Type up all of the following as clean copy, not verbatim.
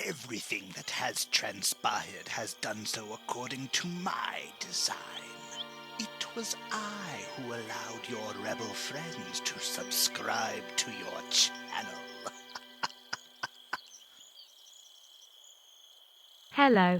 Everything that has transpired has done so according to my design. It was I who allowed your rebel friends to subscribe to your channel. Hello.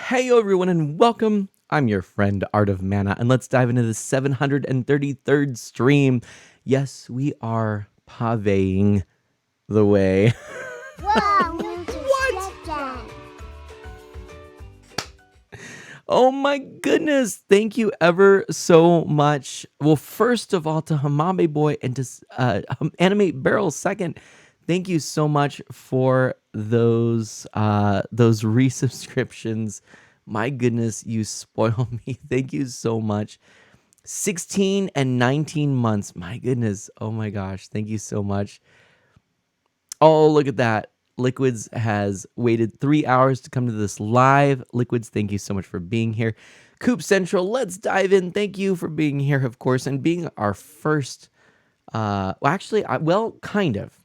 Hey everyone and welcome. I'm your friend Art of Mana, and let's dive into the 733rd stream. Yes, we are pavéing the way. What? Oh my goodness. Thank you ever so much. Well, first of all, to Hamabe Boy and to Animate Barrel second, thank you so much for those resubscriptions. My goodness, you spoil me. Thank you so much. 16 and 19 months. My goodness. Oh my gosh. Thank you so much. Oh, look at that. Liquids has waited 3 hours to come to this live. Liquids, thank you so much for being here. Coop Central, let's dive in. Thank you for being here, of course, and being our first. Kind of.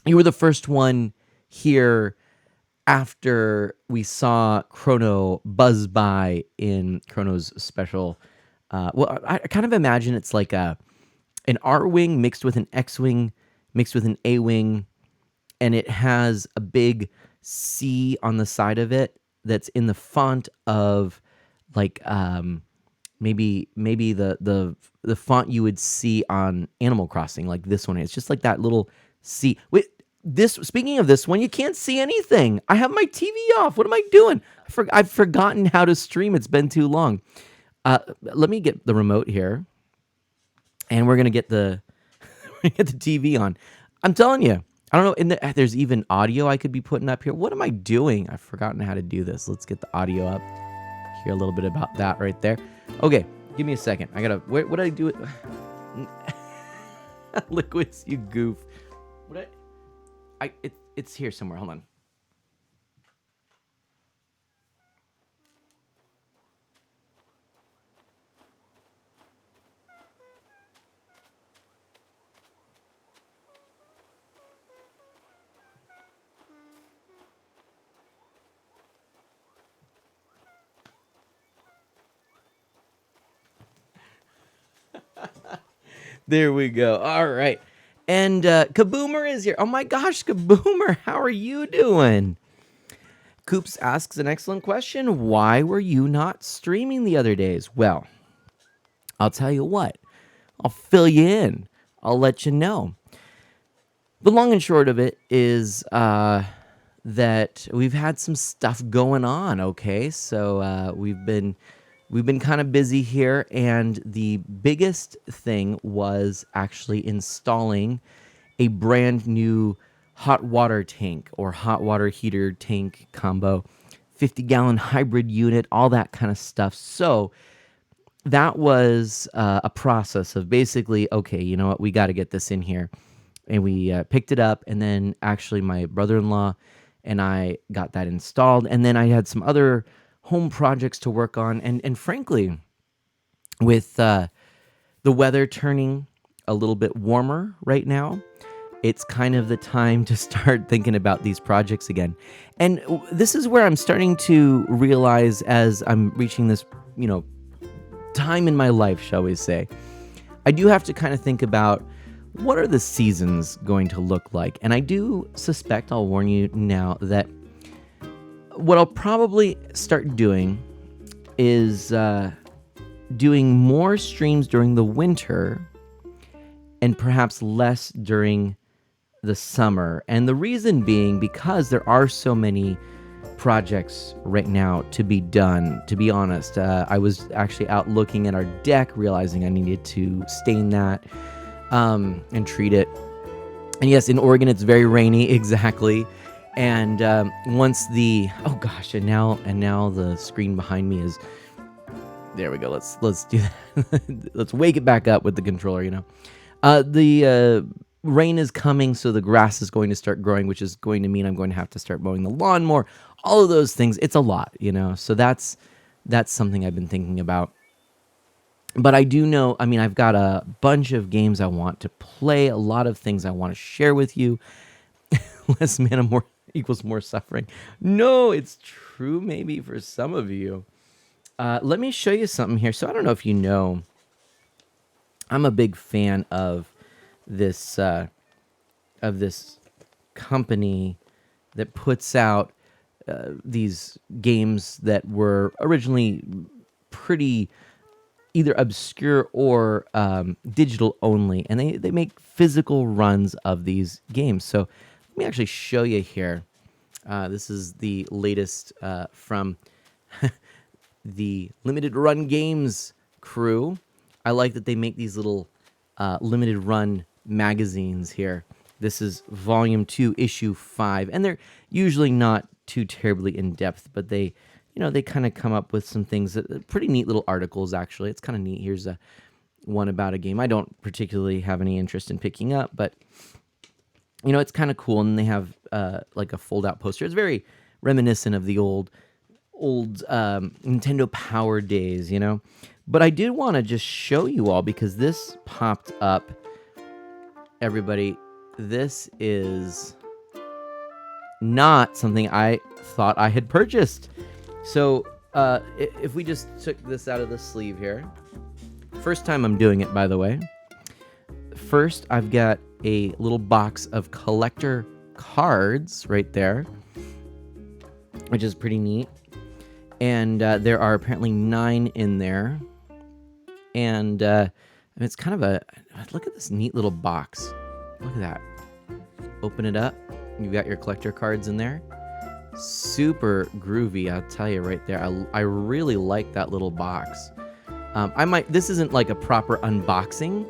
You were the first one here after we saw Chrono buzz by in Chrono's special. I kind of imagine it's like an R wing mixed with an X wing, mixed with an A wing, and it has a big C on the side of it that's in the font of like maybe the font you would see on Animal Crossing, like this one. It's just like that little C. Wait, this speaking of this one, you can't see anything. I have my TV off. What am I doing? I've forgotten how to stream. It's been too long. Let me get the remote here, and we're gonna get the get the TV on. I'm telling you, I don't know. There's even audio I could be putting up here. What am I doing? I've forgotten how to do this. Let's get the audio up. Hear a little bit about that right there. Okay, give me a second. I gotta. What did I do? Liquids, you goof. It's here somewhere. Hold on. There we go. All right. And Kaboomer is here. Oh my gosh, Kaboomer, how are you doing? Coops asks an excellent question. Why were you not streaming the other days? Well, I'll tell you what. I'll fill you in. I'll let you know. The long and short of it is that we've had some stuff going on, okay? So we've been kind of busy here, and the biggest thing was actually installing a brand new hot water tank or hot water heater tank combo, 50-gallon hybrid unit, all that kind of stuff. So that was a process of basically, okay, you know what, we got to get this in here. And we picked it up, and then actually my brother-in-law and I got that installed. And then I had some other home projects to work on. And frankly, with the weather turning a little bit warmer right now, it's kind of the time to start thinking about these projects again. And this is where I'm starting to realize, as I'm reaching this, time in my life, shall we say, I do have to kind of think about what are the seasons going to look like. And I do suspect, I'll warn you now, that what I'll probably start doing is doing more streams during the winter and perhaps less during the summer. And the reason being because there are so many projects right now to be done. To be honest, I was actually out looking at our deck, realizing I needed to stain that and treat it. And yes, in Oregon, it's very rainy, exactly. And once and now the screen behind me is, there we go. Let's do that. Let's wake it back up with the controller, The rain is coming, so the grass is going to start growing, which is going to mean I'm going to have to start mowing the lawn more. All of those things. It's a lot, So that's something I've been thinking about. But I do know, I've got a bunch of games I want to play, a lot of things I want to share with you. Less mana more equals more suffering. No, it's true maybe for some of you. Let me show you something here. So I don't know if you know, I'm a big fan of this company that puts out these games that were originally pretty either obscure or digital only, and they make physical runs of these games. So let me actually show you here. This is the latest from the Limited Run Games crew. I like that they make these little limited run magazines here. This is Volume 2, Issue 5, and they're usually not too terribly in-depth, but they kind of come up with some things, pretty neat little articles, actually. It's kind of neat. Here's one about a game I don't particularly have any interest in picking up, but, it's kind of cool. And they have like a fold-out poster. It's very reminiscent of the old Nintendo Power days, But I did want to just show you all, because this popped up. Everybody, this is not something I thought I had purchased. So if we just took this out of the sleeve here, first time I'm doing it, by the way. First, I've got a little box of collector cards right there, which is pretty neat. And there are apparently 9 in there. And it's kind of look at this neat little box. Look at that. Open it up. You've got your collector cards in there. Super groovy, I'll tell you right there. I really like that little box. This isn't like a proper unboxing,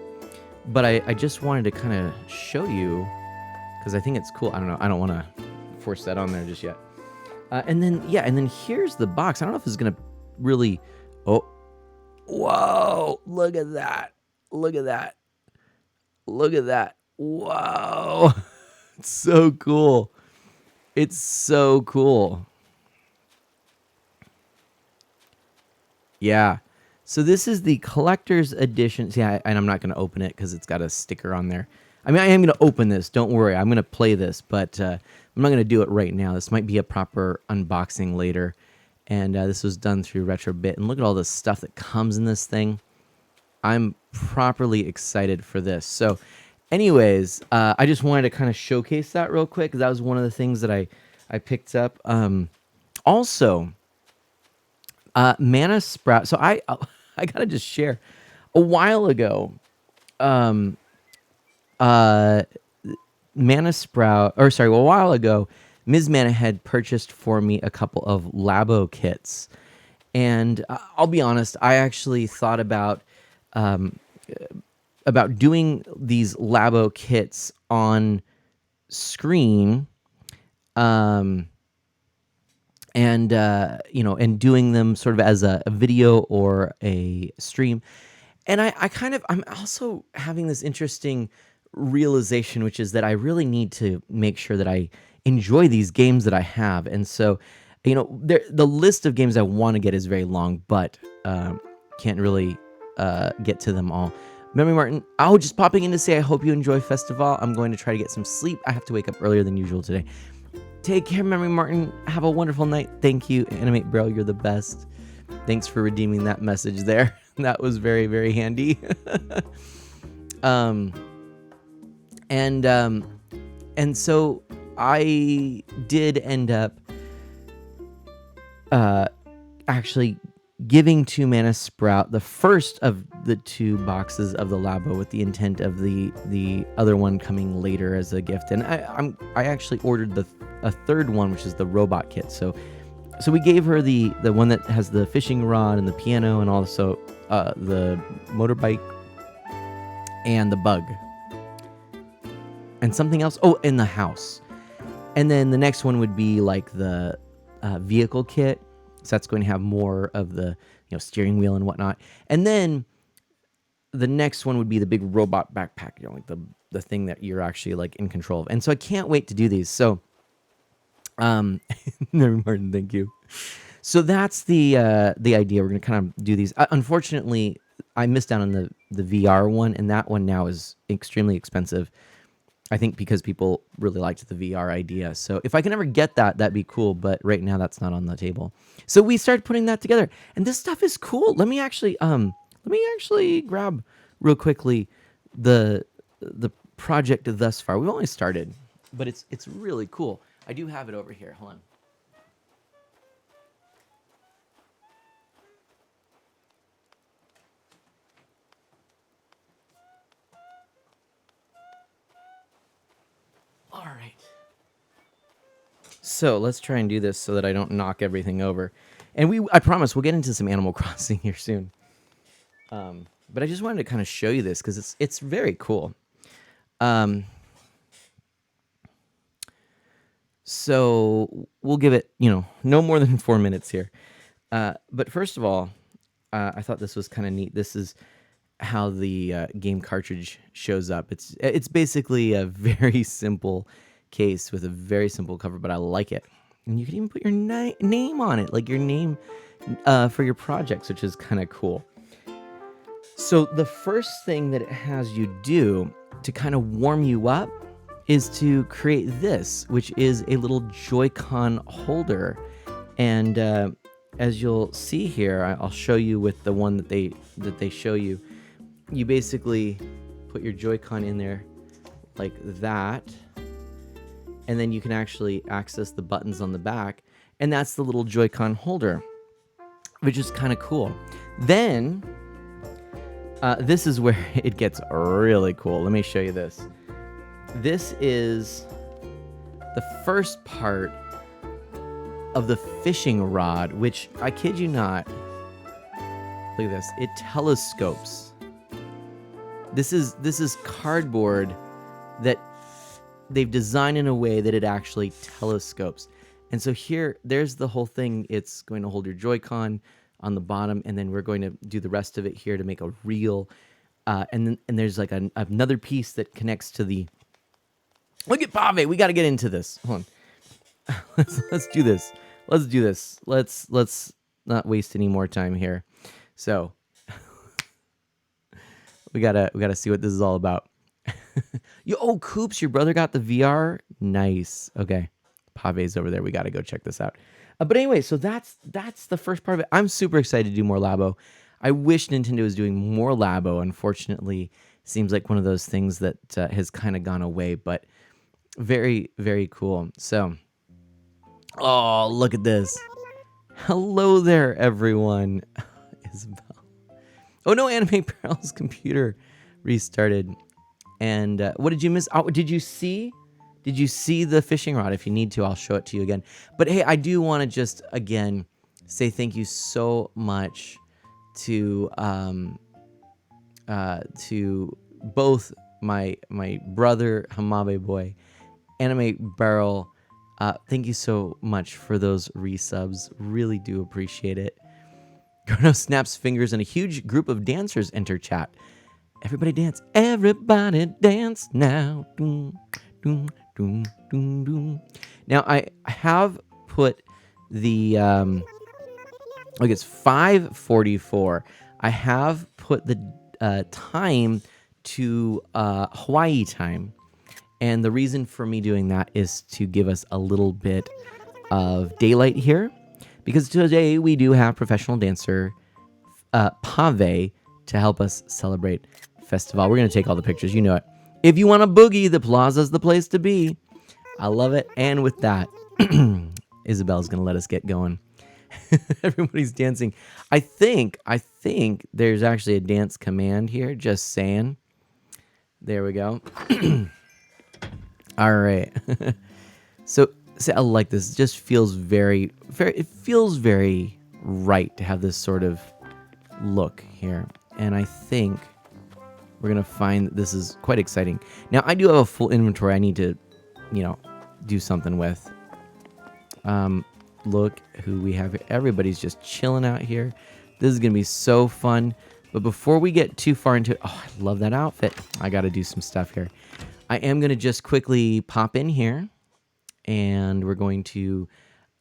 but I just wanted to kind of show you because I think it's cool. I don't know. I don't want to force that on there just yet. And then here's the box. I don't know if it's gonna really. Oh, whoa! Look at that! Look at that! Look at that! Whoa! It's so cool. It's so cool. Yeah. So this is the collector's edition. Yeah, and I'm not going to open it because it's got a sticker on there. I mean, I am going to open this. Don't worry. I'm going to play this, but I'm not going to do it right now. This might be a proper unboxing later. And this was done through Retrobit. And look at all the stuff that comes in this thing. I'm properly excited for this. So anyways, I just wanted to kind of showcase that real quick because that was one of the things that I picked up. Also, Mana Sprout. So I gotta just share. A while ago, Mana Sprout, or sorry, a while ago, Ms. Mana had purchased for me a couple of Labo kits, and I'll be honest, I actually thought about doing these Labo kits on screen, and doing them sort of as a video or a stream. And I'm also having this interesting realization, which is that I really need to make sure that I enjoy these games that I have. And so, the list of games I want to get is very long, but can't really get to them all. Memory Martin, just popping in to say I hope you enjoy Festival. I'm going to try to get some sleep. I have to wake up earlier than usual today. Take care, Memory Martin. Have a wonderful night. Thank you, Animate Bro. You're the best. Thanks for redeeming that message there. That was very, very handy. And so I did end up actually giving to Mana Sprout the first of the 2 boxes of the Labo with the intent of the other one coming later as a gift. And I actually ordered a third one, which is the robot kit. So we gave her the one that has the fishing rod and the piano and also the motorbike and the bug and something else. Oh, in the house. And then the next one would be like the vehicle kit. So that's going to have more of the steering wheel and whatnot. And then the next one would be the big robot backpack, like the thing that you're actually like in control of. And so I can't wait to do these. So Mary Martin, thank you. So that's the idea. We're gonna kind of do these. Unfortunately, I missed out on the VR one, and that one now is extremely expensive. I think because people really liked the VR idea. So if I can ever get that, that'd be cool. But right now, that's not on the table. So we started putting that together, and this stuff is cool. Let me actually grab real quickly the project thus far. We've only started, but it's really cool. I do have it over here. Hold on. All right. So let's try and do this so that I don't knock everything over. And I promise we'll get into some Animal Crossing here soon. But I just wanted to kind of show you this because it's very cool. So we'll give it, no more than 4 minutes here. But first of all, I thought this was kind of neat. This is how the game cartridge shows up. It's basically a very simple case with a very simple cover, but I like it. And you can even put your name on it, like your name for your projects, which is kind of cool. So the first thing that it has you do to kind of warm you up is to create this, which is a little Joy-Con holder. And as you'll see here, I'll show you with the one that they show you. You basically put your Joy-Con in there like that, and then you can actually access the buttons on the back, and that's the little Joy-Con holder, which is kind of cool. Then this is where it gets really cool. Let me show you this. This is the first part of the fishing rod, which, I kid you not, look at this, it telescopes. This is cardboard that they've designed in a way that it actually telescopes. And so here, there's the whole thing. It's going to hold your Joy-Con on the bottom, and then we're going to do the rest of it here to make a reel. And there's like another piece that connects to the... Look at Pave. We got to get into this. Hold on. Let's do this. Let's do this. Let's not waste any more time here. So we gotta see what this is all about. Coops, your brother got the VR. Nice. Okay, Pave's over there. We gotta go check this out. But anyway, so that's the first part of it. I'm super excited to do more Labo. I wish Nintendo was doing more Labo. Unfortunately, seems like one of those things that has kind of gone away. But very, very cool. So, oh, look at this. Hello there, everyone. Isabel. Oh no, Anime Pearl's computer restarted. And what did you miss? Oh, did you see the fishing rod? If you need to, I'll show it to you again. But hey, I do want to just again say thank you so much to both my brother Hamabe Boy, Anime Barrel. Thank you so much for those resubs. Really do appreciate it. Chrono snaps fingers and a huge group of dancers enter chat. Everybody dance. Everybody dance now. Doom, doom, doom, doom, doom. Now, I have put the... look, it's 5:44. I have put the time to Hawaii time. And the reason for me doing that is to give us a little bit of daylight here. Because today we do have professional dancer Pave to help us celebrate Festival. We're going to take all the pictures. You know it. If you want a boogie, the plaza's the place to be. I love it. And with that, Isabel's going to let us get going. Everybody's dancing. I think there's actually a dance command here. Just saying. There we go. All right. So I like this. It just feels very, it feels very right to have this sort of look here. And I think we're going to find that this is quite exciting. Now, I do have a full inventory I need to, do something with. Look who we have here. Everybody's just chilling out here. This is going to be so fun. But before we get too far into it, oh, I love that outfit. I got to do some stuff here. I am going to just quickly pop in here. And we're going to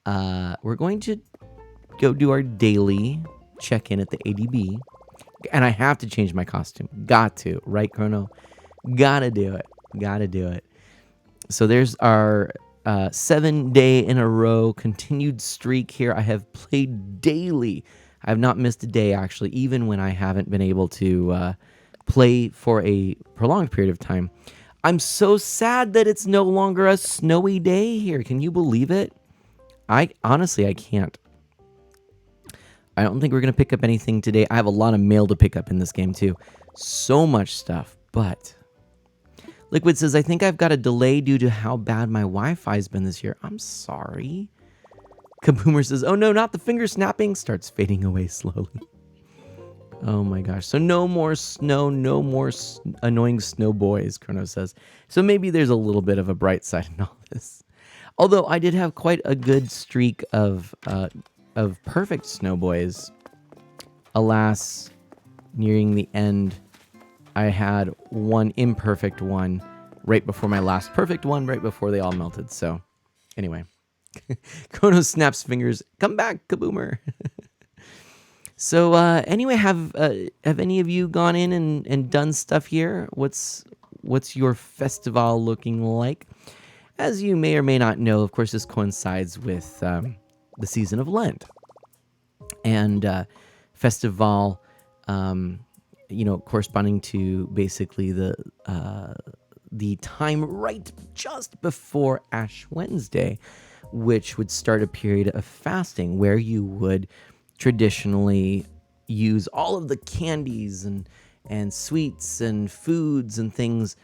go do our daily check-in at the ADB. And I have to change my costume. Got to, right, Chrono? Gotta do it. So there's our 7 day in a row continued streak here. I have played daily. I have not missed a day, actually, even when I haven't been able to play for a prolonged period of time. I'm so sad that it's no longer a snowy day here. Can you believe it? I can't. I don't think we're going to pick up anything today. I have a lot of mail to pick up in this game, too. So much stuff, but... Liquid says, I think I've got a delay due to how bad my Wi-Fi's been this year. I'm sorry. Kaboomer says, oh no, not the finger snapping. Starts fading away slowly. Oh my gosh. So no more snow, no more annoying snow boys, Chrono says. So maybe there's a little bit of a bright side in all this. Although I did have quite a good streak of perfect snow boys. Alas, nearing the end, I had one imperfect one right before my last perfect one, right before they all melted. So anyway, Chrono snaps fingers. Come back, Kaboomer. So anyway, have any of you gone in and done stuff here? What's your festival looking like? As you may or may not know, of course, this coincides with the season of Lent. And festival, corresponding to basically the the time right just before Ash Wednesday, which would start a period of fasting where you would traditionally use all of the candies and sweets and foods and things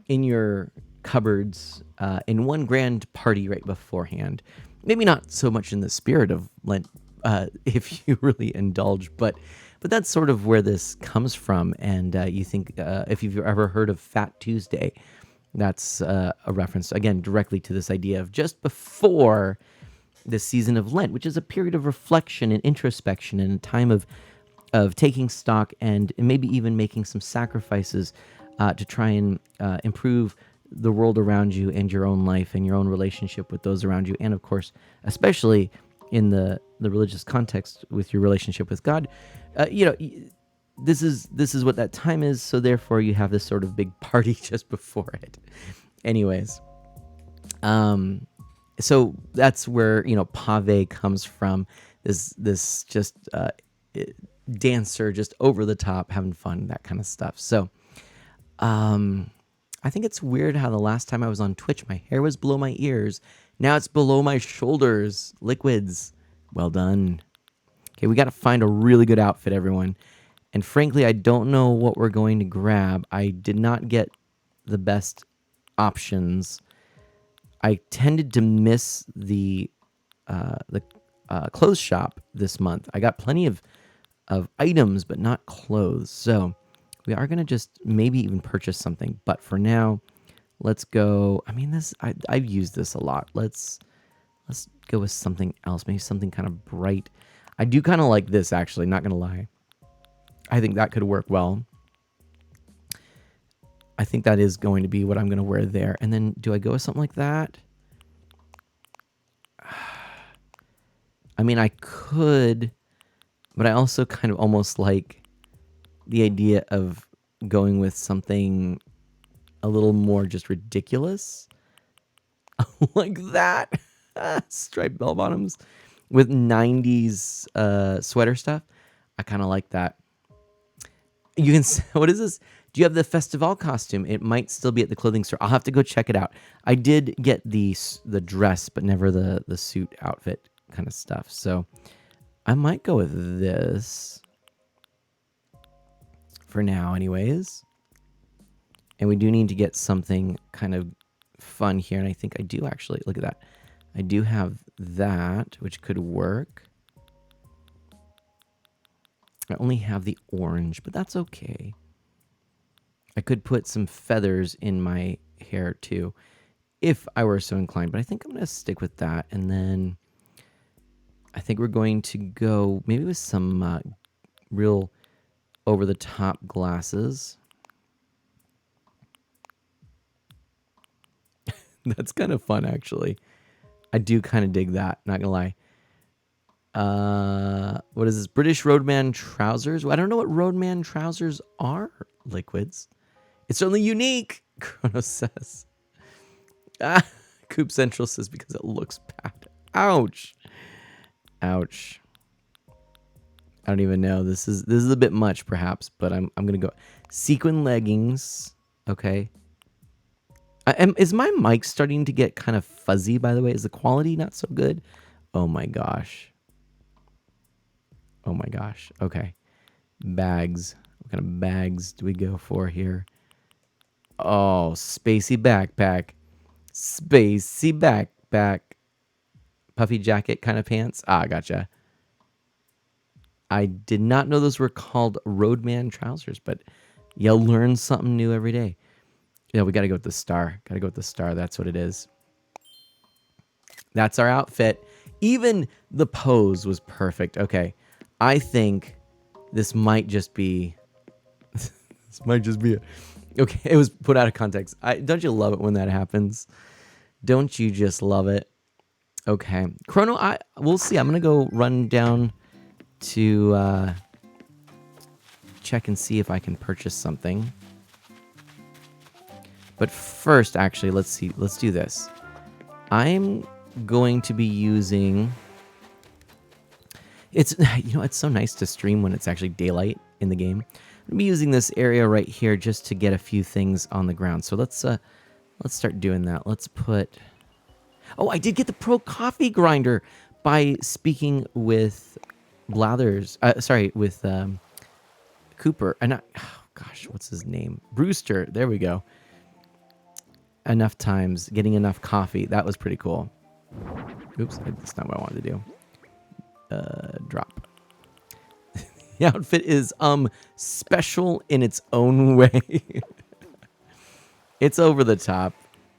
in your cupboards in one grand party right beforehand. Maybe not so much in the spirit of Lent, if you really indulge, but that's sort of where this comes from. And you think if you've ever heard of Fat Tuesday, that's a reference again directly to this idea of just before the season of Lent, which is a period of reflection and introspection and a time of taking stock and maybe even making some sacrifices to try and improve the world around you and your own life and your own relationship with those around you, and of course, especially in the religious context with your relationship with God. This is what that time is, so therefore you have this sort of big party just before it. Anyways, so that's where pave comes from. This just dancer, just over the top, having fun, that kind of stuff. So I think it's weird how the last time I was on Twitch, my hair was below my ears. Now it's below my shoulders. Liquids. Well done. Okay, we got to find a really good outfit, everyone. And frankly, I don't know what we're going to grab. I did not get the best options. I tended to miss the clothes shop this month. I got plenty of items, but not clothes. So we are going to just maybe even purchase something. But for now, let's go. I mean, I've used this a lot. Let's go with something else. Maybe something kind of bright. I do kind of like this, actually. Not going to lie. I think that could work well. I think that is going to be what I'm going to wear there. And then do I go with something like that? I mean, I could, but I also kind of almost like the idea of going with something a little more just ridiculous. Like that. Striped bell bottoms with 90s sweater stuff. I kind of like that. You can, what is this? Do you have the Festival costume? It might still be at the clothing store. I'll have to go check it out. I did get the dress, but never the suit outfit kind of stuff. So I might go with this for now anyways. And we do need to get something kind of fun here. And I think I do actually. Look at that. I do have that, which could work. I only have the orange, but that's okay. I could put some feathers in my hair too, if I were so inclined. But I think I'm going to stick with that. And then I think we're going to go maybe with some real over-the-top glasses. That's kind of fun, actually. I do kind of dig that, not going to lie. What is this? British Roadman trousers? Well, I don't know what Roadman trousers are, Liquids. It's certainly unique, Chrono says. Coop Central says because it looks bad. Ouch. Ouch. I don't even know. This is a bit much, perhaps, but I'm gonna go sequin leggings. Okay. Is my mic starting to get kind of fuzzy? By the way, is the quality not so good? Oh my gosh. Oh my gosh. Okay. Bags. What kind of bags do we go for here? Oh, spacey backpack. Spacey backpack. Puffy jacket kind of pants. Ah, gotcha. I did not know those were called Roadman trousers, but you learn something new every day. Yeah, we got to go with the star. Got to go with the star. That's what it is. That's our outfit. Even the pose was perfect. Okay. I think this might just be... this might just be... Okay, it was put out of context. Don't you love it when that happens? Don't you just love it? Okay. Chrono, we'll see. I'm going to go run down to check and see if I can purchase something. But first, actually, let's see. Let's do this. I'm going to be using... It's, it's so nice to stream when it's actually daylight in the game. I'm gonna be using this area right here just to get a few things on the ground. So let's start doing that. Let's put. Oh, I did get the Pro Coffee Grinder by speaking with Blathers. Sorry, with Cooper. And oh gosh, what's his name? Brewster. There we go. Enough times, getting enough coffee. That was pretty cool. Oops, that's not what I wanted to do. Drop. The outfit is special in its own way. It's over the top,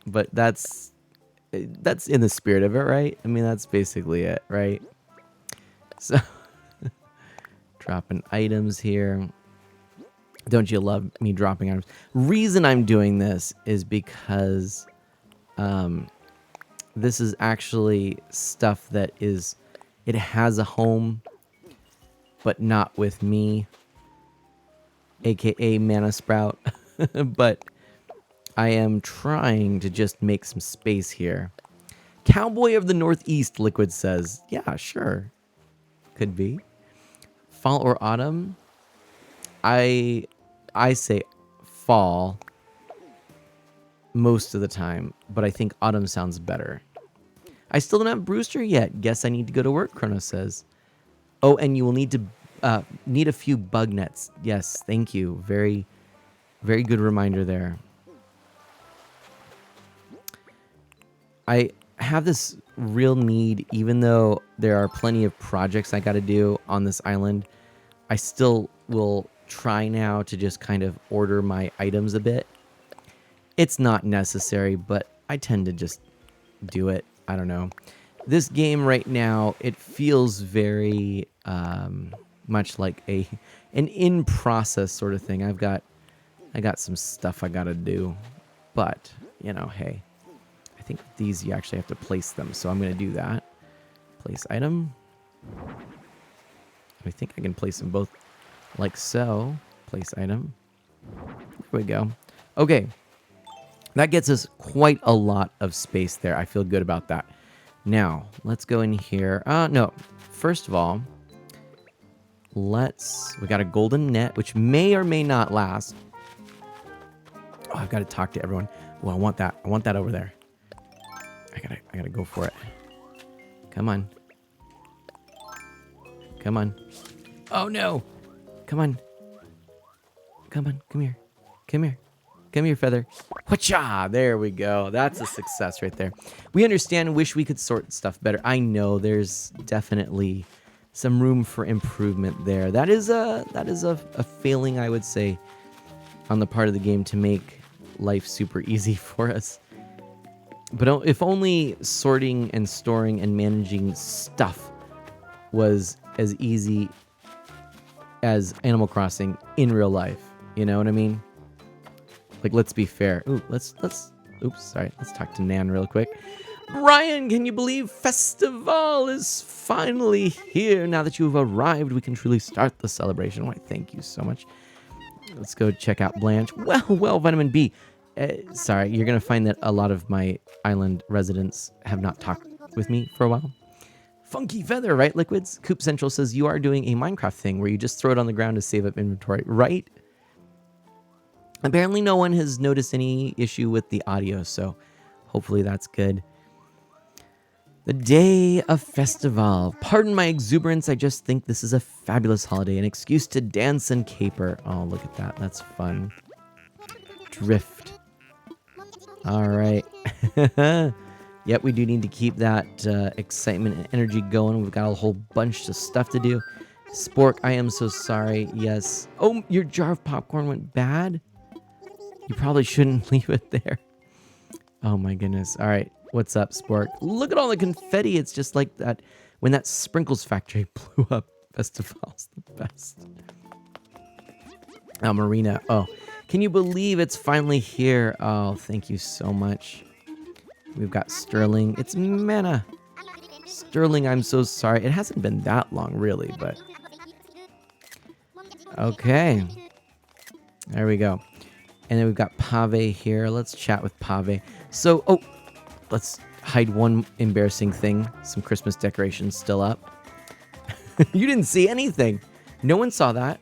but that's in the spirit of it, right? I mean, that's basically it, right? So dropping items here. Don't you love me dropping items? Reason I'm doing this is because this is actually stuff that it has a home, but not with me, aka Mana Sprout. But I am trying to just make some space here. Cowboy of the Northeast, Liquid says. Yeah, sure. Could be. Fall or autumn? I say fall most of the time, but I think autumn sounds better. I still don't have Brewster yet. Guess I need to go to work, Chronos says. Oh, and you will need to need a few bug nets. Yes, thank you. Very, very good reminder there. I have this real need, even though there are plenty of projects I got to do on this island, I still will try now to just kind of order my items a bit. It's not necessary, but I tend to just do it. I don't know. This game right now, it feels very much like an in-process sort of thing. I got some stuff I got to do, but, you know, hey. I think these you actually have to place them, so I'm going to do that. Place item. I think I can place them both like so. Place item. There we go. Okay. That gets us quite a lot of space there. I feel good about that. Now, let's go in here. No. First of all, we got a golden net, which may or may not last. Oh, I've got to talk to everyone. Well, I want that. I want that over there. I gotta go for it. Come on. Come on. Oh no! Come on. Come on. Come here. Come here. Come here, Feather. Whatcha! There we go. That's a success right there. We understand and wish we could sort stuff better. I know there's definitely some room for improvement there. That is a failing, I would say, on the part of the game to make life super easy for us. But if only sorting and storing and managing stuff was as easy as Animal Crossing in real life. You know what I mean? Like, let's be fair. Ooh, let's talk to Nan real quick. Brian, can you believe Festival is finally here? Now that you've arrived, we can truly start the celebration. Why, thank you so much. Let's go check out Blanche. Well, Vitamin B. Sorry, you're going to find that a lot of my island residents have not talked with me for a while. Funky Feather, right, Liquids? Coop Central says you are doing a Minecraft thing where you just throw it on the ground to save up inventory, right? Apparently no one has noticed any issue with the audio, so hopefully that's good. The day of Festival. Pardon my exuberance, I just think this is a fabulous holiday, an excuse to dance and caper. Oh, look at that. That's fun. Drift. All right. Yep, we do need to keep that excitement and energy going. We've got a whole bunch of stuff to do. Spork, I am so sorry. Yes. Oh, your jar of popcorn went bad? You probably shouldn't leave it there. Oh my goodness. All right. What's up, Spork? Look at all the confetti. It's just like that when that Sprinkles factory blew up. Festival's the best. Oh, Marina. Oh, can you believe it's finally here? Oh, thank you so much. We've got Sterling. It's Mana. Sterling, I'm so sorry. It hasn't been that long, really, but... Okay. There we go. And then we've got Pave here. Let's chat with Pave. So, oh, let's hide one embarrassing thing. Some Christmas decorations still up. You didn't see anything. No one saw that.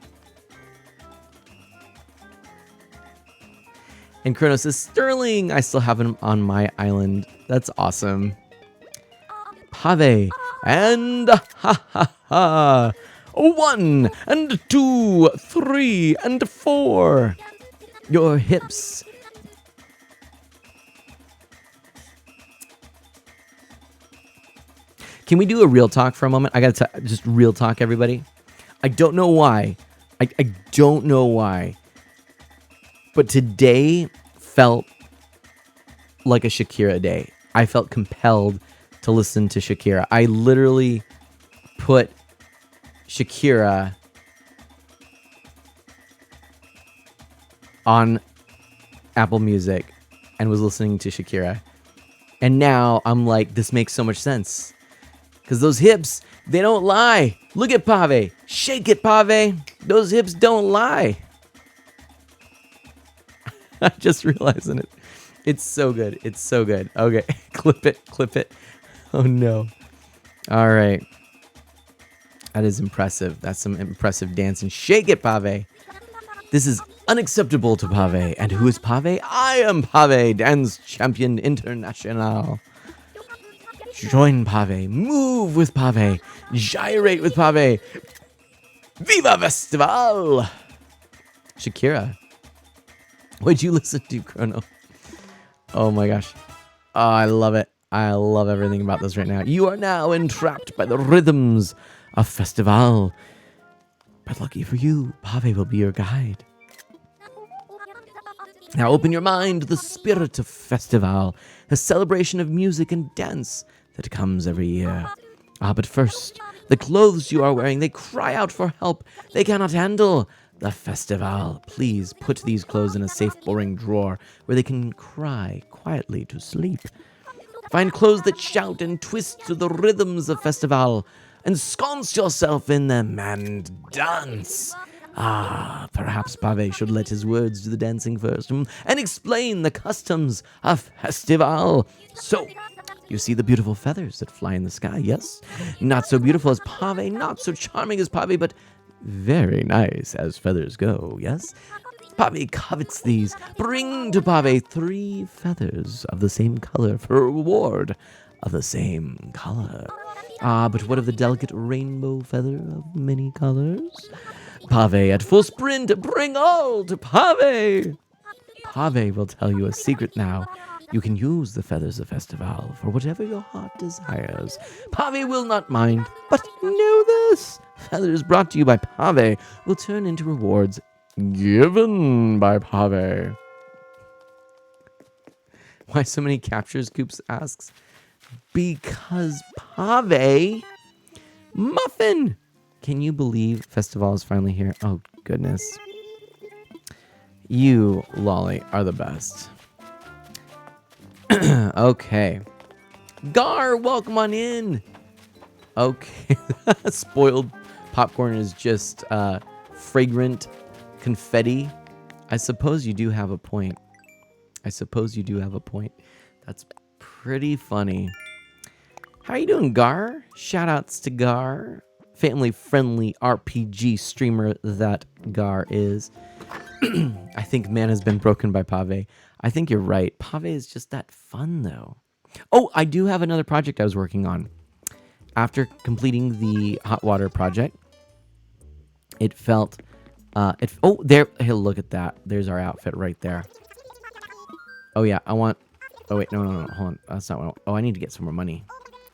And Chronos says, Sterling, I still have him on my island. That's awesome. Pave. And ha ha ha. 1 and 2, 3 and 4. Your hips. Can we do a real talk for a moment? I gotta just real talk, everybody. I don't know why. I don't know why. But today felt like a Shakira day. I felt compelled to listen to Shakira. I literally put Shakira on Apple Music and was listening to Shakira. And now I'm like, this makes so much sense. Because those hips, they don't lie. Look at Pave. Shake it, Pave. Those hips don't lie. I'm just realizing it. It's so good. It's so good. Okay, clip it, clip it. Oh, no. All right. That is impressive. That's some impressive dancing. Shake it, Pave. This is unacceptable to Pave. And who is Pave? I am Pave, Dance Champion International. Join Pave. Move with Pave. Gyrate with Pave. Viva Festival! Shakira. What'd you listen to, Chrono? Oh my gosh. Oh, I love it. I love everything about this right now. You are now entrapped by the rhythms of Festival. But lucky for you, Pave will be your guide. Now open your mind to the spirit of Festival, a celebration of music and dance that comes every year. But first, the clothes you are wearing, they cry out for help. They cannot handle the Festival. Please put these clothes in a safe, boring drawer where they can cry quietly to sleep. Find clothes that shout and twist to the rhythms of Festival. Ensconce yourself in them and dance. Perhaps Pave should let his words do the dancing first and explain the customs of Festival. So, you see the beautiful feathers that fly in the sky, yes? Not so beautiful as Pave, not so charming as Pave, but very nice as feathers go, yes? Pave covets these. Bring to Pave 3 feathers of the same color for a reward of the same color. But what of the delicate rainbow feather of many colors? Pave at full sprint, bring all to Pave! Pave will tell you a secret now. You can use the feathers of Festival for whatever your heart desires. Pave will not mind, but know this. Feathers brought to you by Pave will turn into rewards given by Pave. Why so many captures, Coops asks. Because Pave Muffin! Can you believe Festival is finally here? Oh, goodness. You, Lolly, are the best. Okay. Gar, welcome on in. Okay. Spoiled popcorn is just fragrant confetti. I suppose you do have a point. That's pretty funny. How you doing, Gar? Shoutouts to Gar. Family-friendly RPG streamer that Gar is. I think man has been broken by Pave. I think you're right. Pave is just that fun, though. Oh, I do have another project I was working on. After completing the hot water project, it felt... oh, there... Hey, look at that. There's our outfit right there. Oh, yeah. I want... Oh, wait. No. Hold on. That's not what I want. Oh, I need to get some more money.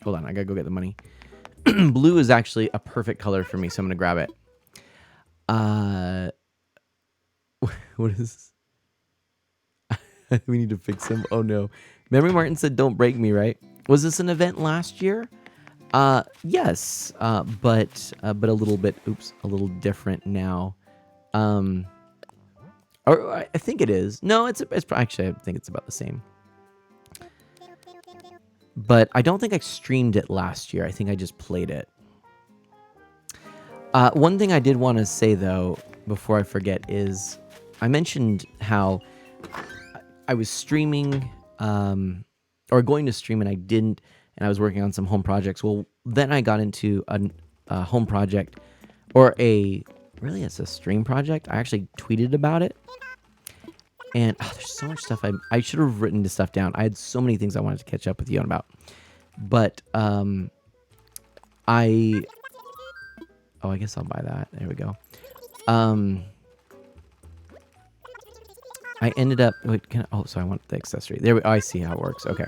Hold on. I gotta go get the money. Blue is actually a perfect color for me, so I'm gonna grab it. What is this? We need to fix him. Oh no. Memory Martin said don't break me, right? Was this an event last year? Yes. But a little bit a little different now. Or I think it is. No, it's actually I think it's about the same. But I don't think I streamed it last year. I think I just played it. One thing I did want to say, though, before I forget, is I mentioned how I was streaming, or going to stream, and I didn't, and I was working on some home projects. Well, then I got into a home project, or really, it's a stream project. I actually tweeted about it. And there's so much stuff I should have written this stuff down. I had so many things I wanted to catch up with you on about. But I guess I'll buy that. There we go. I ended up I want the accessory. I see how it works. Okay.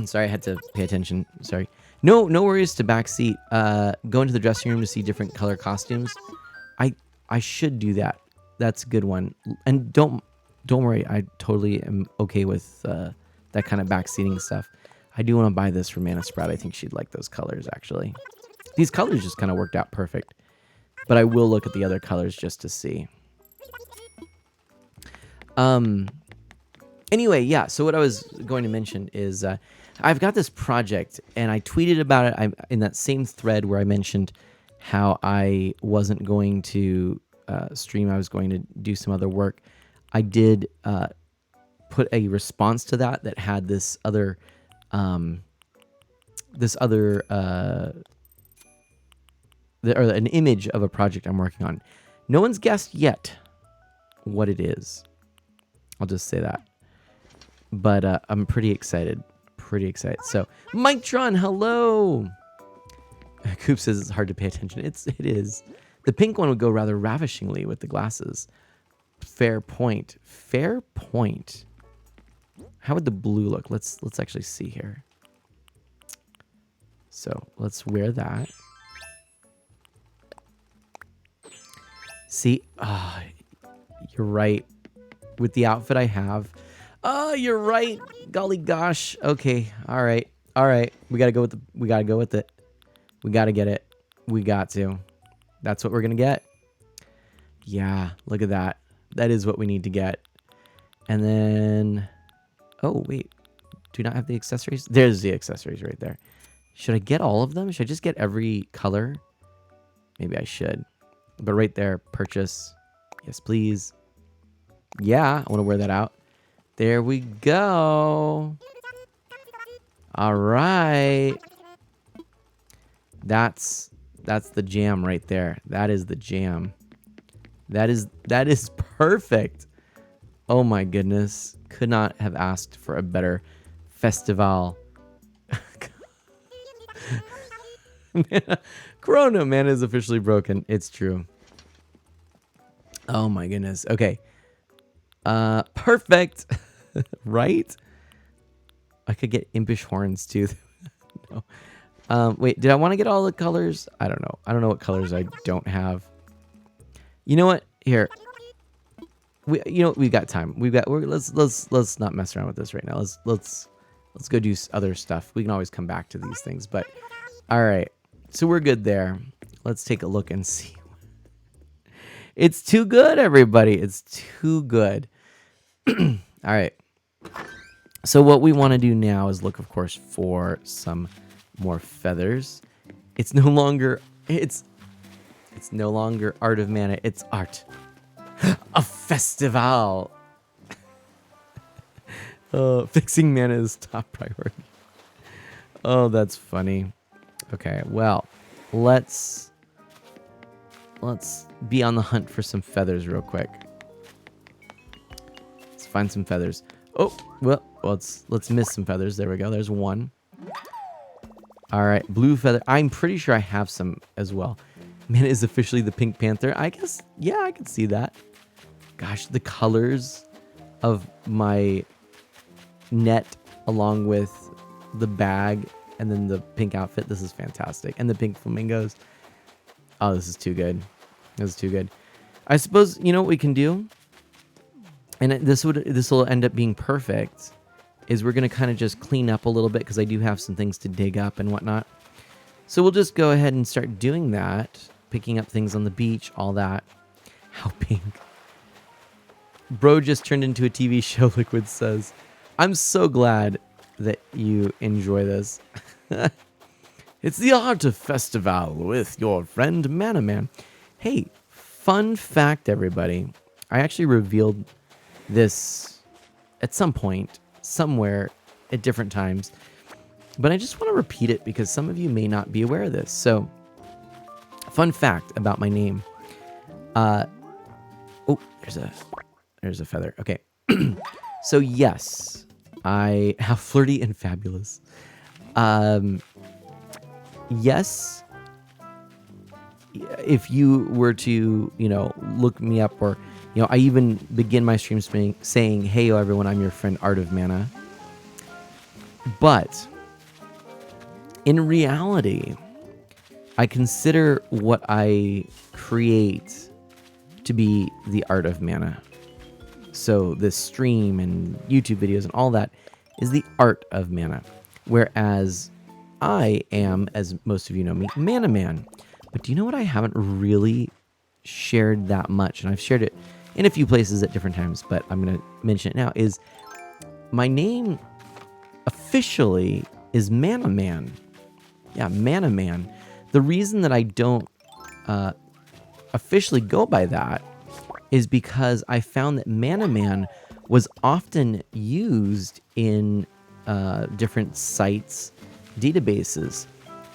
Sorry, I had to pay attention. Sorry. No worries to backseat. Go into the dressing room to see different color costumes. I should do that. That's a good one. And don't worry. I totally am okay with that kind of backseating stuff. I do want to buy this for Mana Sprout. I think she'd like those colors, actually. These colors just kind of worked out perfect. But I will look at the other colors just to see. Anyway, yeah, so what I was going to mention is I've got this project, and I tweeted about it in that same thread where I mentioned how I wasn't going to stream. I was going to do some other work. I did put a response to that had this other or an image of a project I'm working on. No one's guessed yet what it is. I'll just say that. But I'm pretty excited. So, Mictron, hello! Coop says it's hard to pay attention. It is. The pink one would go rather ravishingly with the glasses. Fair point. How would the blue look? Let's actually see here. So, let's wear that. See? You're right. With the outfit I have. Oh, you're right. Golly gosh. Okay. All right. We gotta go with it. We gotta get it. We got to. That's what we're gonna get. Yeah, look at that. That is what we need to get. And then, oh wait, do you not have the accessories? There's the accessories right there. Should I get all of them? Should I just get every color? Maybe I should. But right there, purchase. Yes, please. Yeah, I want to wear that out. There we go. All right. That's the jam right there. That is the jam. That is perfect. Oh my goodness. Could not have asked for a better festival. Corona, man, is officially broken. It's true. Oh my goodness. Okay. Perfect. Right? I could get impish horns too. No. Wait, did I want to get all the colors? I don't know. I don't know what colors I don't have. You know what? Here. We've got time. Let's not mess around with this right now. Let's go do other stuff. We can always come back to these things, but all right. So we're good there. Let's take a look and see. It's too good, everybody. It's too good. All right. So what we want to do now is look, of course, for some more feathers. It's no longer art of mana. It's art. A festival. Fixing mana is top priority. Oh, that's funny. Okay, well, let's be on the hunt for some feathers real quick. Let's find some feathers. Oh, well, let's miss some feathers. There we go. There's one. All right, blue feather. I'm pretty sure I have some as well. Man is officially the Pink Panther. I guess, yeah, I can see that. Gosh, the colors of my net along with the bag and then the pink outfit. This is fantastic. And the pink flamingos. Oh, this is too good. This is too good. I suppose, you know what we can do? And this will end up being perfect. Is we're going to kind of just clean up a little bit because I do have some things to dig up and whatnot. So we'll just go ahead and start doing that. Picking up things on the beach, all that. How pink. Bro just turned into a TV show, Liquid says. I'm so glad that you enjoy this. It's the art of festival with your friend Mana Man. Hey, fun fact, everybody. I actually revealed this at some point, somewhere, at different times. But I just want to repeat it because some of you may not be aware of this. So, fun fact about my name. Oh, there's a There's a feather. Okay. So yes, I have flirty and fabulous. Um, yes, if you were to, look me up, or, I even begin my stream saying, hey, everyone, I'm your friend Art of Mana. But in reality, I consider what I create to be the art of mana. So this stream and YouTube videos and all that is the art of mana. Whereas I am, as most of you know me, Mana Man. But do you know what I haven't really shared that much? And I've shared it in a few places at different times, but I'm going to mention it now, is my name officially is Mana Man. Yeah, Mana Man. The reason that I don't officially go by that is because I found that Mana Man was often used in different sites, databases.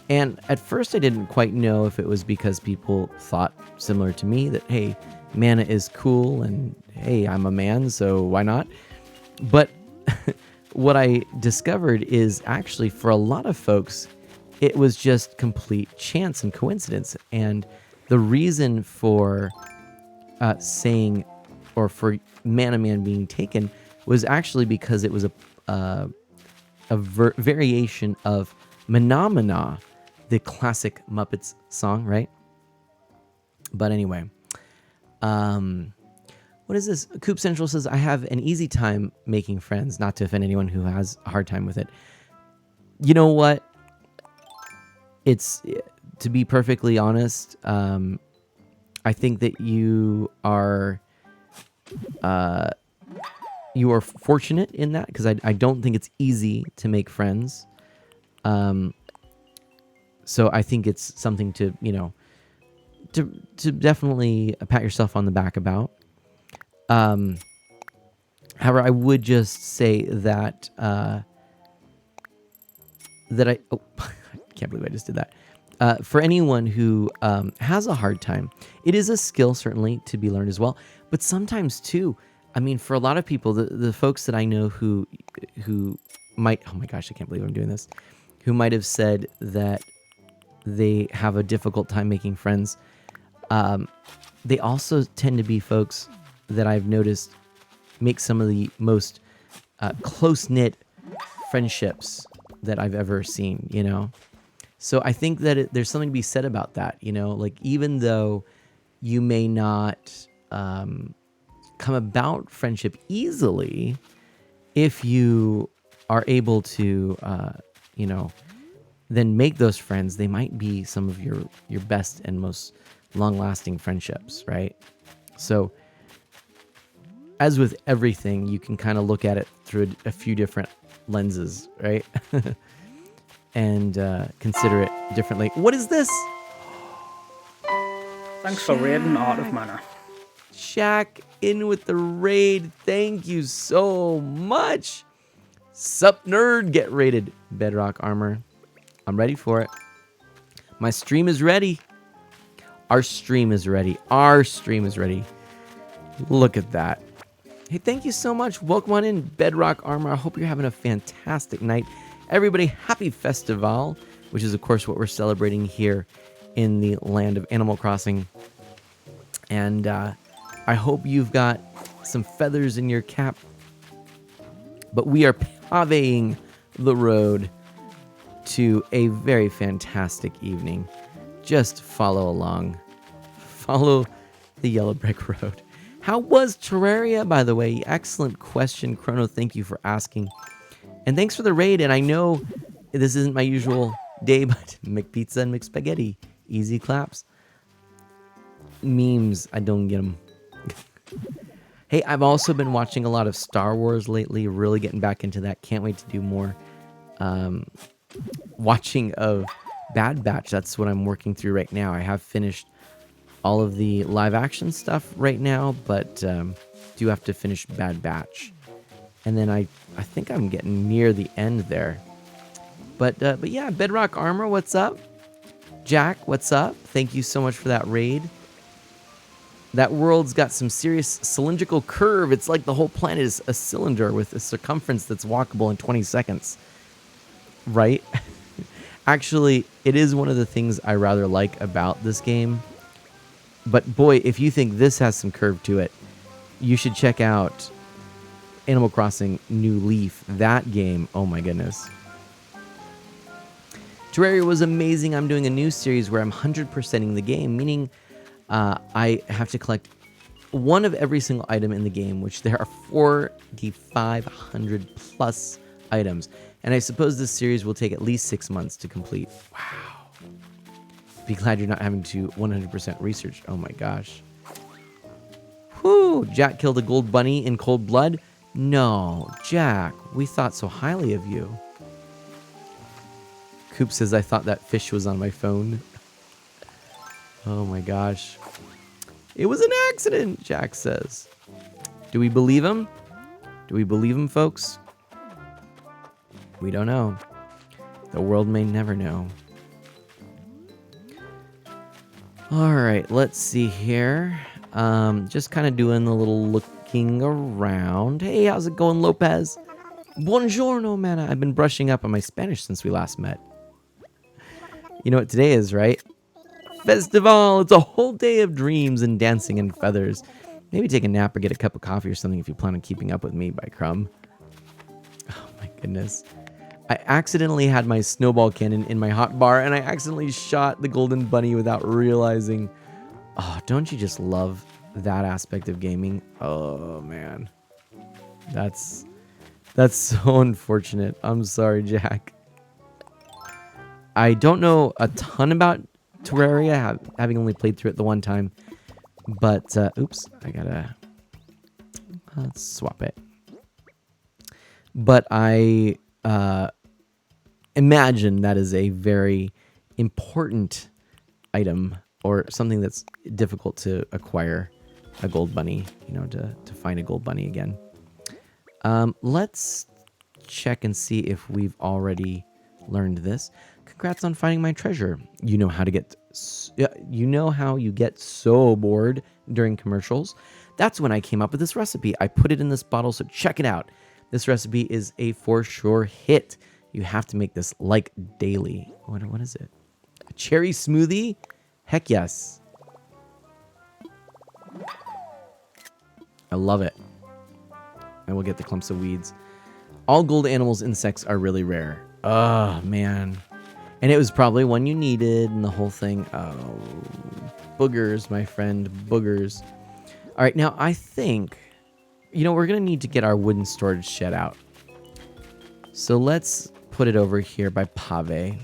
And at first I didn't quite know if it was because people thought similar to me that, hey, mana is cool and hey, I'm a man, so why not? But what I discovered is actually for a lot of folks, it was just complete chance and coincidence. And the reason for saying, or for Mana Man being taken, was actually because it was a variation of Phenomena, the classic Muppets song, right? But anyway, what is this? Coop Central says, I have an easy time making friends, not to offend anyone who has a hard time with it. You know what? It's, to be perfectly honest, I think that you are fortunate in that, because I don't think it's easy to make friends. So I think it's something to, to definitely pat yourself on the back about. However, I would just say that I can't believe I just did that. For anyone who has a hard time, it is a skill certainly to be learned as well. But sometimes too, I mean, for a lot of people, the folks that I know who might, oh my gosh, I can't believe I'm doing this, who might have said that they have a difficult time making friends, they also tend to be folks that I've noticed make some of the most close-knit friendships that I've ever seen, So I think that there's something to be said about that, like even though you may not come about friendship easily, if you are able to, then make those friends, they might be some of your best and most long-lasting friendships, right? So as with everything, you can kind of look at it through a few different lenses, right? And consider it differently. What is this? Thanks for raiding Art of Mana. Shaq in with the raid. Thank you so much. Sup, nerd? Get raided. Bedrock armor. I'm ready for it. My stream is ready. Our stream is ready. Our stream is ready. Look at that. Hey, thank you so much. Welcome on in, Bedrock Armor. I hope you're having a fantastic night. Everybody, happy Festival, which is, of course, what we're celebrating here in the land of Animal Crossing. And I hope you've got some feathers in your cap. But we are pavéing the road to a very fantastic evening. Just follow along. Follow the yellow brick road. How was Terraria, by the way? Excellent question, Chrono. Thank you for asking. And thanks for the raid. And I know this isn't my usual day, but McPizza and McSpaghetti. Easy claps. Memes, I don't get them. Hey, I've also been watching a lot of Star Wars lately. Really getting back into that. Can't wait to do more watching of Bad Batch. That's what I'm working through right now. I have finished all of the live action stuff right now, but do have to finish Bad Batch. And then I think I'm getting near the end there. But yeah, Bedrock Armor, what's up? Jack, what's up? Thank you so much for that raid. That world's got some serious cylindrical curve. It's like the whole planet is a cylinder with a circumference that's walkable in 20 seconds. Right? Actually, it is one of the things I rather like about this game. But boy, if you think this has some curve to it, you should check out Animal Crossing New Leaf. That game, oh my goodness. Terraria was amazing. I'm doing a new series where I'm 100%ing the game, meaning I have to collect one of every single item in the game, which there are 4,500 plus items. And I suppose this series will take at least 6 months to complete. Wow. Be glad you're not having to 100% research. Oh my gosh. Whew. Jack killed a gold bunny in cold blood? No, Jack, we thought so highly of you. Coop says, I thought that fish was on my phone. Oh my gosh. It was an accident, Jack says. Do we believe him? Do we believe him, folks? We don't know. The world may never know. All right, let's see here. Just kind of doing a little looking around. Hey, how's it going, Lopez? Buongiorno, man. I've been brushing up on my Spanish since we last met. You know what today is, right? Festival. It's a whole day of dreams and dancing and feathers. Maybe take a nap or get a cup of coffee or something if you plan on keeping up with me by Crumb. Oh my goodness. I accidentally had my snowball cannon in my hot bar and I accidentally shot the golden bunny without realizing. Oh, don't you just love that aspect of gaming? Oh man. That's so unfortunate. I'm sorry, Jack. I don't know a ton about Terraria, having only played through it the one time. But, oops, I gotta... Let's swap it. But I imagine that is a very important item or something that's difficult to acquire a gold bunny, you know, to find a gold bunny again. Let's check and see if we've already learned this. Congrats on finding my treasure. You know how to get... You know how you get so bored during commercials? That's when I came up with this recipe. I put it in this bottle, so check it out. This recipe is a for sure hit. You have to make this like daily. What is it? A cherry smoothie? Heck yes. I love it. And we'll get the clumps of weeds. All gold animals insects are really rare. Oh, man. And it was probably one you needed and the whole thing. Oh, boogers, my friend, boogers. All right, now I think, you know, we're going to need to get our wooden storage shed out. So let's put it over here by Pave.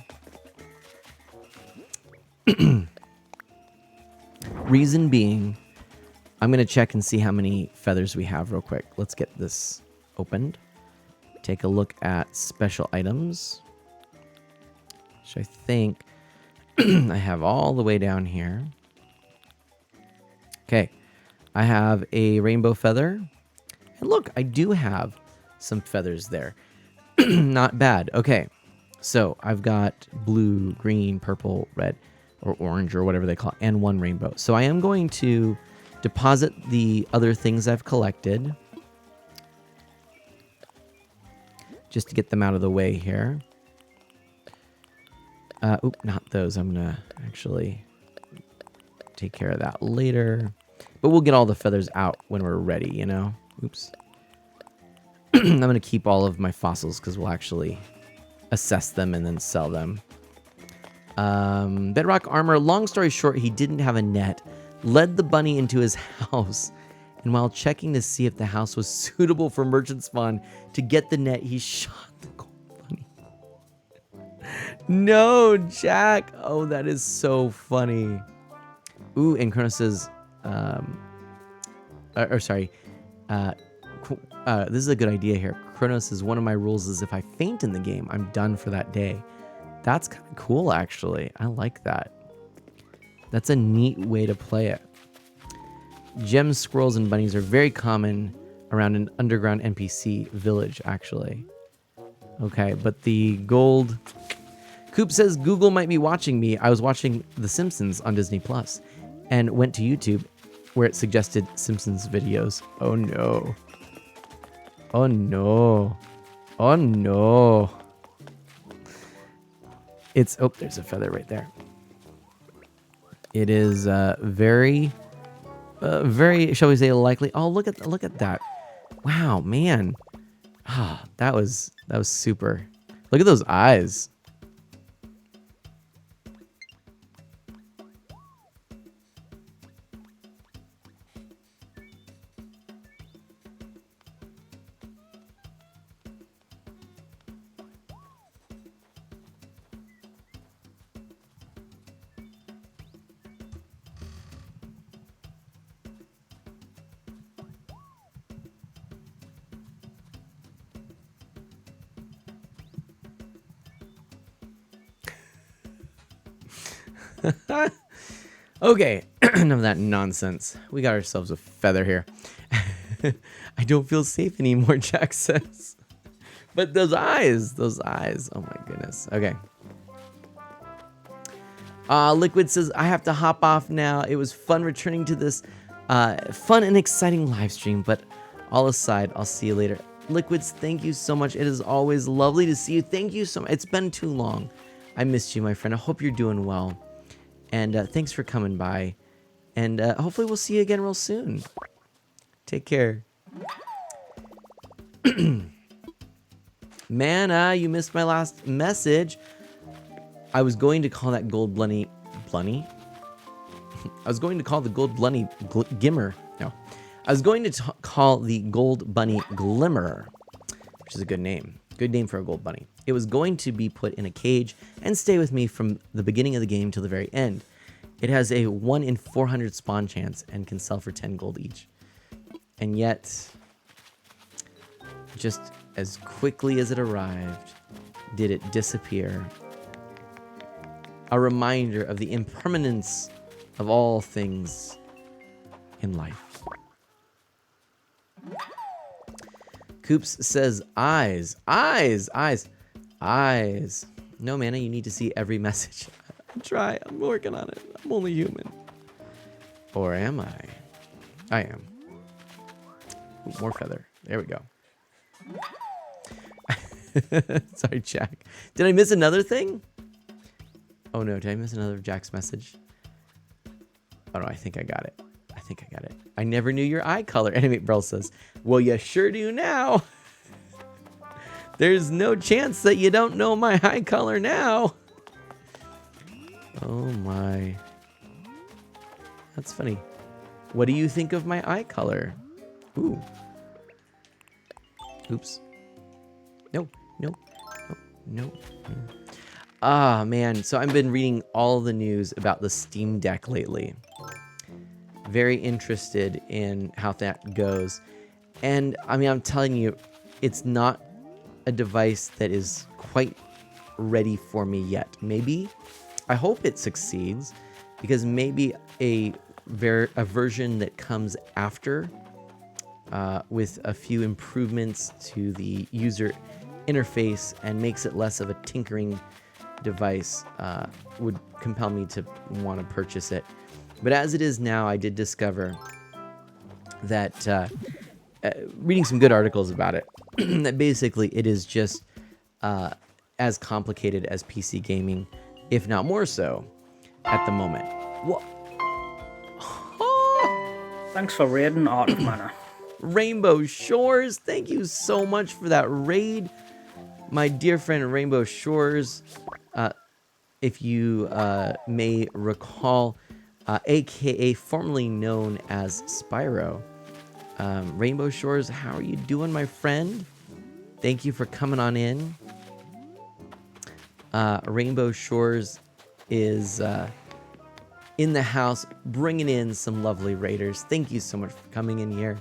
Reason being, I'm going to check and see how many feathers we have real quick. Let's get this opened. Take a look at special items. Which I think I have all the way down here. Okay. I have a rainbow feather. And look, I do have some feathers there. Not bad. Okay. So I've got blue, green, purple, red, or orange, or whatever they call it, and one rainbow. So I am going to deposit the other things I've collected. Just to get them out of the way here. Oop, not those. I'm going to actually take care of that later. But we'll get all the feathers out when we're ready, you know? Oops. I'm going to keep all of my fossils because we'll actually assess them and then sell them. Bedrock armor. Long story short, he didn't have a net. Led the bunny into his house. And while checking to see if the house was suitable for merchant spawn, to get the net, he shot the gold bunny. No, Jack. Oh, that is so funny. Ooh, and Chronos says, this is a good idea here. Chronos says, one of my rules is if I faint in the game, I'm done for that day. That's kind of cool, actually. I like that. That's a neat way to play it. Gems, squirrels, and bunnies are very common around an underground NPC village, actually. Okay, but the gold... Coop says, Google might be watching me. I was watching The Simpsons on Disney Plus and went to YouTube where it suggested Simpsons videos. Oh no. Oh no. Oh no. It's, oh, there's a feather right there. It is very, shall we say, likely. Oh, look at that. Wow, man. Ah, that was super. Look at those eyes. Okay, enough of that nonsense. We got ourselves a feather here. I don't feel safe anymore, Jack says. But those eyes. Oh my goodness. Okay. Liquid says, I have to hop off now. It was fun returning to this fun and exciting live stream, but all aside, I'll see you later. Liquids, thank you so much. It is always lovely to see you. Thank you so much. It's been too long. I missed you, my friend. I hope you're doing well. And thanks for coming by. And hopefully we'll see you again real soon. Take care. Mana, you missed my last message. I was going to call that gold blunny. I was going to call the gold blunny gimmer. No. I was going to call the gold bunny glimmer, which is a good name. Good name for a gold bunny. It was going to be put in a cage and stay with me from the beginning of the game till the very end. It has a 1 in 400 spawn chance and can sell for 10 gold each. And yet, just as quickly as it arrived, did it disappear. A reminder of the impermanence of all things in life. Coops says, eyes. No, Mana, you need to see every message. I'm working on it. I'm only human. Or am I? I am. Ooh, more feather. There we go. Sorry, Jack. Did I miss another thing? Oh no, did I miss another Jack's message? Oh no, I think I got it. I never knew your eye color. Animate Brell says, well, you sure do now. There's no chance that you don't know my eye color now. Oh my. That's funny. What do you think of my eye color? Ooh. Oops. No. Ah, man. So I've been reading all the news about the Steam Deck lately. Very interested in how that goes. And I mean, I'm telling you, it's not a device that is quite ready for me yet. Maybe, I hope it succeeds, because maybe a version that comes after with a few improvements to the user interface and makes it less of a tinkering device would compel me to want to purchase it. But as it is now, I did discover that reading some good articles about it, that basically it is just as complicated as PC gaming, if not more so, at the moment. Whoa. Thanks for raiding, Art of Mana. Rainbow Shores, thank you so much for that raid. My dear friend Rainbow Shores, if you may recall, aka formerly known as Spyro. Rainbow Shores, how are you doing, my friend? Thank you for coming on in. Rainbow Shores is in the house, bringing in some lovely raiders. Thank you so much for coming in here.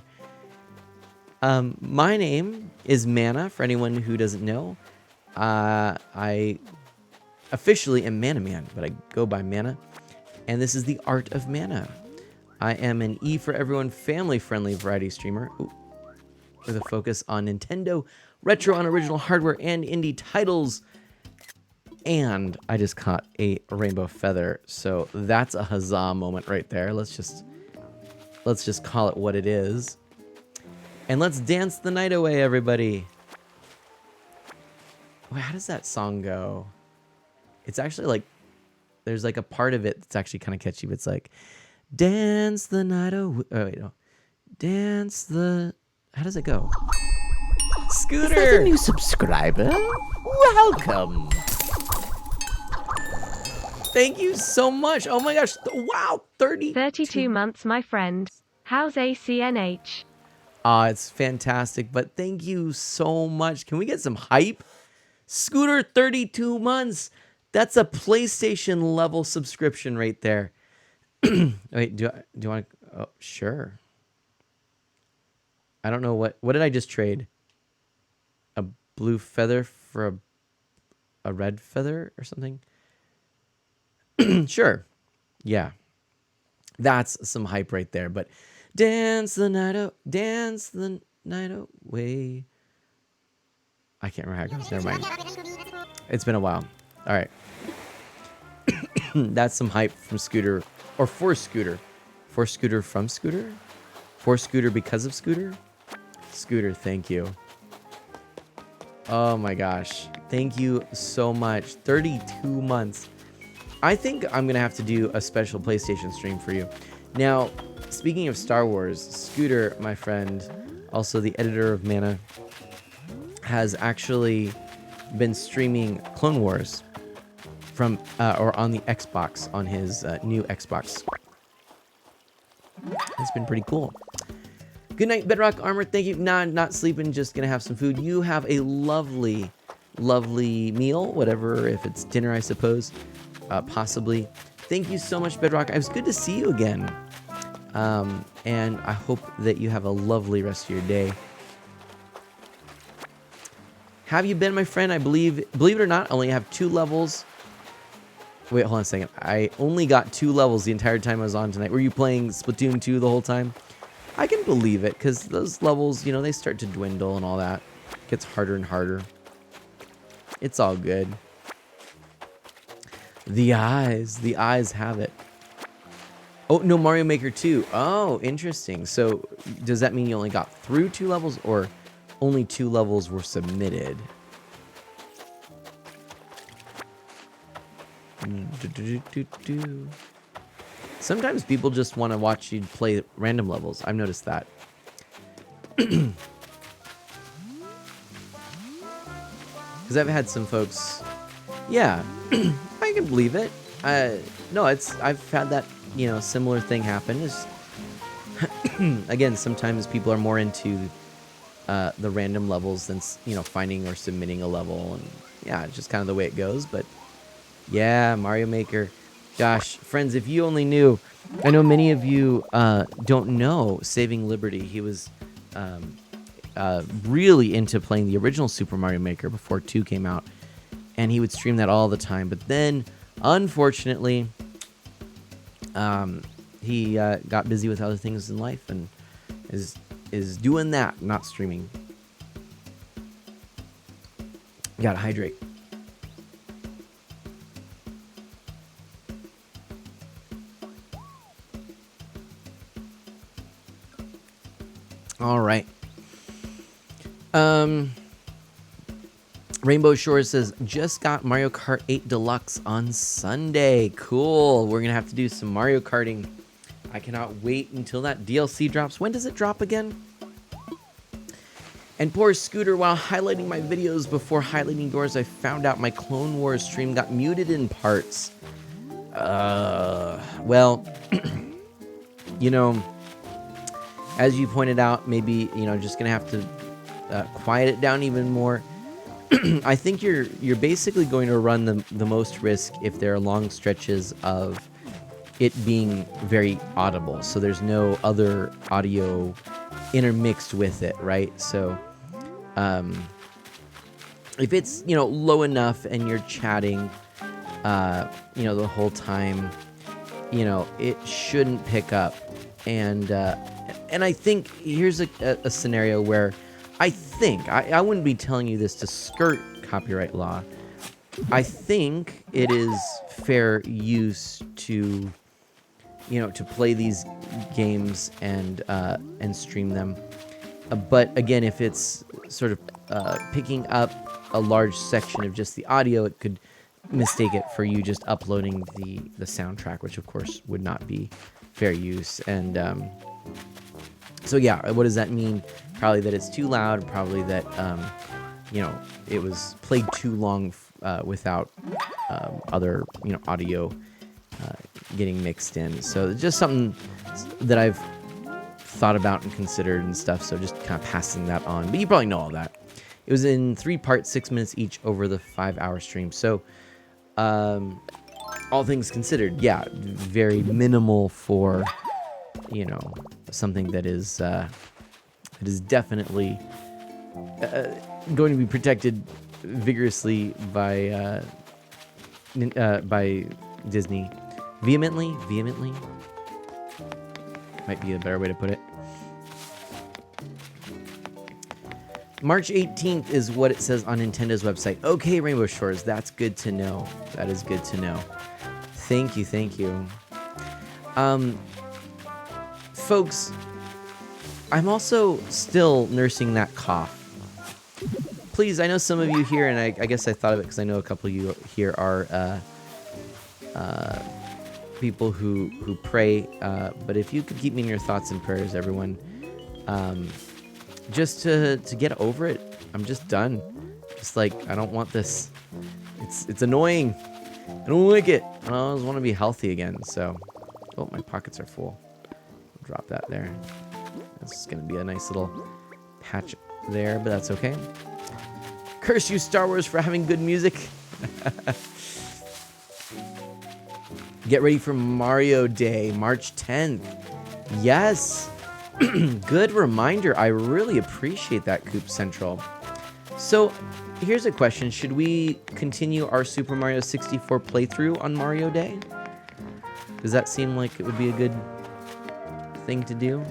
My name is Mana, for anyone who doesn't know. I officially am Mana Man, but I go by Mana. And this is the Art of Mana. I am an E for Everyone family-friendly variety streamer with a focus on Nintendo, retro and original hardware, and indie titles. And I just caught a rainbow feather, so that's a huzzah moment right there. Let's just let's just call it what it is. And let's dance the night away, everybody. Wait, how does that song go? It's actually like, there's like a part of it that's actually kind of catchy. But it's like, dance the night away. Oh, wait, no. Dance the... How does it go? Scooter! Is that a new subscriber? Welcome! Thank you so much. Oh my gosh. Wow. 32 months, my friend. How's ACNH? It's fantastic. But thank you so much. Can we get some hype? Scooter, 32 months. That's a PlayStation level subscription right there. Wait, do you want to... Oh, sure. I don't know what did I just trade? A blue feather for a red feather or something? Sure. Yeah. That's some hype right there. But dance the night away. I can't remember how it goes. Never mind. It's been a while. All right. That's some hype from Scooter, or for Scooter. For Scooter from Scooter? For Scooter because of Scooter? Scooter, thank you. Oh my gosh. Thank you so much. 32 months. I think I'm going to have to do a special PlayStation stream for you. Now, speaking of Star Wars, Scooter, my friend, also the editor of Mana, has actually been streaming Clone Wars from or on the Xbox, on his new Xbox. It's been pretty cool. Good night, Bedrock Armor. Thank you. Nah, not sleeping, just gonna have some food. You have a lovely, lovely meal, whatever, if it's dinner, I suppose, possibly. Thank you so much, Bedrock. It was good to see you again. And I hope that you have a lovely rest of your day. Have you been, my friend? I believe it or not, I only have 2 levels. Wait, hold on a second. I only got 2 levels the entire time I was on tonight. Were you playing Splatoon 2 the whole time? I can believe it, because those levels, you know, they start to dwindle and all that. It gets harder and harder. It's all good. The eyes have it. Oh, no, Mario Maker 2. Oh, interesting. So, does that mean you only got through 2 levels, or only 2 levels were submitted? Sometimes people just want to watch you play random levels. I've noticed that. Because I've had some folks... Yeah, I can believe it. No, I've had that, you know, similar thing happen. Is again, sometimes people are more into the random levels than, you know, finding or submitting a level. And yeah, it's just kind of the way it goes. But yeah, Mario Maker. Gosh, friends, if you only knew. I know many of you don't know Saving Liberty. He was really into playing the original Super Mario Maker before 2 came out. And he would stream that all the time. But then, unfortunately, he got busy with other things in life and is doing that, not streaming. Gotta hydrate. All right. Rainbow Shores says, just got Mario Kart 8 Deluxe on Sunday. Cool. We're going to have to do some Mario Karting. I cannot wait until that DLC drops. When does it drop again? And poor Scooter, while highlighting my videos before highlighting yours, I found out my Clone Wars stream got muted in parts. Well, you know, as you pointed out, maybe, you know, just going to have to quiet it down even more. I think you're basically going to run the most risk if there are long stretches of it being very audible. So there's no other audio intermixed with it, right? So if it's, you know, low enough and you're chatting, you know, the whole time, you know, it shouldn't pick up. And I think here's a scenario where I wouldn't be telling you this to skirt copyright law. I think it is fair use to, to play these games and stream them. But again, if it's sort of picking up a large section of just the audio, it could mistake it for you just uploading the soundtrack, which of course would not be fair use. And so yeah, what does that mean? Probably that it's too loud, probably that it was played too long without other audio getting mixed in. So just something that I've thought about and considered and stuff, so just kind of passing that on. But you probably know all that. It was in 3 parts, 6 minutes each over the 5-hour stream. So all things considered, yeah, very minimal for something that is definitely going to be protected vigorously by Disney. Vehemently might be a better way to put it. March 18th is what it says on Nintendo's website. Okay, Rainbow Shores, that's good to know. That is good to know. Thank you. Folks, I'm also still nursing that cough. Please, I know some of you here, and I guess I thought of it because I know a couple of you here are people who pray. But if you could keep me in your thoughts and prayers, everyone, just to get over it. I'm just done. Just like, I don't want this. It's annoying. I don't like it. I just want to be healthy again. So, oh, my pockets are full. I'll drop that there. This is going to be a nice little patch there, but that's okay. Curse you, Star Wars, for having good music. Get ready for Mario Day, March 10th. Yes. Good reminder. I really appreciate that, Coop Central. So, here's a question. Should we continue our Super Mario 64 playthrough on Mario Day? Does that seem like it would be a good thing to do?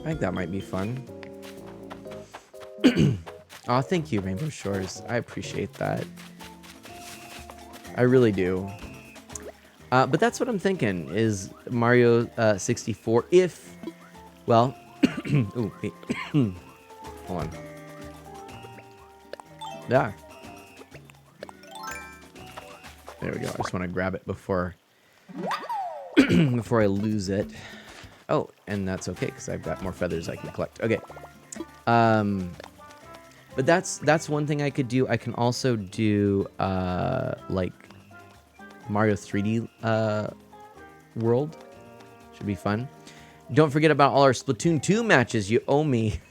I think that might be fun. Aw, thank you, Rainbow Shores. I appreciate that. I really do. But that's what I'm thinking, is Mario 64, if... Well... Ooh, wait. Hold on. Yeah. There we go. I just want to grab it before... before I lose it. Oh, and that's okay, because I've got more feathers I can collect. Okay. But that's one thing I could do. I can also do, like... Mario 3D World. Should be fun. Don't forget about all our Splatoon 2 matches. You owe me.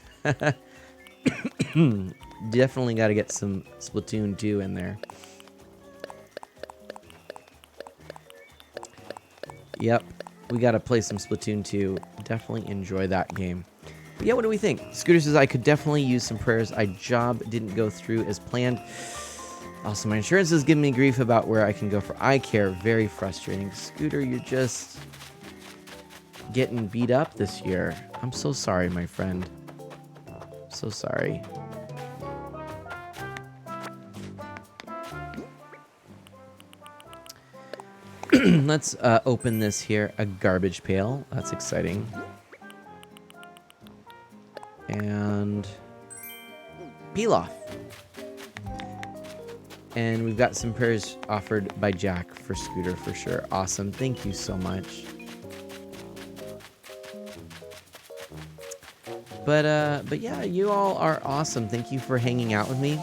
Definitely got to get some Splatoon 2 in there. Yep. We got to play some Splatoon 2. Definitely enjoy that game. But yeah, what do we think? Scooter says, I could definitely use some prayers. Job didn't go through as planned. Also, my insurance is giving me grief about where I can go for eye care. Very frustrating. Scooter, you're just getting beat up this year. I'm so sorry, my friend. So sorry. Let's open this here. A garbage pail. That's exciting. And peel off. And we've got some prayers offered by Jack for Scooter for sure. Awesome. Thank you so much. But yeah, you all are awesome. Thank you for hanging out with me.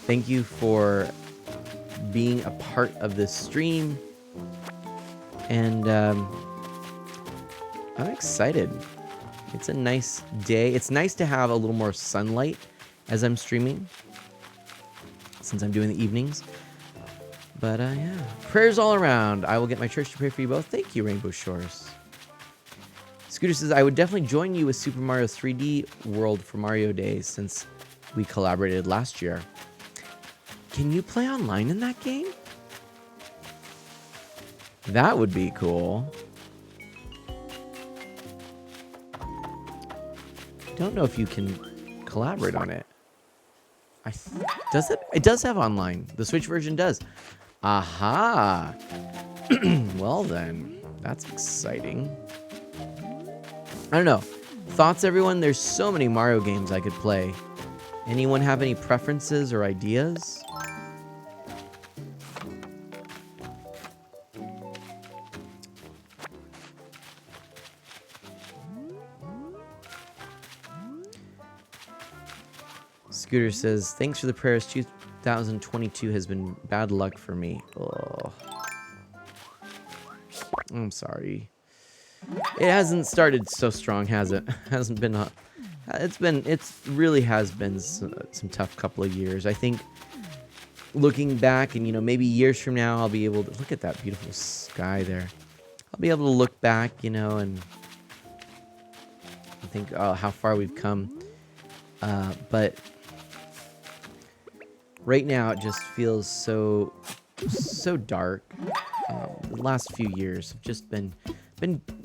Thank you for being a part of this stream. And I'm excited. It's a nice day. It's nice to have a little more sunlight as I'm streaming, since I'm doing the evenings. But yeah, prayers all around. I will get my church to pray for you both. Thank you, Rainbow Shores. Scooter says, I would definitely join you with Super Mario 3D World for Mario Day, since we collaborated last year. Can you play online in that game? That would be cool. Don't know if you can collaborate on it. Does it? It does have online. The Switch version does. Aha. Well then, that's exciting. I don't know. Thoughts, everyone? There's so many Mario games I could play. Anyone have any preferences or ideas? Scooter says, thanks for the prayers. 2022 has been bad luck for me. Oh. I'm sorry. It hasn't started so strong, has it? Hasn't been. It really has been some tough couple of years. I think looking back, and maybe years from now, I'll be able to look at that beautiful sky there. I'll be able to look back, and think, oh, how far we've come. But right now, it just feels so dark. The last few years have just been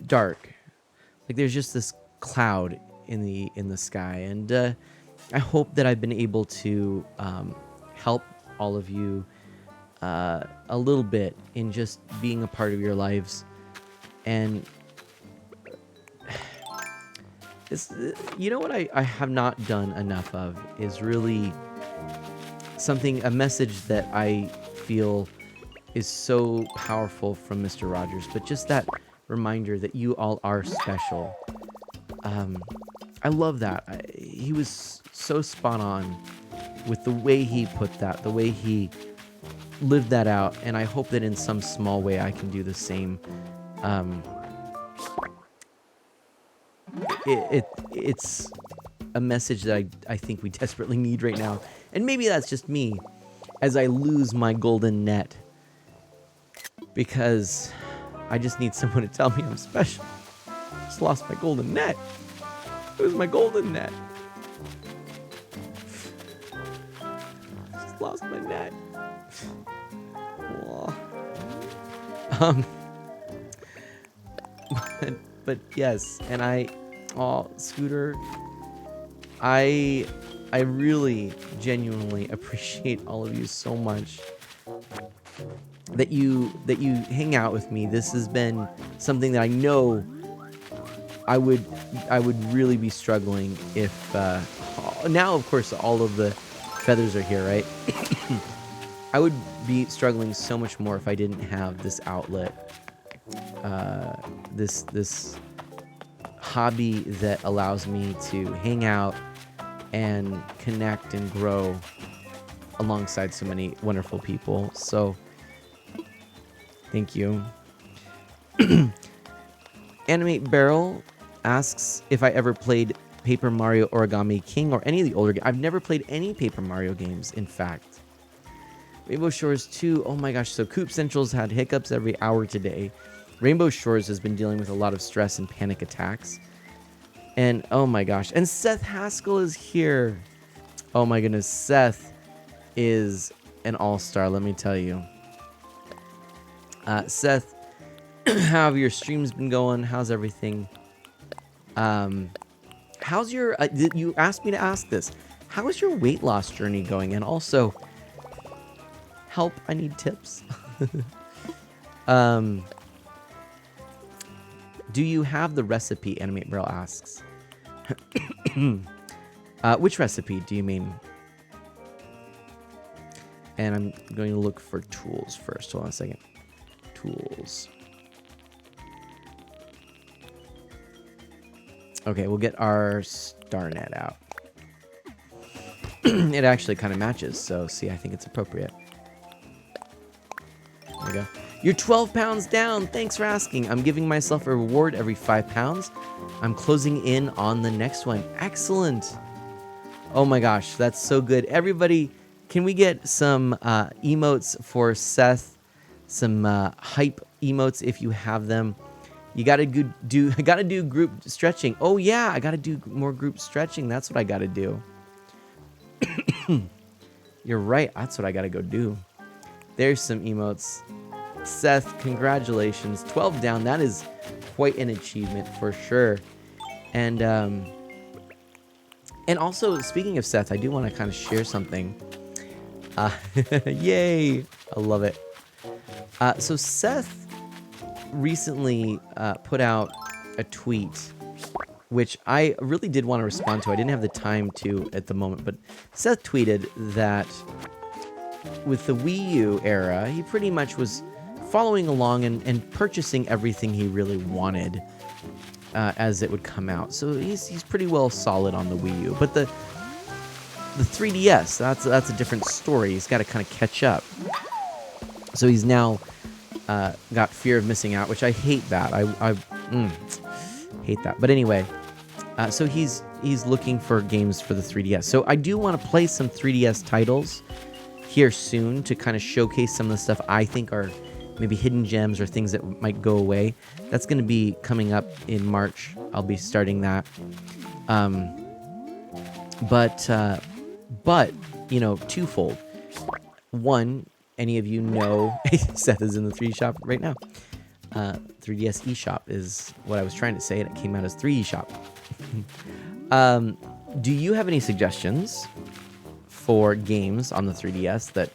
dark. Like there's just this cloud in the sky, and I hope that I've been able to help all of you a little bit in just being a part of your lives. And it's, what I have not done enough of is really a message that I feel is so powerful from Mr. Rogers, but just that reminder that you all are special. I love that. He was so spot on with the way he put that, the way he lived that out, and I hope that in some small way I can do the same. It's a message that I think we desperately need right now, and maybe that's just me as I lose my golden net, because I just need someone to tell me I'm special. Just lost my golden net. It was my golden net. Just lost my net. But yes, and Scooter, I really genuinely appreciate all of you so much that you hang out with me. This has been something that I know I would really be struggling if now of course all of the feathers are here, right? I would be struggling so much more if I didn't have this outlet, this hobby that allows me to hang out and connect and grow alongside so many wonderful people. So thank you. Animate Barrel asks if I ever played Paper Mario Origami King or any of the older games. I've never played any Paper Mario games, in fact. Rainbow Shores 2, oh my gosh, so Coop Central's had hiccups every hour today. Rainbow Shores has been dealing with a lot of stress and panic attacks. And oh my gosh, and Seth Haskell is here. Oh my goodness, Seth is an all-star, let me tell you. Seth, how have your streams been going? How's everything? How's your, you asked me to ask this. How is your weight loss journey going? And also, help, I need tips. Do you have the recipe? Animate Barrel asks. Which recipe do you mean? And I'm going to look for tools first. Hold on a second. Tools. Okay, we'll get our star net out. It actually kind of matches, so see, I think it's appropriate. There we go. You're 12 pounds down. Thanks for asking. I'm giving myself a reward every 5 pounds. I'm closing in on the next one. Excellent. Oh my gosh, that's so good. Everybody, can we get some emotes for Seth? Some hype emotes if you have them. You gotta do group stretching. Oh yeah, I gotta do more group stretching. That's what I gotta do. You're right. That's what I gotta go do. There's some emotes. Seth, congratulations. 12 down. That is quite an achievement for sure. And And also, speaking of Seth, I do want to kind of share something. Yay! I love it. So Seth recently put out a tweet, which I really did want to respond to. I didn't have the time to at the moment, but Seth tweeted that with the Wii U era, he pretty much was following along and purchasing everything he really wanted as it would come out. So he's pretty well solid on the Wii U. But the 3DS, that's a different story. He's got to kind of catch up. So he's now got fear of missing out, which I hate that. I hate that. But anyway, so he's looking for games for the 3DS. So I do want to play some 3DS titles here soon to kind of showcase some of the stuff I think are maybe hidden gems or things that might go away. That's going to be coming up in March. I'll be starting that. But you know, twofold. One, any of you know, Seth is in the 3D shop right now. 3DS eShop is what I was trying to say, and it came out as 3 eShop. Do you have any suggestions for games on the 3DS that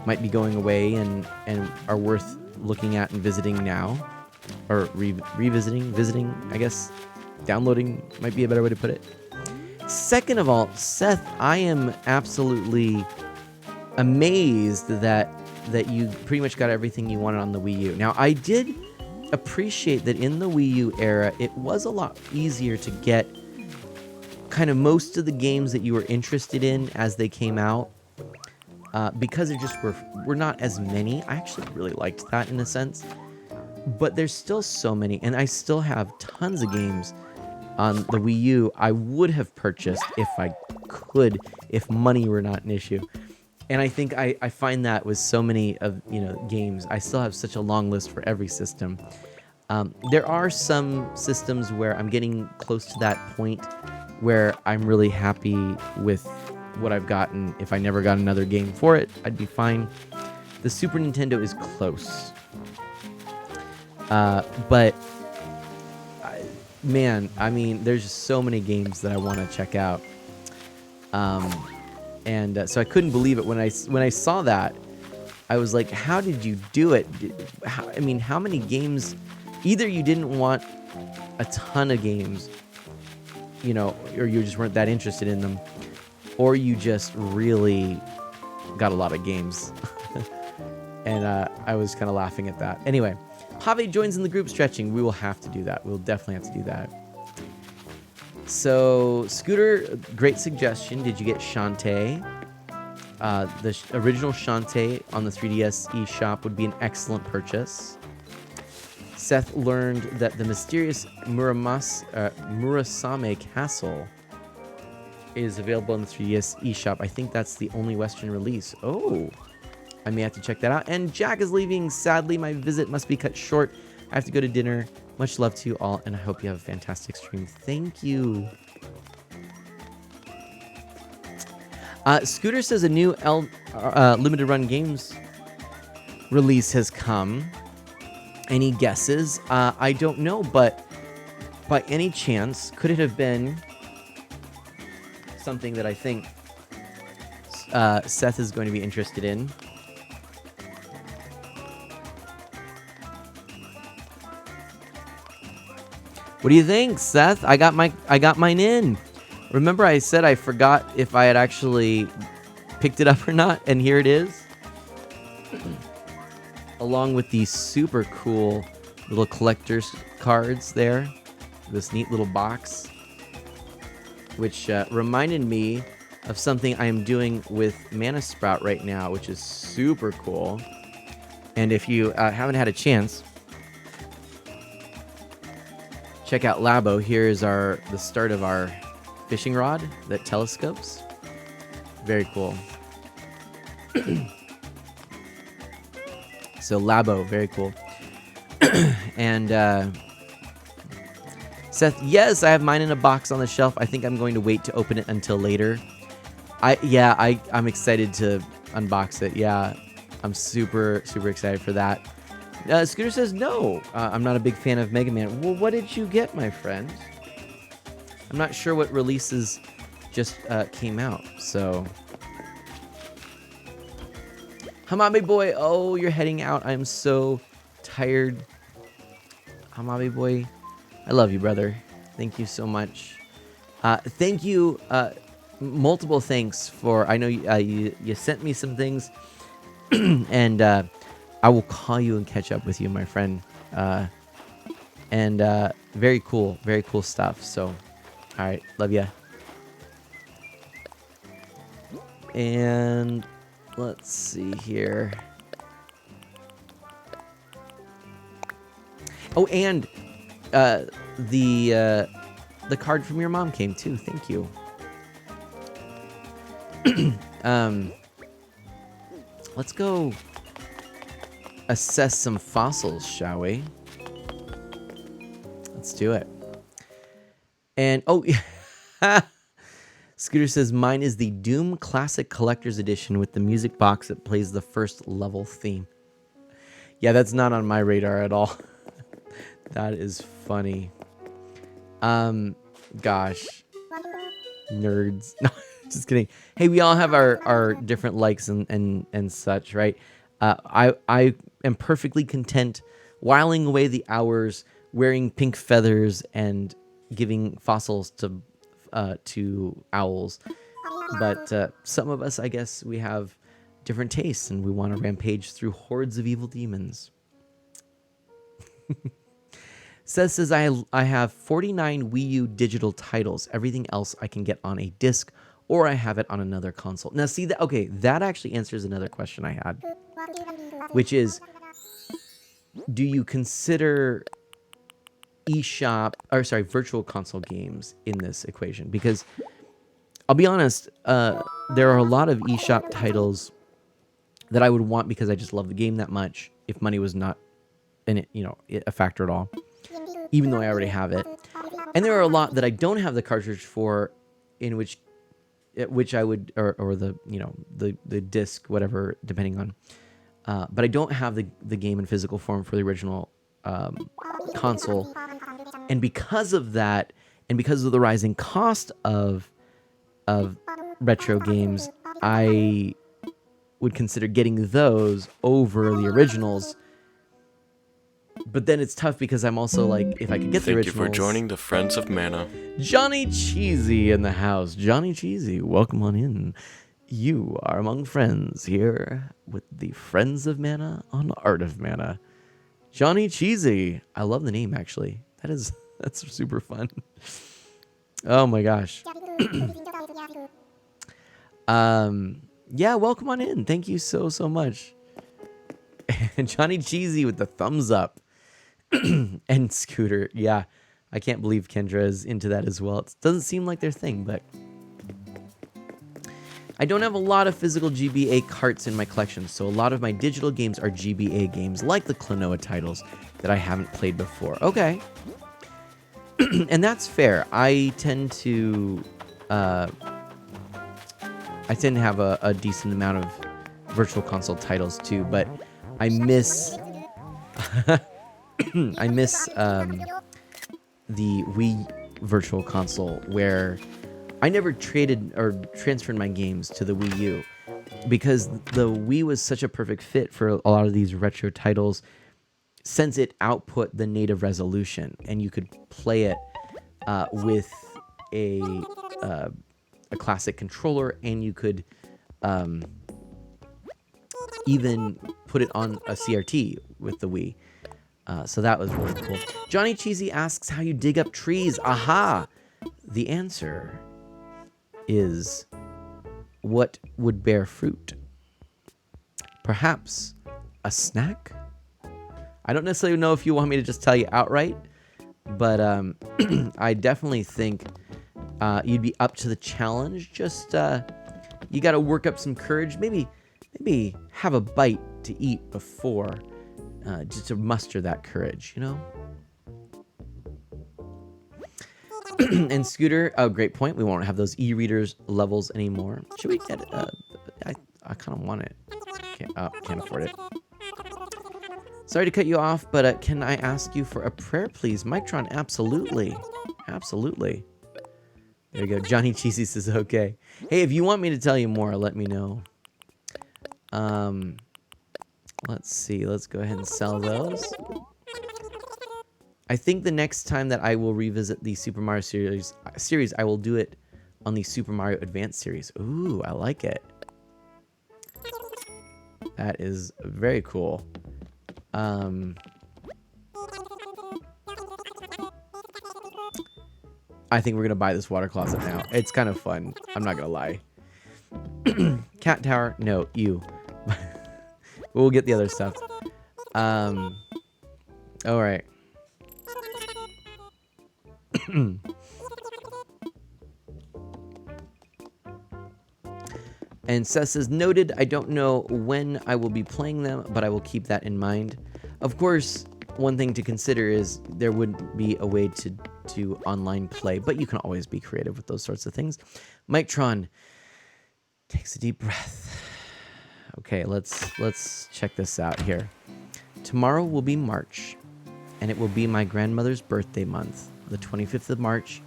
might be going away and are worth looking at and visiting now? Or visiting, I guess. Downloading might be a better way to put it. Second of all, Seth, I am absolutely amazed that you pretty much got everything you wanted on the Wii U. Now, I did appreciate that in the Wii U era, it was a lot easier to get kind of most of the games that you were interested in as they came out, because there just were not as many. I actually really liked that in a sense, but there's still so many, and I still have tons of games on the Wii U I would have purchased if I could, if money were not an issue. And I think I find that with so many of games, I still have such a long list for every system. There are some systems where I'm getting close to that point where I'm really happy with what I've gotten. If I never got another game for it, I'd be fine. The Super Nintendo is close. But man, I mean, there's just so many games that I want to check out. And so I couldn't believe it when I saw that. I was like, how did you do it? How many games? Either you didn't want a ton of games, or you just weren't that interested in them, or you just really got a lot of games. And I was kind of laughing at that. Anyway, Have joins in the group stretching. We will have to do that. We'll definitely have to do that. So, Scooter, great suggestion. Did you get Shantae? The original Shantae on the 3DS eShop would be an excellent purchase. Seth learned that the mysterious Murasame Castle is available on the 3DS eShop. I think that's the only Western release. Oh, I may have to check that out. And Jack is leaving. Sadly, my visit must be cut short. I have to go to dinner. Much love to you all, and I hope you have a fantastic stream. Thank you. Scooter says a new limited run games release has come. Any guesses? I don't know, but by any chance, could it have been something that I think Seth is going to be interested in? What do you think, Seth? I got mine in. Remember I said I forgot if I had actually picked it up or not, and here it is. Along with these super cool little collector's cards there. This neat little box. Which reminded me of something I am doing with Mana Sprout right now, which is super cool. And if you haven't had a chance, check out Labo. Here is the start of our fishing rod that telescopes. Very cool. So Labo, very cool. And Seth, yes, I have mine in a box on the shelf. I think I'm going to wait to open it until later. I'm excited to unbox it. Yeah, I'm super excited for that. Scooter says no. I'm not a big fan of Mega Man. Well, what did you get, my friend? I'm not sure what releases just came out. So, Hamabe boy, oh, you're heading out. I'm so tired. Hamabe boy, I love you, brother. Thank you so much. Thank you. Multiple thanks for. I know you sent me some things, and I will call you and catch up with you, my friend. And very cool stuff. So, all right, love ya. And let's see here. Oh, and the card from your mom came too. Thank you. Let's go assess some fossils, shall we? Let's do it. And oh, Scooter says mine is the Doom Classic Collector's Edition with the music box that plays the first level theme. Yeah, that's not on my radar at all. That is funny. Gosh. Nerds. No, just kidding. Hey, we all have our different likes and such, right? I am perfectly content whiling away the hours wearing pink feathers and giving fossils to owls. But some of us, I guess, we have different tastes and we want to rampage through hordes of evil demons. Seth says, I have 49 Wii U digital titles. Everything else I can get on a disc or I have it on another console. Now, see, that actually answers another question I had, which is, do you consider virtual console games in this equation? Because I'll be honest, there are a lot of eShop titles that I would want because I just love the game that much if money was not in it, a factor at all, even though I already have it. And there are a lot that I don't have the cartridge for, in which I would, or the disc, whatever, depending on. But I don't have the game in physical form for the original console. And because of that, and because of the rising cost of retro games, I would consider getting those over the originals. But then it's tough because I'm also like, if I could get the originals... Thank you for joining the Friends of Mana. Johnny Cheesy in the house. Johnny Cheesy, welcome on in. You are among friends here with the Friends of Mana on Art of Mana. Johnny Cheesy. I love the name, actually. That's super fun. Oh my gosh. Yeah, welcome on in. Thank you so much. And Johnny Cheesy with the thumbs up. And Scooter. Yeah, I can't believe Kendra is into that as well. It doesn't seem like their thing, but I don't have a lot of physical GBA carts in my collection, so a lot of my digital games are GBA games, like the Klonoa titles that I haven't played before. Okay. And that's fair. I tend to have a decent amount of virtual console titles too, but I miss I miss the Wii Virtual Console, where I never traded or transferred my games to the Wii U because the Wii was such a perfect fit for a lot of these retro titles, since it output the native resolution and you could play it with a classic controller, and you could even put it on a CRT with the Wii. So that was really cool. Johnny Cheesy asks how you dig up trees. Aha! The answer is what would bear fruit? Perhaps a snack? I don't necessarily know if you want me to just tell you outright, but I definitely think you'd be up to the challenge. Just you got to work up some courage. Maybe have a bite to eat before, just to muster that courage, And Scooter, oh, great point. We won't have those e-readers levels anymore. Should we get it? I kind of want it. Can't afford it. Sorry to cut you off, but can I ask you for a prayer, please? Mictron, absolutely. Absolutely. There you go. Johnny Cheesy says okay. Hey, if you want me to tell you more, let me know. Let's see. Let's go ahead and sell those. I think the next time that I will revisit the Super Mario series, I will do it on the Super Mario Advance series. Ooh, I like it. That is very cool. I think we're gonna buy this water closet now. It's kind of fun. I'm not gonna lie. Cat tower, no, you. We'll get the other stuff. All right. And Seth says, noted, I don't know when I will be playing them, but I will keep that in mind. Of course, one thing to consider is there wouldn't be a way to do online play, but you can always be creative with those sorts of things. Mike Tron takes a deep breath. Okay, let's check this out here. Tomorrow will be March, and it will be my grandmother's birthday month. The 25th of March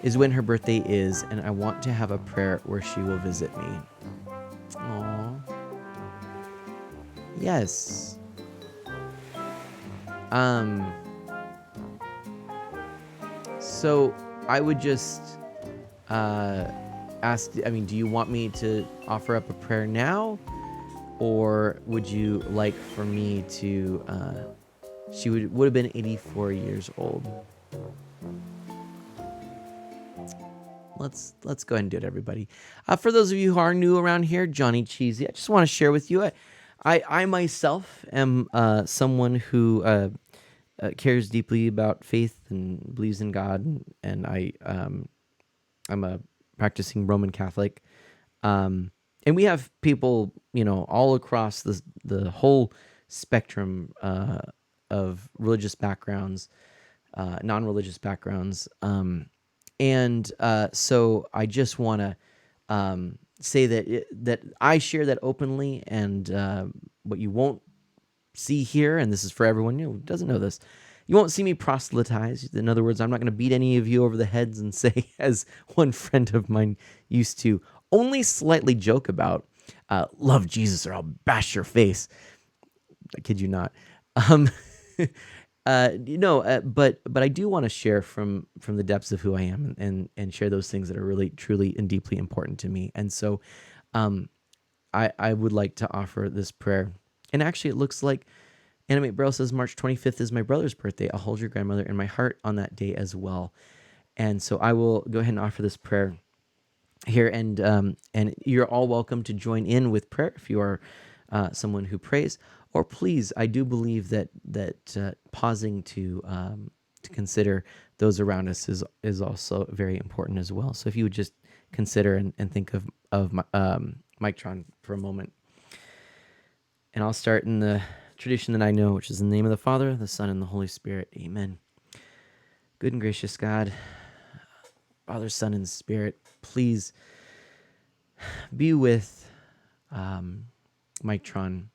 is when her birthday is, and I want to have a prayer where she will visit me. Aww. Yes. So I would just ask, I mean, do you want me to offer up a prayer now? Or would you like for me to, she would have been 84 years old. Let's go ahead and do it, everybody. For those of you who are new around here, Johnny Cheesy, I just want to share with you, I myself am someone who cares deeply about faith and believes in God, and I'm a practicing Roman Catholic, and we have people, all across the whole spectrum of religious backgrounds, non-religious backgrounds. And so I just want to say that I share that openly, and what you won't see here, and this is for everyone who doesn't know this, you won't see me proselytize. In other words, I'm not going to beat any of you over the heads and say, as one friend of mine used to only slightly joke about, love Jesus or I'll bash your face. I kid you not. But I do want to share from the depths of who I am, and share those things that are really, truly, and deeply important to me. And so, I would like to offer this prayer. And actually, it looks like Animate Braille says March 25th is my brother's birthday. I'll hold your grandmother in my heart on that day as well. And so I will go ahead and offer this prayer here, and you're all welcome to join in with prayer if you are someone who prays. Or please, I do believe that pausing to consider those around us is also very important as well. So if you would just consider and think of Mike Tron for a moment. And I'll start in the tradition that I know, which is in the name of the Father, the Son, and the Holy Spirit. Amen. Good and gracious God, Father, Son, and Spirit, please be with Mike Tron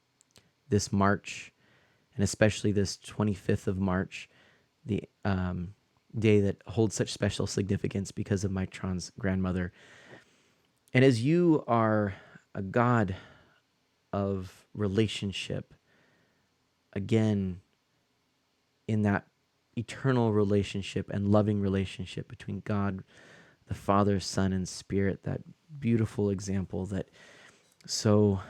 this March, and especially this 25th of March, the day that holds such special significance because of Mike Tron's grandmother. And as you are a God of relationship, again, in that eternal relationship and loving relationship between God, the Father, Son, and Spirit, that beautiful example that so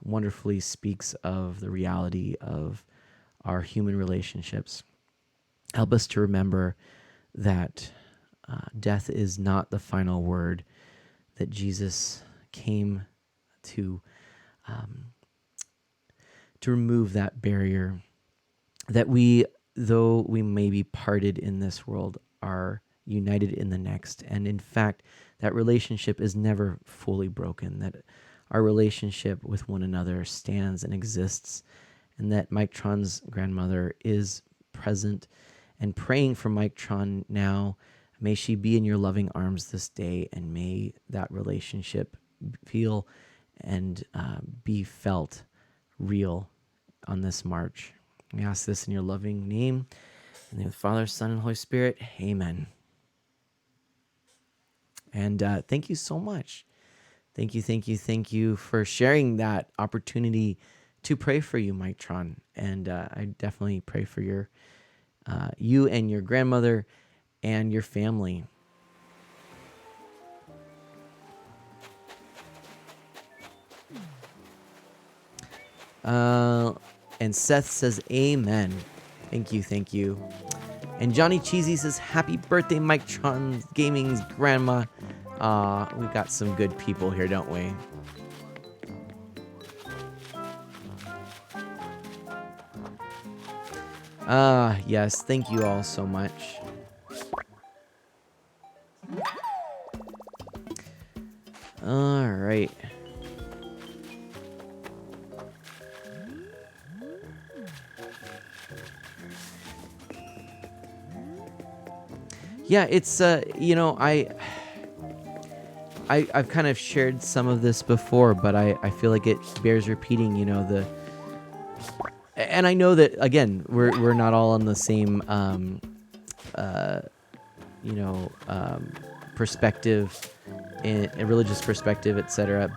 wonderfully speaks of the reality of our human relationships. Help us to remember that death is not the final word, that Jesus came to remove that barrier, that we, though we may be parted in this world, are united in the next. And in fact, that relationship is never fully broken, that our relationship with one another stands and exists, and that Mike Tron's grandmother is present and praying for Mike Tron now. May she be in your loving arms this day, and may that relationship feel and be felt real on this March. We ask this in your loving name, in the name of the Father, Son, and Holy Spirit. Amen. And thank you so much. Thank you for sharing that opportunity to pray for you, Mike Tron. And I definitely pray for you and your grandmother and your family. And Seth says, amen. Thank you. And Johnny Cheesy says, happy birthday, Mike Tron Gaming's grandma. We got some good people here, don't we? Yes, thank you all so much. All right. Yeah, it's I've kind of shared some of this before, but I feel like it bears repeating, and I know that again, we're not all on the same perspective, in a religious perspective, etc.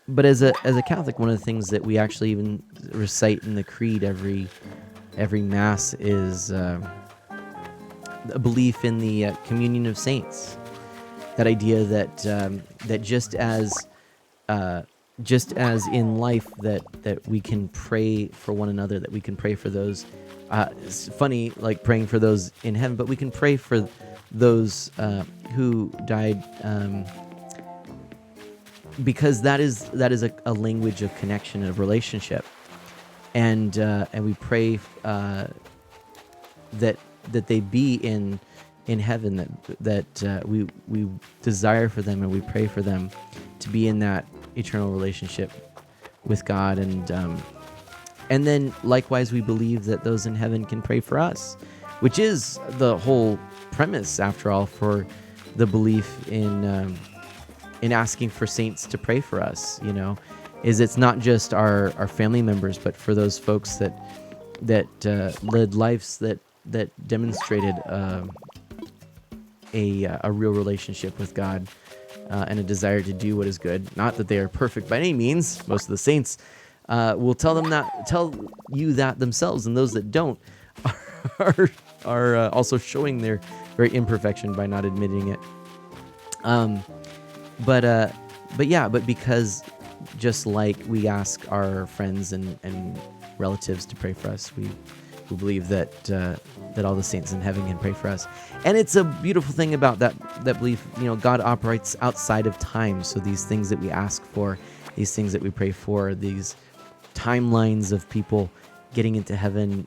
But as a Catholic, one of the things that we actually even recite in the creed every mass is a belief in the communion of saints. That idea that just as in life that we can pray for one another, that we can pray for those. It's funny, like praying for those in heaven, but we can pray for those who died, because that is a language of connection and of relationship, and we pray that they be in heaven, that we desire for them, and we pray for them to be in that eternal relationship with God, and then likewise we believe that those in heaven can pray for us, which is the whole premise, after all, for the belief in asking for saints to pray for us. Is it's not just our family members, but for those folks that led lives that demonstrated a real relationship with God, and a desire to do what is good. Not that they are perfect by any means. Most of the saints will tell you that themselves, and those that don't are also showing their very imperfection by not admitting it. But because just like we ask our friends and relatives to pray for us, we believe that all the saints in heaven can pray for us. And it's a beautiful thing about that belief. God operates outside of time. So these things that we ask for, these things that we pray for, these timelines of people getting into heaven,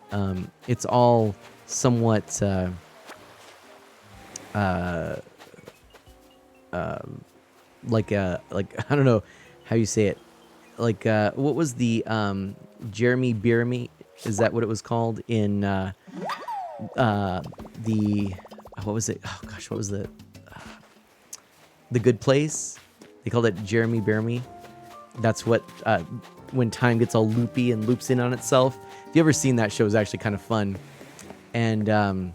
it's all somewhat like I don't know how you say it. Like what was the Jeremy Bearimy? Is that what it was called in the what was it? Oh gosh, what was the Good Place? They called it Jeremy Bearimy. That's what when time gets all loopy and loops in on itself. If you ever seen that show, it's actually kind of fun. And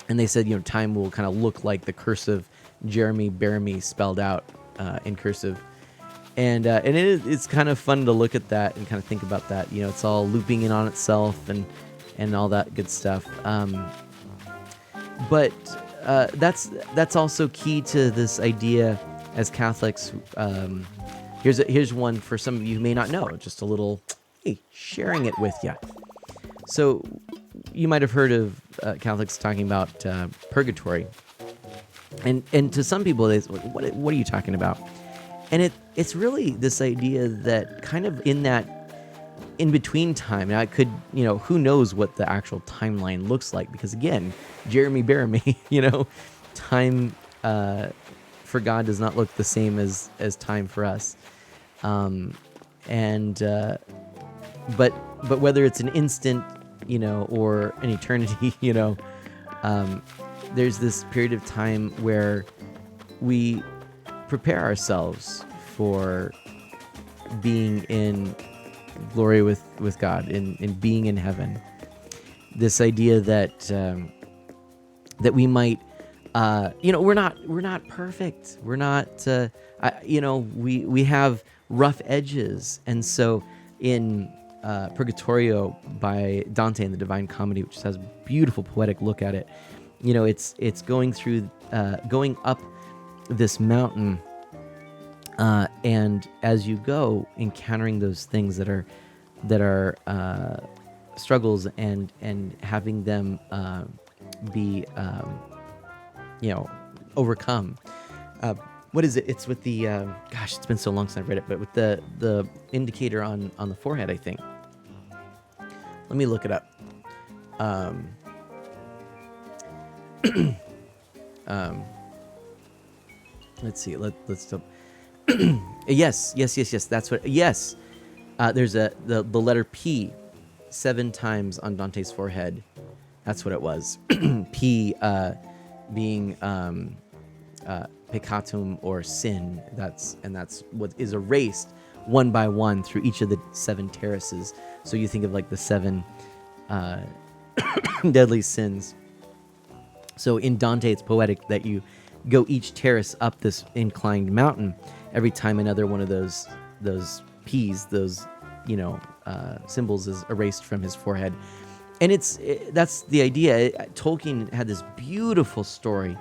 they said time will kind of look like the cursive Jeremy Bearimy spelled out in cursive. And it's kind of fun to look at that and kind of think about that. It's all looping in on itself and all that good stuff. But that's also key to this idea as Catholics. Here's one for some of you who may not know. Just a little, hey, sharing it with you. So you might have heard of Catholics talking about purgatory, and to some people they say, what are you talking about? And it's really this idea that kind of in that in between time. Now it could, who knows what the actual timeline looks like, because again, Jeremy Bearimy, time for God does not look the same as time for us. But whether it's an instant, or an eternity, there's this period of time where we prepare ourselves for being in glory with God, in being in heaven. This idea that we might we're not perfect. We're not, we have rough edges. And so in Purgatorio by Dante in the Divine Comedy, which has a beautiful poetic look at it, it's going through, going up this mountain, and as you go, encountering those things that are struggles, and having them be overcome. What is it? It's with the gosh, it's been so long since I've read it, but with the indicator on the forehead, I think. Let me look it up. Let's see. Let's stop. Yes. That's what. Yes. There's the letter P 7 times on Dante's forehead. That's what it was. P being peccatum, or sin. That's what is erased one by one through each of the 7 terraces. So you think of like the 7 deadly sins. So in Dante, it's poetic that you go each terrace up this inclined mountain. Every time another one of those P's, those symbols, is erased from his forehead. And that's the idea. Tolkien had this beautiful story,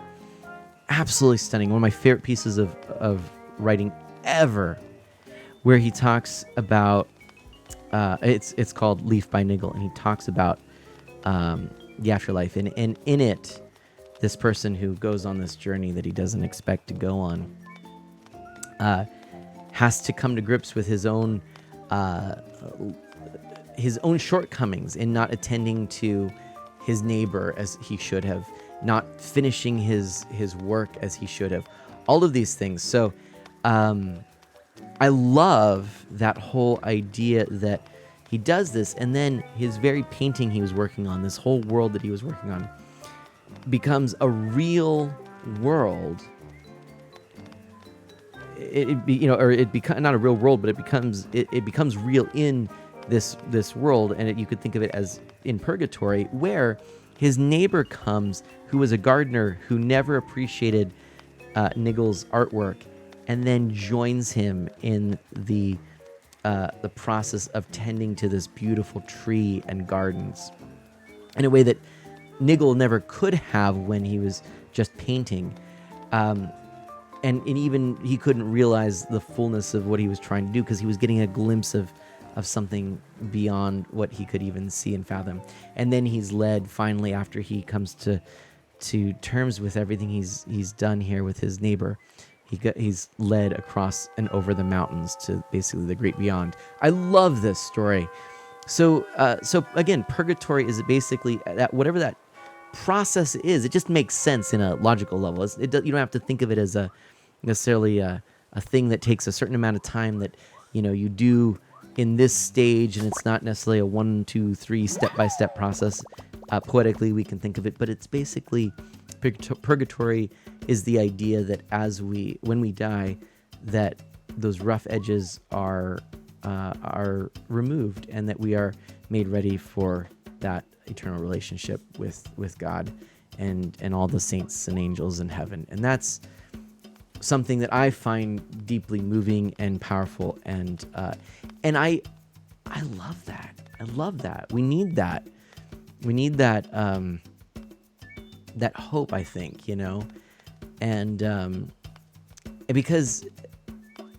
absolutely stunning, one of my favorite pieces of writing ever, where he talks about, it's called Leaf by Niggle, and he talks about the afterlife. And in it, this person who goes on this journey that he doesn't expect to go on has to come to grips with his own shortcomings in not attending to his neighbor as he should have, not finishing his work as he should have, all of these things. So I love that whole idea that he does this, and then his very painting he was working on, this whole world that he was working on, becomes a real world. It becomes not a real world, but it becomes real in this world. And you could think of it as in purgatory, where his neighbor comes, who was a gardener who never appreciated Niggle's artwork, and then joins him in the process of tending to this beautiful tree and gardens in a way that Niggle never could have when he was just painting. And even he couldn't realize the fullness of what he was trying to do, because he was getting a glimpse of something beyond what he could even see and fathom. And then he's led, finally, after he comes to terms with everything he's done here with his neighbor, he's led across and over the mountains to basically the great beyond. I love this story. So again, purgatory is basically that, whatever that process is, it just makes sense in a logical level. You don't have to think of it as necessarily a thing that takes a certain amount of time that you do in this stage, and it's not necessarily a 1, 2, 3 step-by-step process. Poetically, we can think of it, but it's basically purgatory is the idea that when we die, that those rough edges are removed, and that we are made ready for that eternal relationship with God and all the saints and angels in heaven. And that's something that I find deeply moving and powerful, and I love that. I love that. We need that. We need that that hope, I think, and because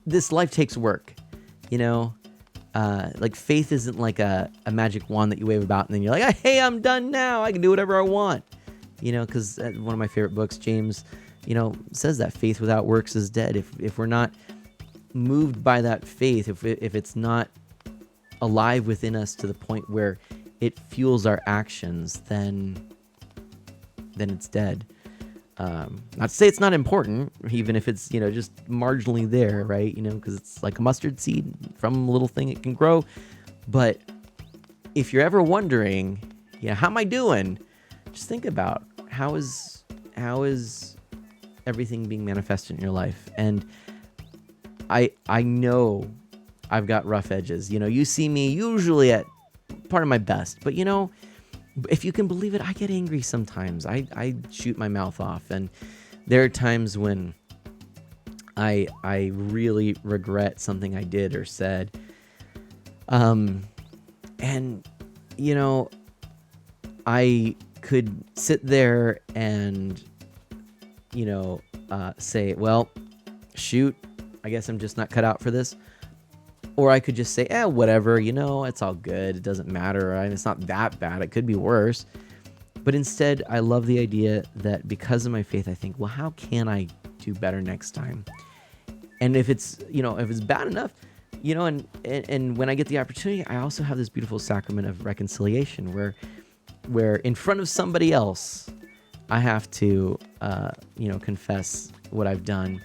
this life takes work, like faith isn't like a magic wand that you wave about and then you're like, hey, I'm done now, I can do whatever I want, because one of my favorite books, James, says that faith without works is dead. If we're not moved by that faith, if it's not alive within us to the point where it fuels our actions, then it's dead. Not to say it's not important, even if it's just marginally there, right? Because it's like a mustard seed. From a little thing it can grow. But if you're ever wondering, how am I doing? Just think about how is everything being manifested in your life. And I know I've got rough edges. You see me usually at part of my best, but if you can believe it, I get angry sometimes. I shoot my mouth off, and there are times when I really regret something I did or said. And you know, I could sit there and, you know, say, well, shoot, I guess I'm just not cut out for this. Or I could just say, whatever, you know, it's all good. It doesn't matter. I mean, it's not that bad. It could be worse. But instead, I love the idea that because of my faith, I think, well, how can I do better next time? And if it's, you know, if it's bad enough, you know, and when I get the opportunity, I also have this beautiful sacrament of reconciliation where in front of somebody else, I have to, you know, confess what I've done.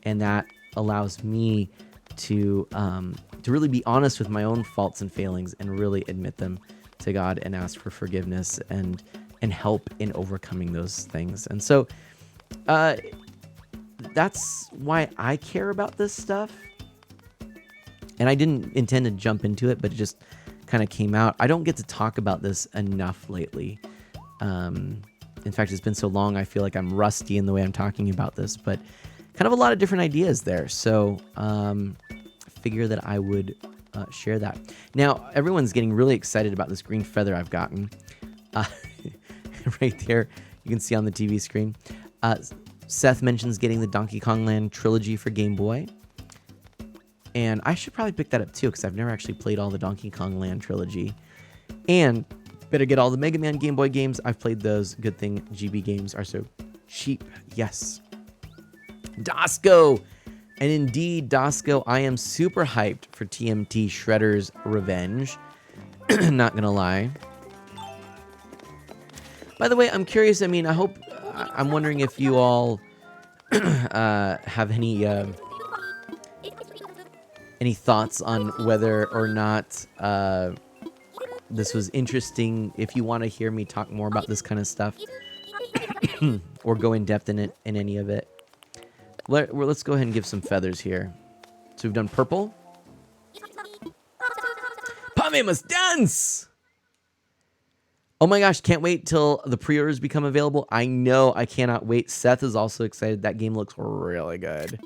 And that allows me to really be honest with my own faults and failings and really admit them to God and ask for forgiveness and help in overcoming those things. And so that's why I care about this stuff. And I didn't intend to jump into it, but it just kind of came out. I don't get to talk about this enough lately. In fact, it's been so long, I feel like I'm rusty in the way I'm talking about this, but kind of a lot of different ideas there. So figure that I would share that. Now, everyone's getting really excited about this green feather I've gotten. Right there, you can see on the TV screen. Seth mentions getting the Donkey Kong Land trilogy for Game Boy. And I should probably pick that up too, because I've never actually played all the Donkey Kong Land trilogy. And better get all the Mega Man Game Boy games. I've played those. Good thing GB games are so cheap. Yes. Dosco. And indeed, Dosco, I am super hyped for TMT Shredder's Revenge. Not going to lie. By the way, I'm curious. I mean, I'm wondering if you all have any thoughts on whether or not this was interesting, if you want to hear me talk more about this kind of stuff or go in depth in any of it. Let's go ahead and give some feathers here. So we've done purple. Pame must dance! Oh my gosh, can't wait till the pre-orders become available. I know, I cannot wait. Seth is also excited. That game looks really good.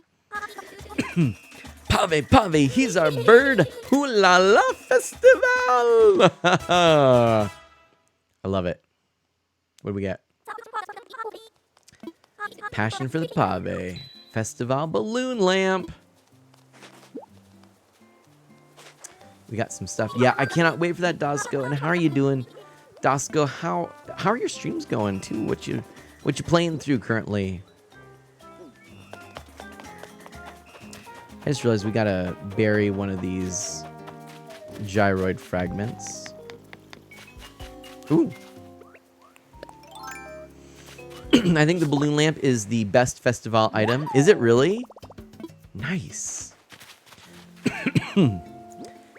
Pave, he's our bird. Hoo la la festival. I love it. What do we get? Passion for the Pave. Festival balloon lamp. We got some stuff. Yeah, I cannot wait for that, Dosco. And how are you doing, Dosco? How are your streams going too? What you playing through currently? I just realized we gotta bury one of these gyroid fragments. Ooh. I think the balloon lamp is the best festival item. Is it really? Nice.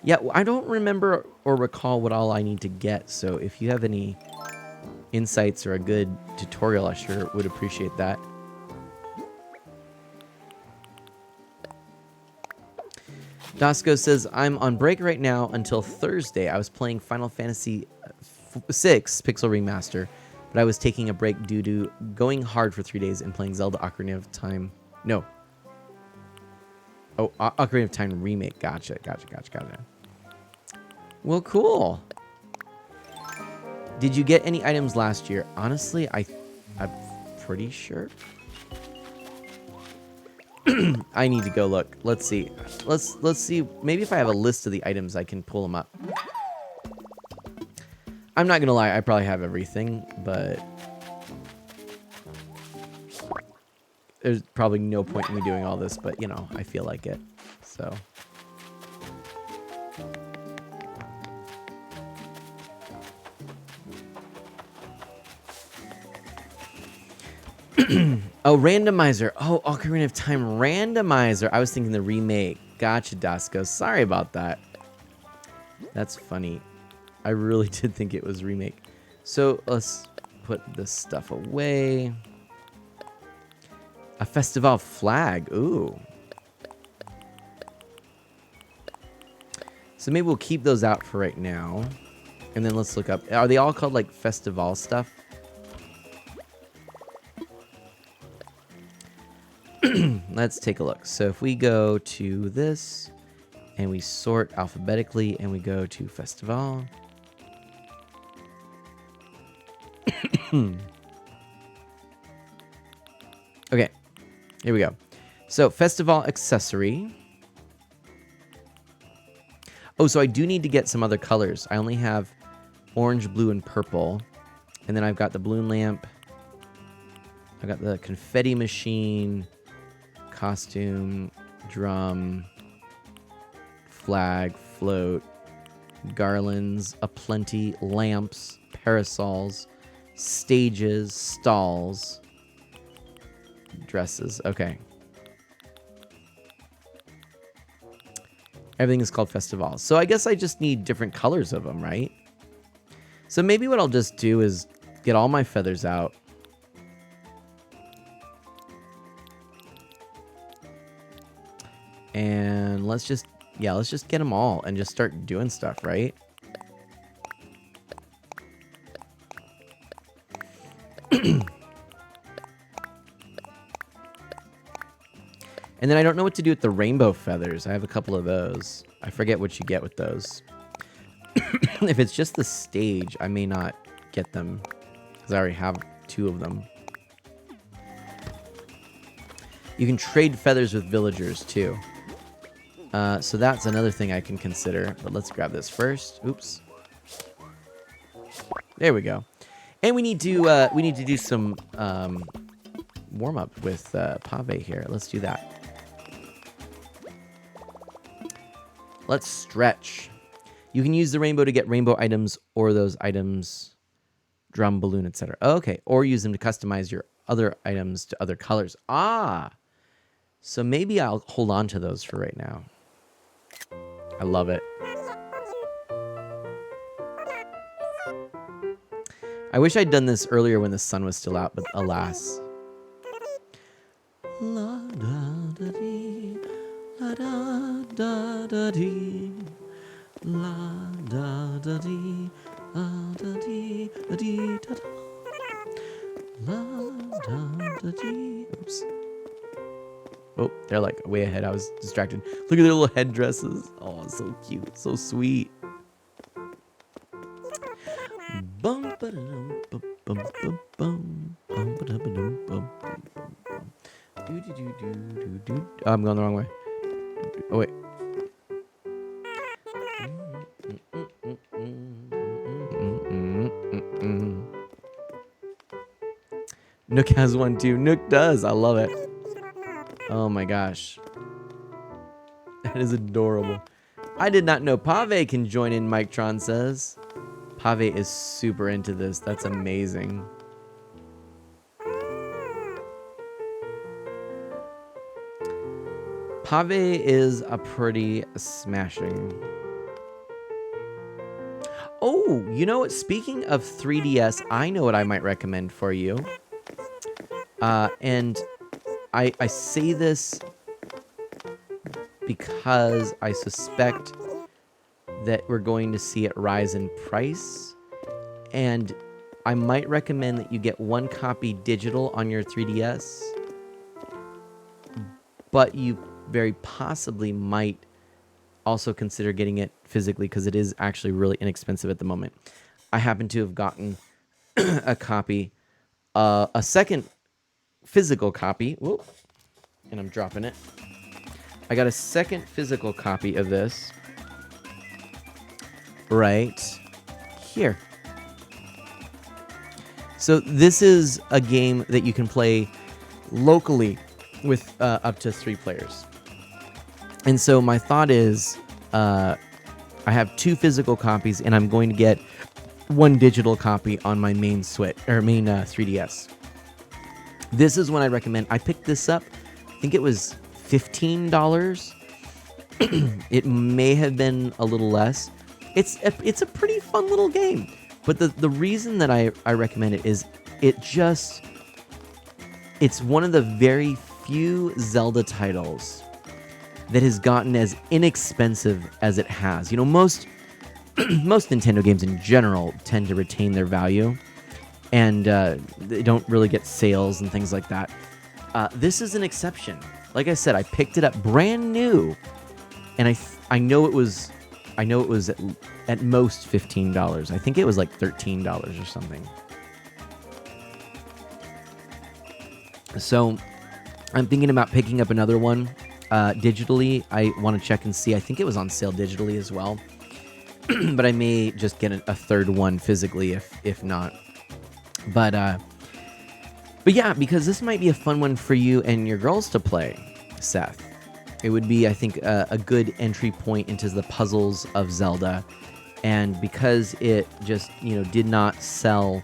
Yeah, I don't remember or recall what all I need to get, so if you have any insights or a good tutorial, I sure would appreciate that. Dosco says, I'm on break right now until Thursday. I was playing Final Fantasy VI Pixel Remaster, but I was taking a break due to going hard for 3 days and playing Zelda Ocarina of Time. No. Oh, Ocarina of Time remake. Gotcha. Well, cool. Did you get any items last year? Honestly, I'm pretty sure. I need to go look. Let's see. Let's see. Maybe if I have a list of the items, I can pull them up. I'm not gonna lie. I probably have everything, but there's probably no point in me doing all this. But you know, I feel like it. So. Oh, randomizer. Oh, Ocarina of Time randomizer. I was thinking the remake. Gotcha, Dosco. Sorry about that. That's funny. I really did think it was remake. So let's put this stuff away. A festival flag. Ooh. So maybe we'll keep those out for right now. And then let's look up. Are they all called like festival stuff? Let's take a look. So if we go to this and we sort alphabetically and we go to festival. Okay, here we go. So festival accessory. Oh, so I do need to get some other colors. I only have orange, blue, and purple. And then I've got the balloon lamp. I've got the confetti machine, costume, drum, flag, float, garlands, aplenty, lamps, parasols, stages, stalls, dresses. Okay. Everything is called festivals. So I guess I just need different colors of them, right? So maybe what I'll just do is get all my feathers out. And let's just get them all and just start doing stuff, right? And then I don't know what to do with the rainbow feathers. I have a couple of those. I forget what you get with those. If it's just the stage, I may not get them because I already have 2 of them. You can trade feathers with villagers too. So that's another thing I can consider. But let's grab this first. Oops. There we go. And we need to do some warm up with Pave here. Let's do that. Let's stretch. You can use the rainbow to get rainbow items or those items, drum, balloon, etc. Okay, or use them to customize your other items to other colors. Ah, so maybe I'll hold on to those for right now. I love it. I wish I'd done this earlier when the sun was still out, but alas. La da da dee, la da da da dee, la da da dee, la da dee da dee da da, la da da dee. Oops. Oh, they're like way ahead. I was distracted. Look at their little headdresses. Oh, so cute, so sweet. Bum ba dum bum bum bum bum bum ba dum bum bum bum. Do do do do do. Oh, I'm going the wrong way. Oh wait. Nook has one too. Nook does. I love it. Oh my gosh. That is adorable. I did not know Pave can join in, Mike Tron says. Pave is super into this. That's amazing. Pave is a pretty smashing. Oh, you know what? Speaking of 3DS, I know what I might recommend for you. And I say this because I suspect that we're going to see it rise in price. And I might recommend that you get 1 copy digital on your 3DS. But you very possibly might also consider getting it physically because it is actually really inexpensive at the moment. I happen to have gotten a copy, a second physical copy. Whoop, and I'm dropping it. I got a second physical copy of this right here. So this is a game that you can play locally with up to 3 players. And so my thought is, I have 2 physical copies, and I'm going to get 1 digital copy on my main Switch or main 3DS. This is when I recommend. I picked this up. I think it was $15. It may have been a little less. It's a pretty fun little game. But the reason that I recommend it is it's one of the very few Zelda titles that has gotten as inexpensive as it has. You know, most most Nintendo games in general tend to retain their value, and they don't really get sales and things like that. This is an exception. Like I said, I picked it up brand new, and I know it was at most $15. I think it was like $13 or something. So I'm thinking about picking up another one digitally. I want to check and see. I think it was on sale digitally as well. But I may just get a third one physically if not. But yeah, because this might be a fun one for you and your girls to play, Seth. It would be, I think, a good entry point into the puzzles of Zelda. And because it just, did not sell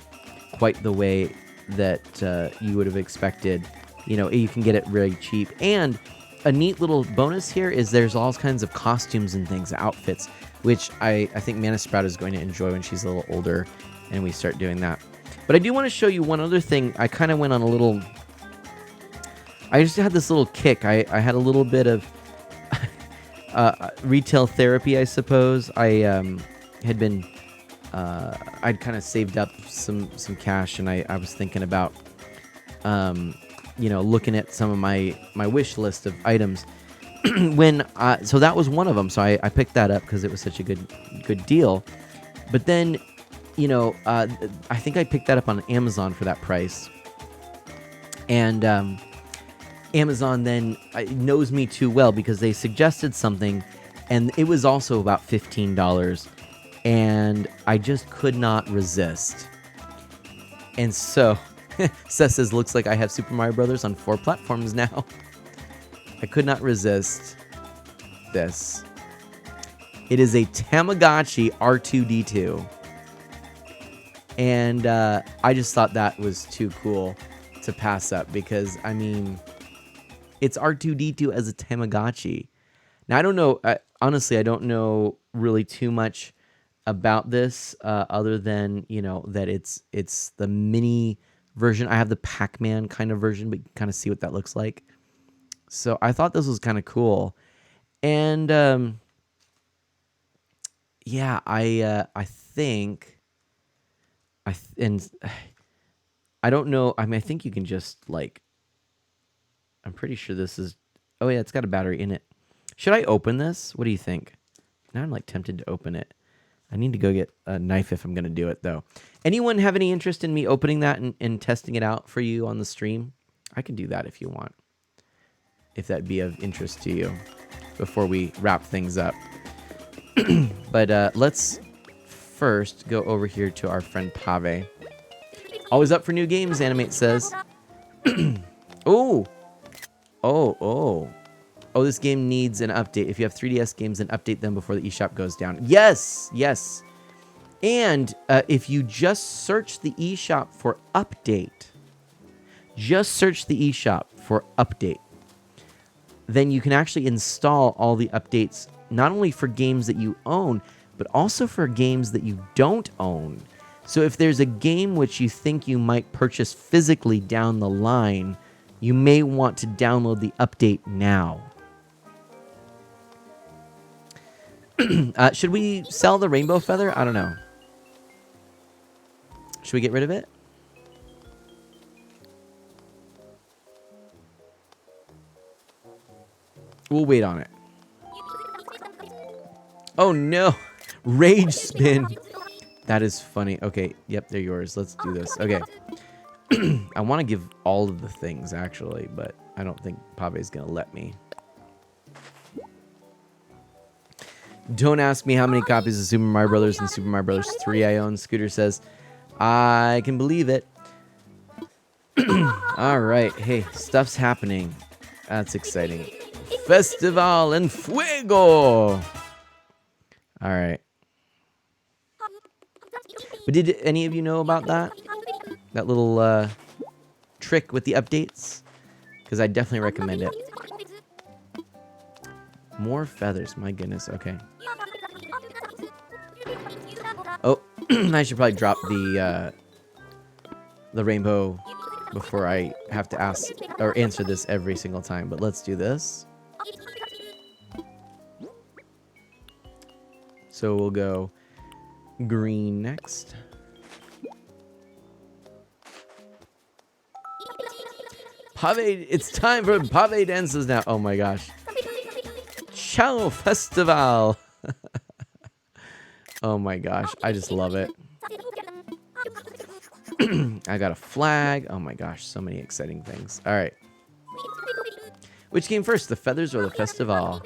quite the way that you would have expected, you can get it really cheap. And a neat little bonus here is there's all kinds of costumes and things, outfits, which I think Mana Sprout is going to enjoy when she's a little older and we start doing that. But I do want to show you one other thing. I kind of went on a little... I just had this little kick. I had a little bit of retail therapy, I suppose. I had been... I'd kind of saved up some cash, and I was thinking about, looking at some of my wish list of items. So that was one of them. So I picked that up because it was such a good deal. But then, I think I picked that up on Amazon for that price. And Amazon then knows me too well because they suggested something, and it was also about $15. And I just could not resist. And so, Seth says, looks like I have Super Mario Brothers on 4 platforms now. I could not resist this. It is a Tamagotchi R2-D2. And I just thought that was too cool to pass up because, it's R2-D2 as a Tamagotchi. Now, I don't know, honestly, I don't know really too much about this other than, that it's the mini version. I have the Pac-Man kind of version, but you can kind of see what that looks like. So I thought this was kind of cool. And yeah, I think I don't know. I think you can just I'm pretty sure this is, oh yeah, it's got a battery in it. Should I open this? What do you think? Now I'm tempted to open it. I need to go get a knife if I'm going to do it, though. Anyone have any interest in me opening that and testing it out for you on the stream? I can do that if you want, if that'd be of interest to you before we wrap things up. But let's first go over here to our friend Pave. Always up for new games, Animate says. Oh, this game needs an update. If you have 3DS games, then update them before the eShop goes down. Yes. And if you just search the eShop for update, then you can actually install all the updates, not only for games that you own, but also for games that you don't own. So if there's a game which you think you might purchase physically down the line, you may want to download the update now. Should we sell the rainbow feather? I don't know. Should we get rid of it? We'll wait on it. Oh no! Rage spin! That is funny. Okay, yep, they're yours. Let's do this. Okay. I want to give all of the things, actually, but I don't think Pave's going to let me. Don't ask me how many copies of Super Mario Brothers and Super Mario Brothers 3 I own. Scooter says, I can believe it. All right. Hey, stuff's happening. That's exciting. Festival en Fuego. All right. But did any of you know about that? That little trick with the updates? Because I definitely recommend it. More feathers. My goodness. Okay. Oh, I should probably drop the rainbow before I have to ask or answer this every single time. But let's do this. So we'll go green next. Pave, it's time for pave dances now. Oh my gosh. Ciao Festival. Oh my gosh, I just love it. I got a flag. Oh my gosh, so many exciting things. All right. Which came first, the feathers or the festival?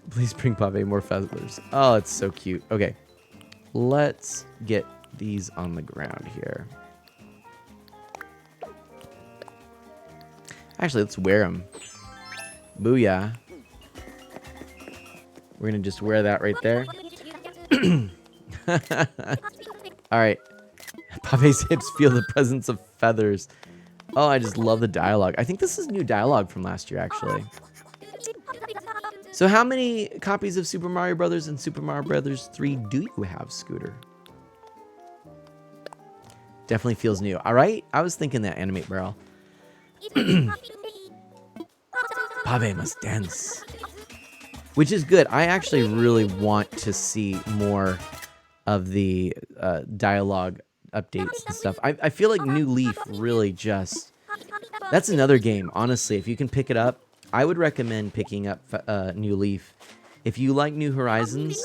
Please bring Pave more feathers. Oh, it's so cute. Okay, let's get these on the ground here. Actually, let's wear them. Booyah. We're going to just wear that right there. All right. Pave's hips feel the presence of feathers. Oh, I just love the dialogue. I think this is new dialogue from last year, actually. So how many copies of Super Mario Brothers and Super Mario Brothers 3 do you have, Scooter? Definitely feels new. All right. I was thinking that, Animate Barrel. Pave must dance. Which is good. I actually really want to see more of the dialogue updates and stuff. I feel like New Leaf really just... That's another game, honestly. If you can pick it up, I would recommend picking up New Leaf. If you like New Horizons,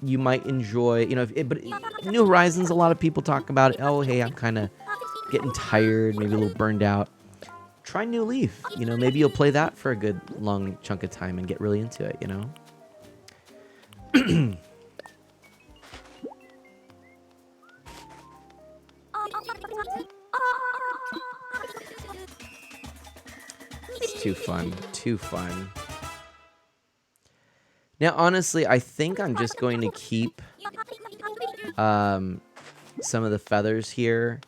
you might enjoy... but New Horizons, a lot of people talk about it. Oh, hey, I'm kind of getting tired, maybe a little burned out. Try New Leaf. Maybe you'll play that for a good long chunk of time and get really into it, It's too fun. Too fun. Now, honestly, I think I'm just going to keep some of the feathers here.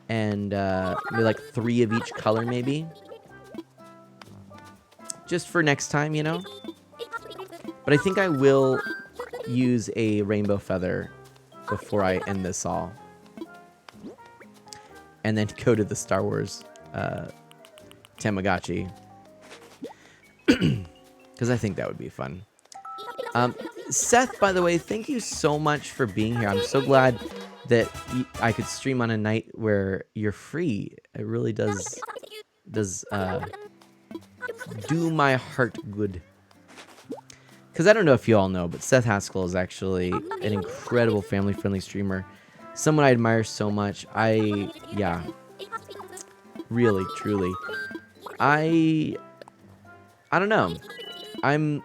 And maybe like 3 of each color, maybe. Just for next time, But I think I will use a rainbow feather before I end this all. And then go to the Star Wars Tamagotchi. Because I think that would be fun. Seth, by the way, thank you so much for being here. I'm so glad that I could stream on a night where you're free. It really does do my heart good. Because I don't know if you all know, but Seth Haskell is actually an incredible family-friendly streamer. Someone I admire so much. Yeah. Really, truly. I don't know. I'm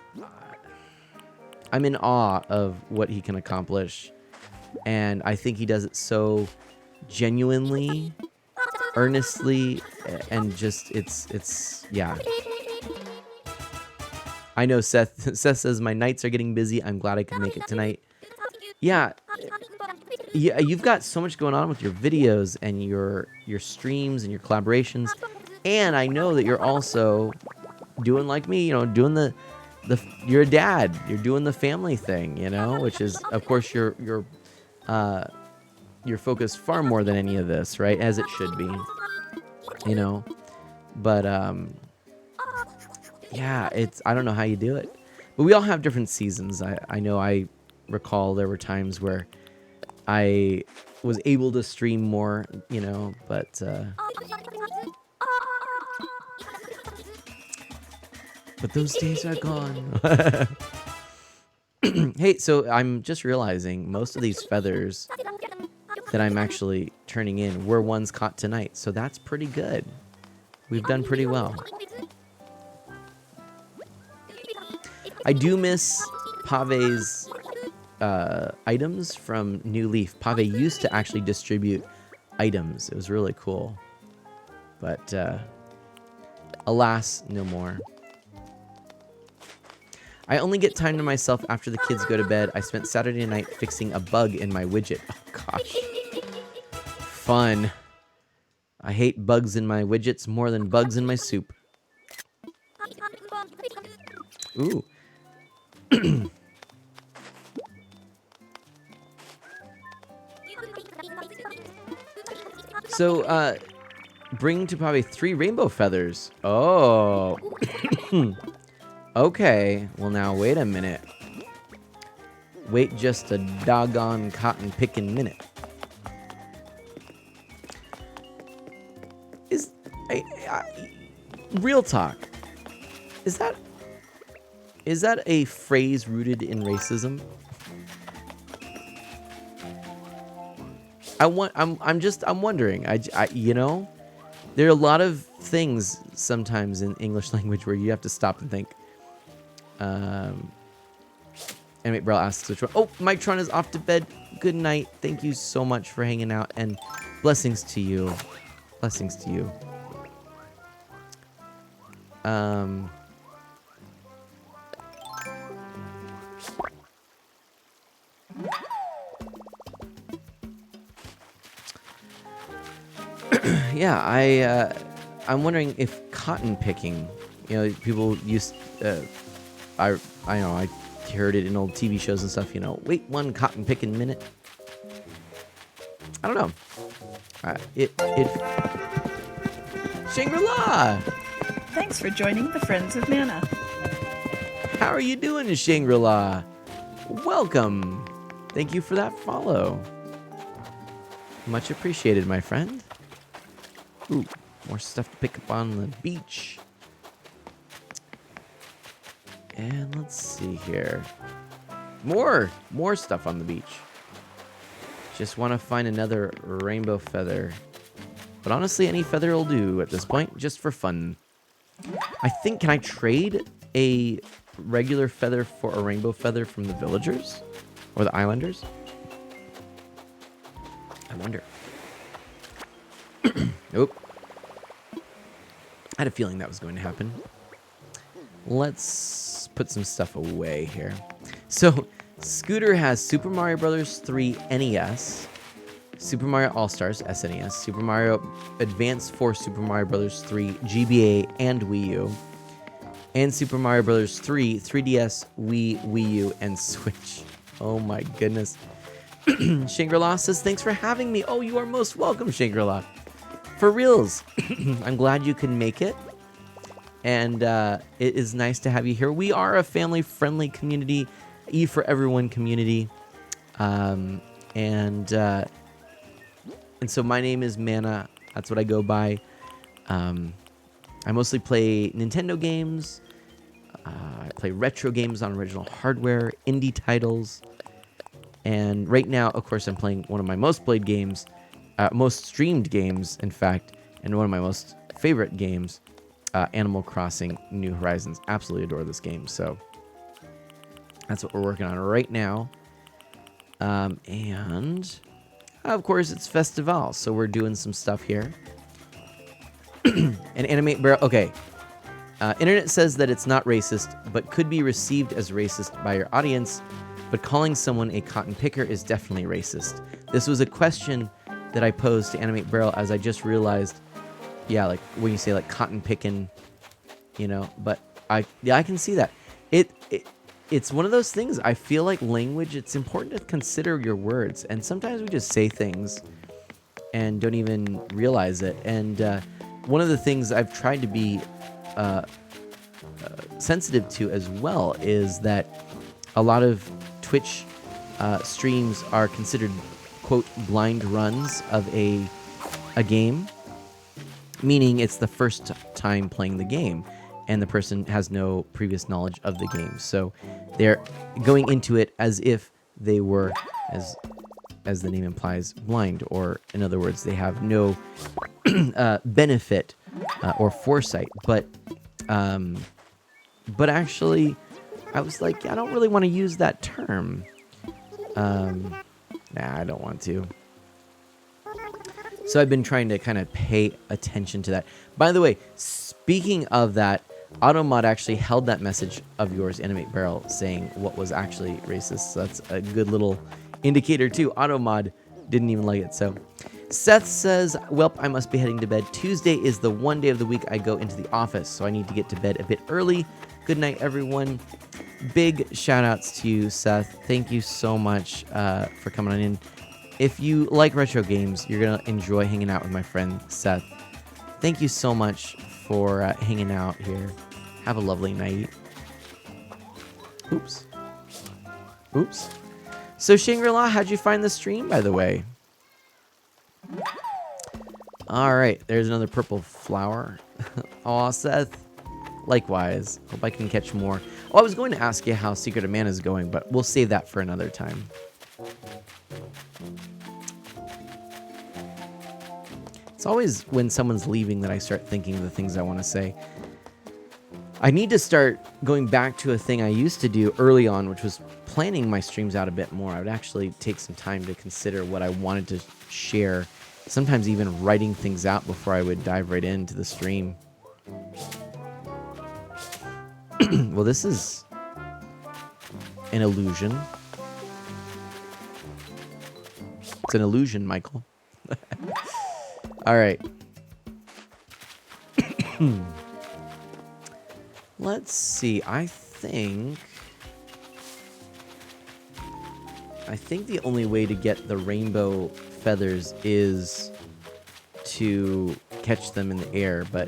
in awe of what he can accomplish. And I think he does it so genuinely, earnestly, and just, yeah. I know Seth says, my nights are getting busy. I'm glad I could make it tonight. Yeah, you've got so much going on with your videos and your streams and your collaborations. And I know that you're also doing like me, doing you're a dad. You're doing the family thing, which is, of course, your focus far more than any of this, right? As it should be, But yeah, I don't know how you do it, but we all have different seasons. I know I recall there were times where I was able to stream more, but those days are gone. Hey, so I'm just realizing most of these feathers that I'm actually turning in were ones caught tonight, so that's pretty good. We've done pretty well. I do miss Pave's items from New Leaf. Pave used to actually distribute items. It was really cool. But alas, no more. I only get time to myself after the kids go to bed. I spent Saturday night fixing a bug in my widget. Oh, gosh. Fun. I hate bugs in my widgets more than bugs in my soup. Ooh. So, bring to Pave 3 rainbow feathers. Oh. Okay. Well, now, wait a minute. Wait just a doggone cotton picking minute. Real talk. Is that a phrase rooted in racism? I'm wondering. There are a lot of things sometimes in English language where you have to stop and think. Animate Braille asks which one. Oh, Mike-tron is off to bed. Good night. Thank you so much for hanging out, and blessings to you. Blessings to you. Yeah, I'm wondering if cotton picking, people used, I know, I heard it in old TV shows and stuff, wait one cotton picking minute. I don't know. Shangri-La! Thanks for joining the Friends of Mana. How are you doing, Shangri-La? Welcome. Thank you for that follow. Much appreciated, my friend. Ooh, more stuff to pick up on the beach. And let's see here. More stuff on the beach. Just want to find another rainbow feather. But honestly, any feather will do at this point, just for fun. I think, can I trade a regular feather for a rainbow feather from the villagers? Or the islanders? I wonder. Nope. I had a feeling that was going to happen. Let's put some stuff away here. So, Scooter has Super Mario Bros. 3 NES, Super Mario All-Stars SNES, Super Mario Advance 4 Super Mario Bros. 3 GBA and Wii U, and Super Mario Bros. 3 3DS, Wii U, and Switch. Oh my goodness. Shangri-La says, thanks for having me. Oh, you are most welcome, Shangri-La. For reals. I'm glad you can make it. And it is nice to have you here. We are a family-friendly community, E for Everyone community. And so my name is Mana. That's what I go by. I mostly play Nintendo games. I play retro games on original hardware, indie titles. And right now, of course, I'm playing one of my most played games, most streamed games, in fact, and one of my most favorite games, Animal Crossing New Horizons. Absolutely adore this game. So that's what we're working on right now. And of course, it's Festival, so we're doing some stuff here. And Animate Barrel. Okay. Internet says that it's not racist, but could be received as racist by your audience. But calling someone a cotton picker is definitely racist. This was a question that I posed to Animate Barrel as I just realized, yeah, like when you say like cotton picking, but I can see that. It's one of those things. I feel like language, it's important to consider your words. And sometimes we just say things and don't even realize it. And one of the things I've tried to be sensitive to as well is that a lot of Twitch streams are considered, quote, blind runs of a game, meaning it's the first time playing the game and the person has no previous knowledge of the game. So they're going into it as if they were, as the name implies, blind, or in other words, they have no benefit or foresight. But actually, I was like, I don't really want to use that term. Nah, I don't want to. So I've been trying to kind of pay attention to that. By the way, speaking of that, Automod actually held that message of yours, Animate Barrel, saying what was actually racist. So that's a good little indicator too. Automod didn't even like it. So Seth says, welp, I must be heading to bed. Tuesday is the one day of the week I go into the office, so I need to get to bed a bit early. Good night, everyone. Big shout outs to you, Seth. Thank you so much for coming on in. If you like retro games, you're going to enjoy hanging out with my friend Seth. Thank you so much for hanging out here. Have a lovely night. Oops. So Shangri-La, how'd you find the stream, by the way? All right, there's another purple flower. Aw, Seth. Likewise. Hope I can catch more. Oh, I was going to ask you how Secret of Mana is going, but we'll save that for another time. It's always when someone's leaving that I start thinking of the things I want to say. I need to start going back to a thing I used to do early on, which was planning my streams out a bit more. I would actually take some time to consider what I wanted to share, sometimes even writing things out before I would dive right into the stream. Well, this is an illusion. It's an illusion, Michael. All right. Let's see. I think the only way to get the rainbow feathers is to catch them in the air, but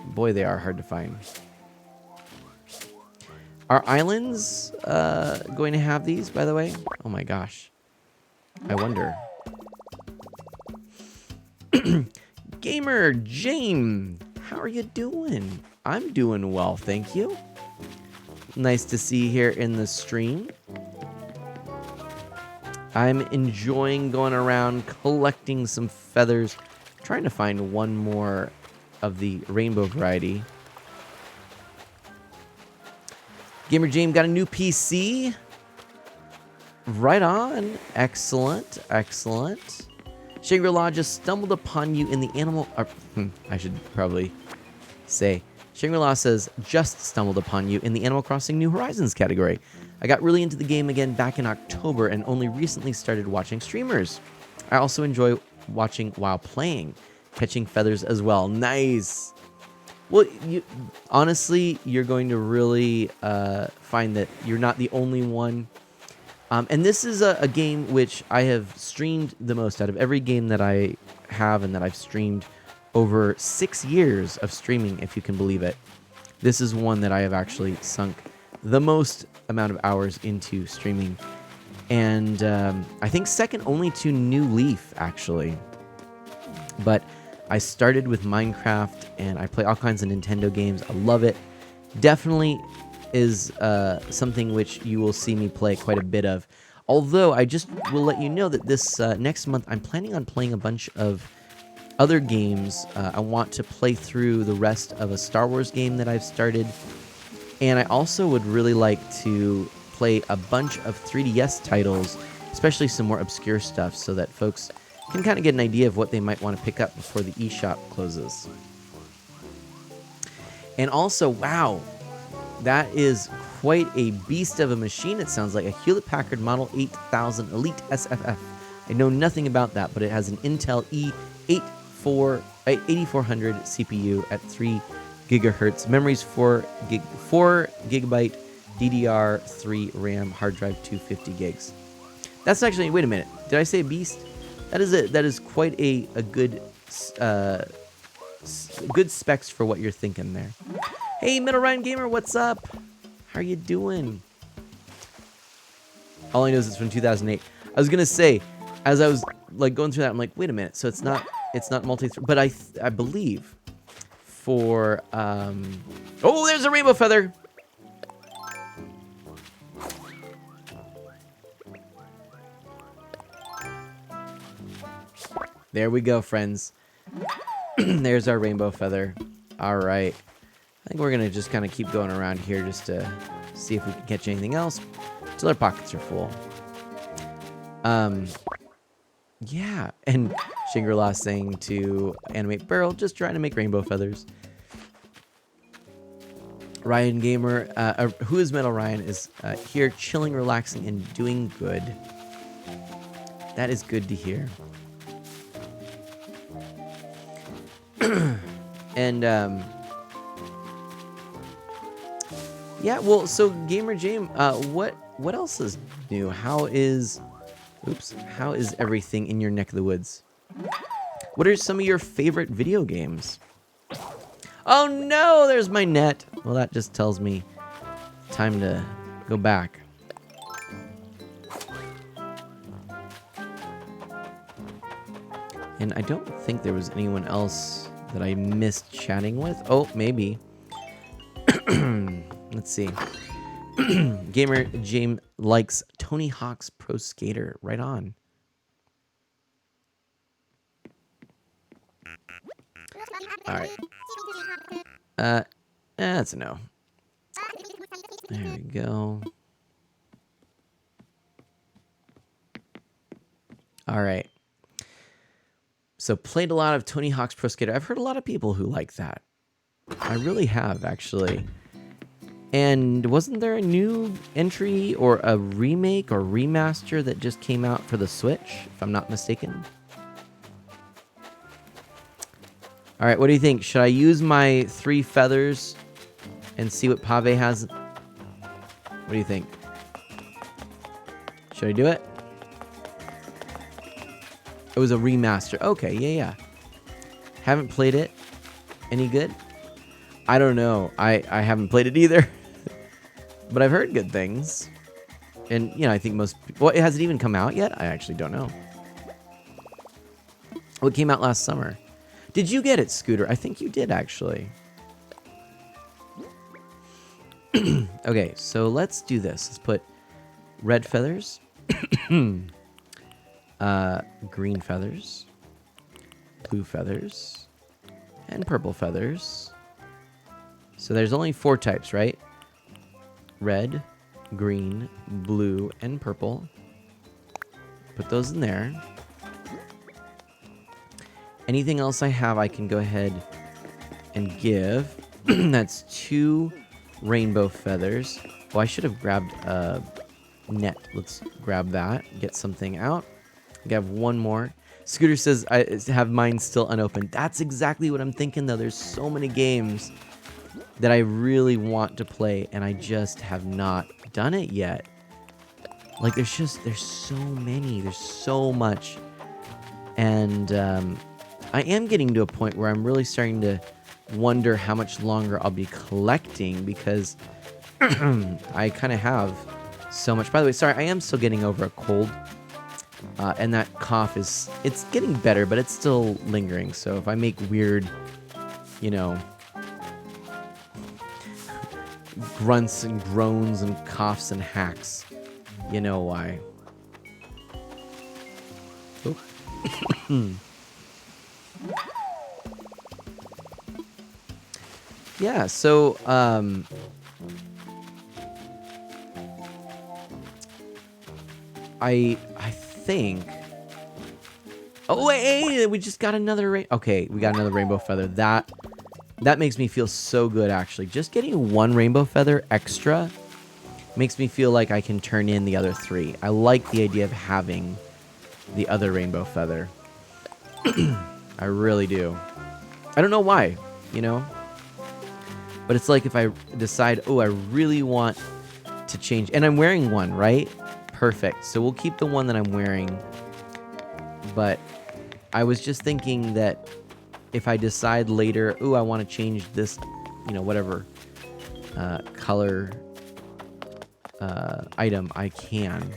boy, they are hard to find. Are islands going to have these, by the way? Oh my gosh. I wonder. Gamer Jane, how are you doing? I'm doing well, thank you. Nice to see you here in the stream. I'm enjoying going around collecting some feathers, trying to find one more of the rainbow variety. Gamer Jane got a new PC. Right on. Excellent, excellent. Shangri-La just stumbled upon you in the animal... I should probably say. Shangri-La says, just stumbled upon you in the Animal Crossing New Horizons category. I got really into the game again back in October and only recently started watching streamers. I also enjoy watching while playing, catching feathers as well. Nice. Well, honestly, you're going to really find that you're not the only one. And this is a game which I have streamed the most out of every game that I have and that I've streamed over 6 years of streaming, if you can believe it. This is one that I have actually sunk the most amount of hours into streaming. And I think second only to New Leaf, actually. But I started with Minecraft, and I play all kinds of Nintendo games. I love it. Definitely is something which you will see me play quite a bit of. Although, I just will let you know that this next month, I'm planning on playing a bunch of other games. I want to play through the rest of a Star Wars game that I've started. And I also would really like to play a bunch of 3DS titles, especially some more obscure stuff, so that folks can kind of get an idea of what they might want to pick up before the eShop closes. And also, wow, that is quite a beast of a machine, it sounds like. A Hewlett-Packard Model 8000 Elite SFF. I know nothing about that, but it has an Intel E8400 CPU at 3 gigahertz. Memory's 4 gigabyte DDR3 RAM, hard drive 250 gigs. That's actually, wait a minute, did I say beast? That is quite a good good specs for what you're thinking there. Hey, Middle Ryan Gamer, what's up? How are you doing? All I know is it's from 2008. I was gonna say, as I was like going through that, I'm like, wait a minute. So it's not multi, but I believe for oh, there's a rainbow feather. There we go, friends. There's our rainbow feather. All right. I think we're going to just kind of keep going around here just to see if we can catch anything else until our pockets are full. Yeah. And Shangri-La saying to animate Beryl, just trying to make rainbow feathers. Ryan Gamer, who is Metal Ryan, is here chilling, relaxing, and doing good. That is good to hear. And yeah, well, so Gamer James, what else is new? How is everything in your neck of the woods? What are some of your favorite video games? Oh no, there's my net. Well, that just tells me time to go back. And I don't think there was anyone else that I missed chatting with. Oh, maybe. Let's see. Gamer James likes Tony Hawk's Pro Skater. Right on. All right. That's a no. There we go. All right. So played a lot of Tony Hawk's Pro Skater. I've heard a lot of people who like that. I really have, actually. And wasn't there a new entry or a remake or remaster that just came out for the Switch, if I'm not mistaken? All right, what do you think? Should I use my 3 feathers and see what Pave has? What do you think? Should I do it? It was a remaster. Okay, yeah. Haven't played it. Any good? I don't know. I haven't played it either. But I've heard good things. And, you know, I think most... Well, has it even come out yet? I actually don't know. Well, it came out last summer. Did you get it, Scooter? I think you did, actually. Okay, so let's do this. Let's put red feathers. Green feathers. Blue feathers. And purple feathers. So there's only 4 types, right? Red, green, blue, and purple. Put those in there. Anything else I have, I can go ahead and give. That's 2 rainbow feathers. Oh, I should have grabbed a net. Let's grab that. Get something out. I have 1 more. Scooter says I have mine still unopened. That's exactly what I'm thinking, though. There's so many games that I really want to play, and I just have not done it yet. Like, there's so many. There's so much. And I am getting to a point where I'm really starting to wonder how much longer I'll be collecting, because I kind of have so much. By the way, sorry, I am still getting over a cold. And that cough it's getting better, but it's still lingering. So if I make weird, you know, grunts and groans and coughs and hacks, you know why. Oh. Yeah, so I think. Oh wait, we just got another okay, we got another rainbow feather. That makes me feel so good, actually. Just getting 1 rainbow feather extra makes me feel like I can turn in the other 3. I like the idea of having the other rainbow feather. I really do. I don't know why, you know? But it's like if I decide, oh, I really want to change. And I'm wearing one, right? Perfect. So we'll keep the one that I'm wearing. But I was just thinking that if I decide later, ooh, I want to change this, you know, whatever color item, I can.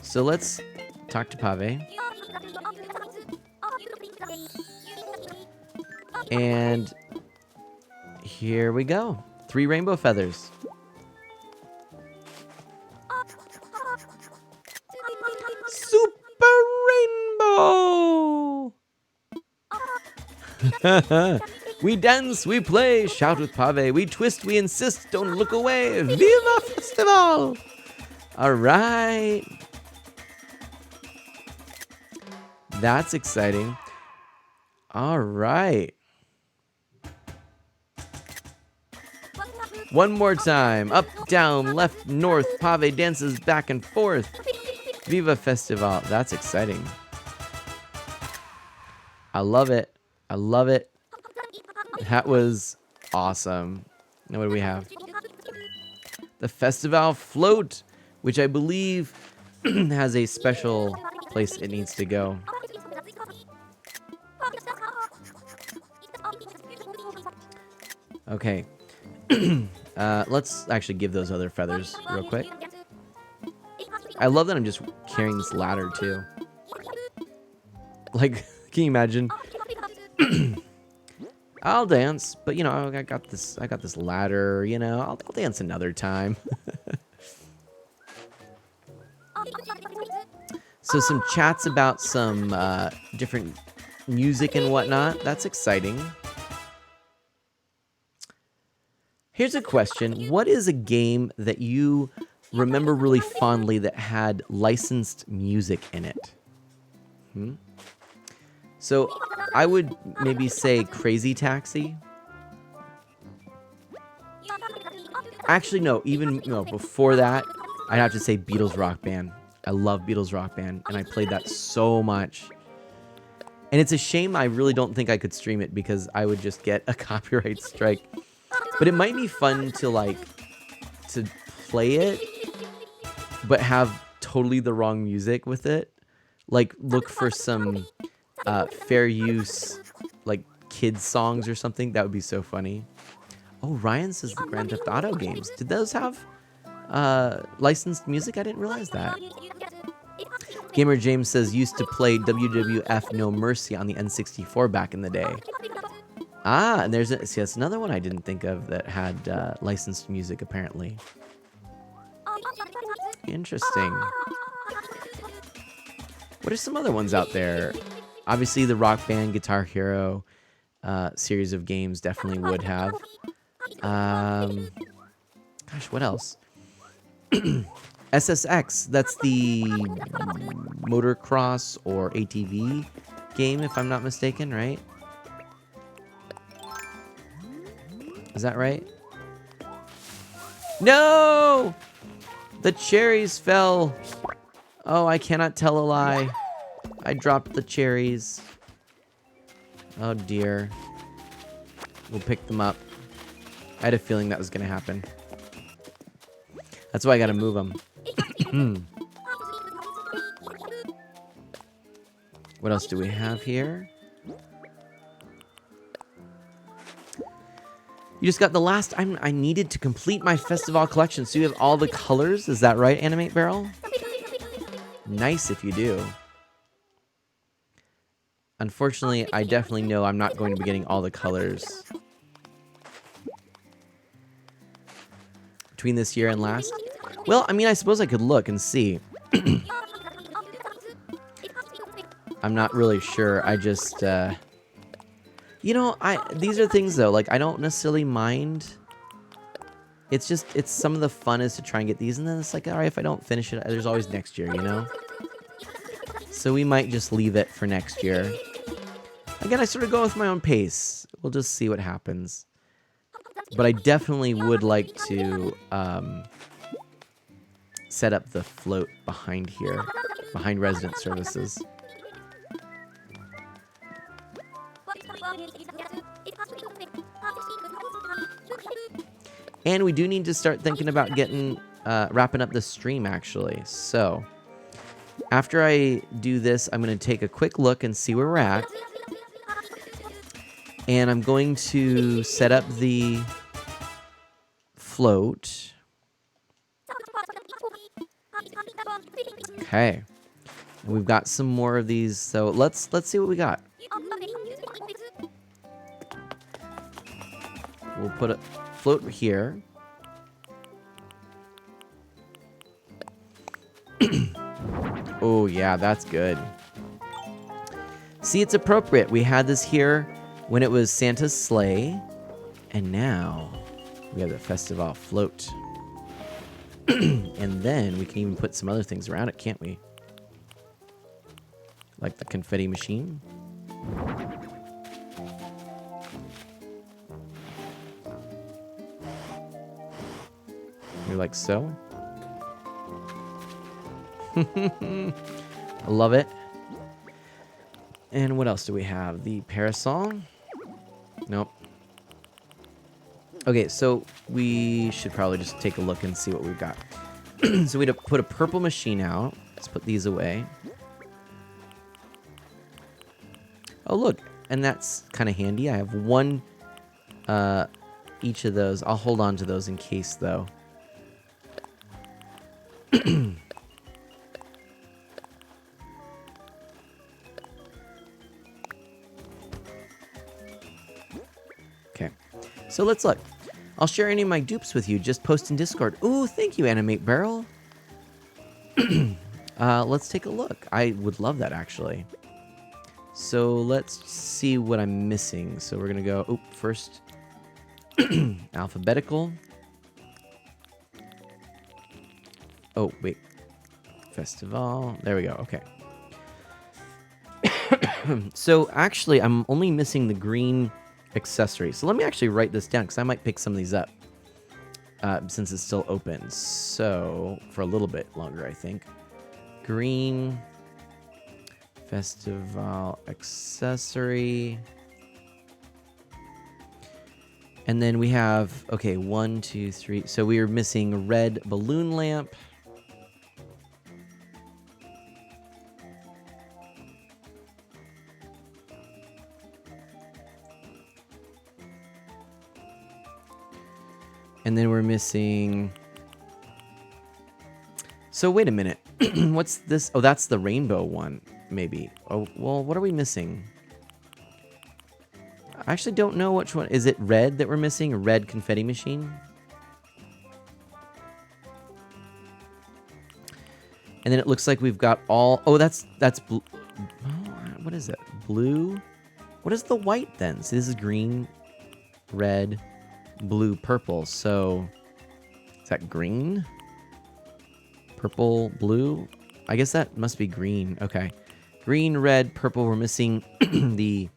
So let's talk to Pave. And here we go. 3 rainbow feathers. Super rainbow! We dance, we play, shout with Pave. We twist, we insist, don't look away. Viva Festival! All right. That's exciting. All right. One more time. Up, down, left, north. Pave dances back and forth. Viva Festival. That's exciting. I love it. I love it. That was awesome. Now what do we have? The Festival Float, which I believe has a special place it needs to go. Okay. Let's actually give those other feathers real quick. I love that I'm just carrying this ladder too. Like Can you imagine? I'll dance, but you know, I got this ladder, you know, I'll dance another time. So some chats about some different music and whatnot. That's exciting. Here's a question. What is a game that you remember really fondly that had licensed music in it? So I would maybe say Crazy Taxi. Actually, no, even before that, I'd have to say Beatles Rock Band. I love Beatles Rock Band, and I played that so much. And it's a shame I really don't think I could stream it because I would just get a copyright strike. But it might be fun to to play it, but have totally the wrong music with it. Like look for some fair use, like kids songs or something. That would be so funny. Oh, Ryan says the Grand Theft Auto games. Did those have licensed music? I didn't realize that. Gamer James says used to play WWF No Mercy on the N64 back in the day. Ah, and see, that's another one I didn't think of that had licensed music apparently. Interesting. What are some other ones out there? Obviously, the Rock Band, Guitar Hero series of games definitely would have. Gosh, what else? SSX, that's the motocross or ATV game, if I'm not mistaken, right? Is that right? No! The cherries fell. Oh, I cannot tell a lie. I dropped the cherries. Oh dear. We'll pick them up. I had a feeling that was going to happen. That's why I got to move them. What else do we have here? You just got the last... I needed to complete my festival collection, so you have all the colors. Is that right, Animate Barrel? Nice if you do. Unfortunately, I definitely know I'm not going to be getting all the colors between this year and last. Well, I mean, I suppose I could look and see. I'm not really sure. I just... You know, these are things, though. Like, I don't necessarily mind. It's just, it's some of the fun is to try and get these. And then it's like, all right, if I don't finish it, there's always next year, you know? So we might just leave it for next year. Again, I sort of go with my own pace. We'll just see what happens. But I definitely would like to set up the float behind here, behind resident services. And we do need to start thinking about getting wrapping up the stream, actually. So after I do this, I'm going to take a quick look and see where we're at. And I'm going to set up the float. Okay. And we've got some more of these, so let's see what we got. We'll put a float here. Oh yeah, that's good. See, it's appropriate. We had this here when it was Santa's sleigh, and now we have the festival float. And then we can even put some other things around it, can't we? Like the confetti machine. You're like so. I love it. And what else do we have? The parasol? Nope. Okay, so we should probably just take a look and see what we've got. So we'd put a purple machine out. Let's put these away. Oh, look. And that's kind of handy. I have one each of those. I'll hold on to those in case, though. So let's look. I'll share any of my dupes with you. Just post in Discord. Ooh, thank you, Animate Barrel. Let's take a look. I would love that, actually. So let's see what I'm missing. So we're going to go, first, alphabetical. Oh, wait. Festival. There we go. Okay. So actually, I'm only missing the green accessory. So let me actually write this down because I might pick some of these up since it's still open. So for a little bit longer, I think. Green festival accessory. And then we have, okay, 1, 2, 3. So we are missing a red balloon lamp. And then we're missing... So wait a minute. What's this? Oh, that's the rainbow one, maybe. Oh, well, what are we missing? I actually don't know which one. Is it red that we're missing? A red confetti machine? And then it looks like we've got all... Oh, that's blue. Oh, what is it? Blue? What is the white then? See, this is green, red, blue, purple. So is that green? Purple, blue? I guess that must be green. Okay. Green, red, purple. We're missing the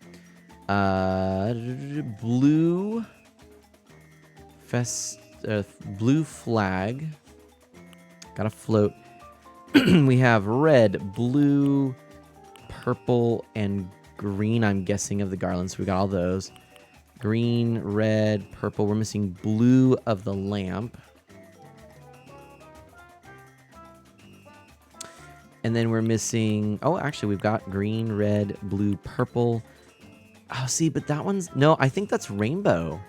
blue blue flag. Got a float. We have red, blue, purple, and green, I'm guessing, of the garlands. So we got all those. Green, red, purple. We're missing blue of the lamp. And then we're missing... Oh, actually, we've got green, red, blue, purple. Oh, see, but that one's... No, I think that's rainbow.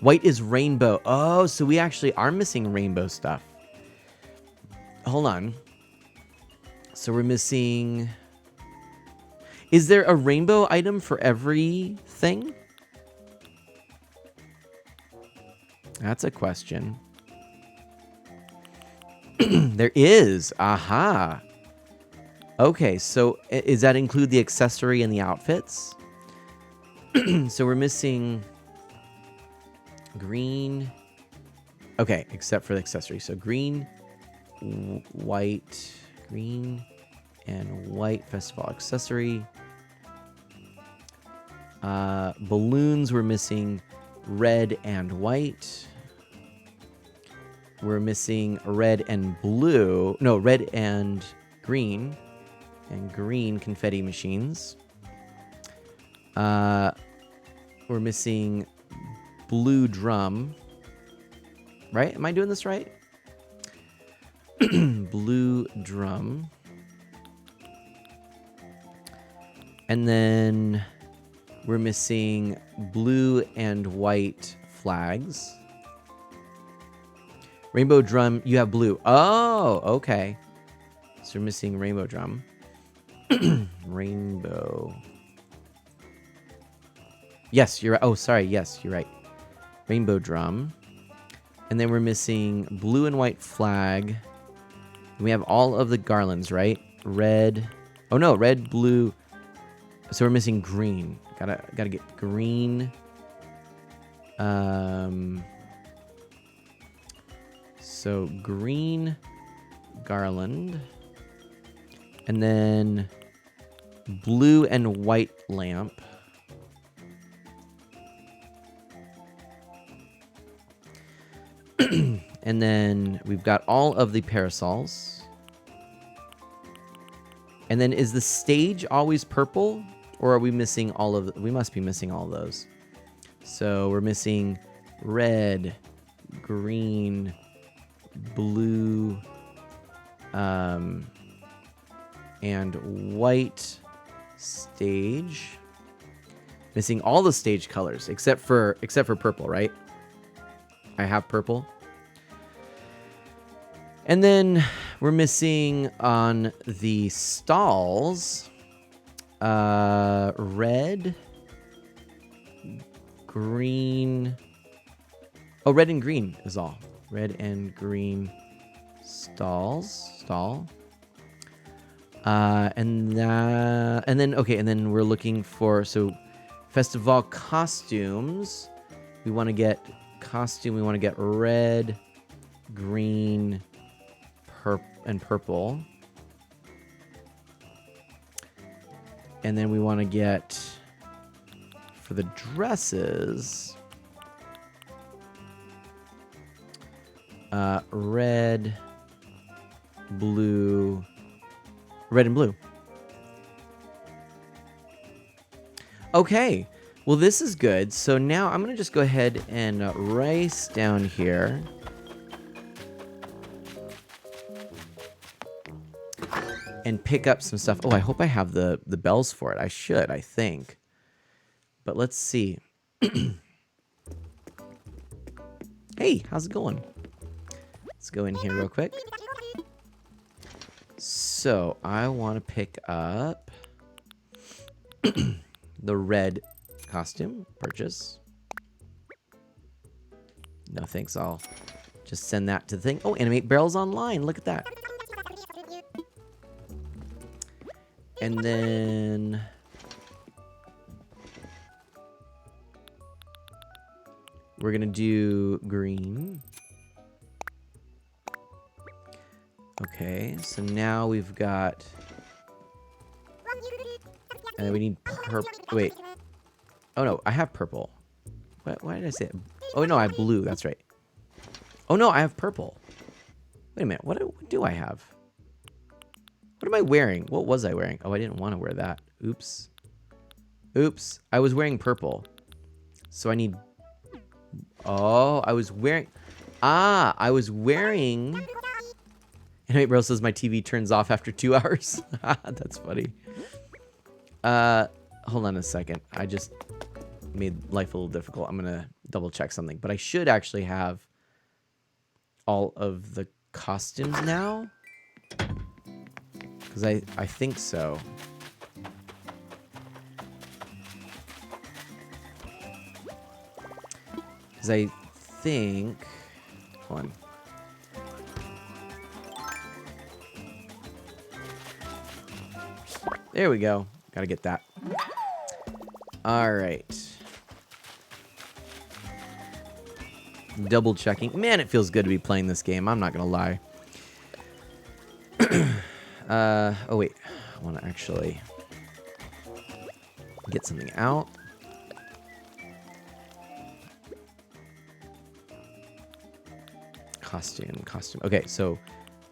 White is rainbow. Oh, so we actually are missing rainbow stuff. Hold on. So we're missing... Is there a rainbow item for everything? That's a question. There is. Aha. Okay, so does that include the accessory and the outfits? So we're missing green. Okay, except for the accessory. So green, white, green, and white festival accessory. Balloons, we're missing red and white. We're missing red and blue. No, red and green. And green confetti machines. We're missing blue drum. Right? Am I doing this right? Blue drum. And then we're missing blue and white flags. Rainbow drum, you have blue. Oh, okay. So we're missing rainbow drum. Rainbow. Yes, you're right. Oh, sorry. Yes, you're right. Rainbow drum. And then we're missing blue and white flag. We have all of the garlands, right? Red. Oh, no. Red, blue. So we're missing green. Gotta get green. So green garland. And then blue and white lamp. And then we've got all of the parasols. And then is the stage always purple? Or are we missing all of... We must be missing all of those. So we're missing red, green, blue, and white stage. Missing all the stage colors except for purple, right? I have purple. And then we're missing on the stalls red, green. Oh, red and green is all. Red and green stall. And then we're looking for festival costumes. We want to get red, green, and purple. And then we want to get, for the dresses, red and blue. Okay, well, this is good. So now I'm going to just go ahead and race down here. And pick up some stuff. Oh, I hope I have the bells for it. I should, I think. But let's see. Hey, how's it going? Let's go in here real quick. So, I want to pick up the red costume. Purchase. No thanks, I'll just send that to the thing. Oh, animate barrels online. Look at that. And then we're going to do green. Okay, so now we've got... And then we need purple. Wait. Oh, no, I have purple. Why did I say it? Oh, no, I have blue. That's right. Oh, no, I have purple. Wait a minute. What do I have? What am I wearing? What was I wearing? Oh, I didn't want to wear that. Oops. Oops. I was wearing purple. So I need... Oh, I was wearing... Ah, I was wearing... Anyway, bro says my TV turns off after 2 hours. That's funny. Hold on a second. I just made life a little difficult. I'm going to double check something. But I should actually have all of the costumes now. Because I think so. Because I think... Hold on. There we go. Gotta get that. Alright. Double checking. Man, it feels good to be playing this game. I'm not gonna lie. Oh wait. I want to actually get something out. Costume. Okay, so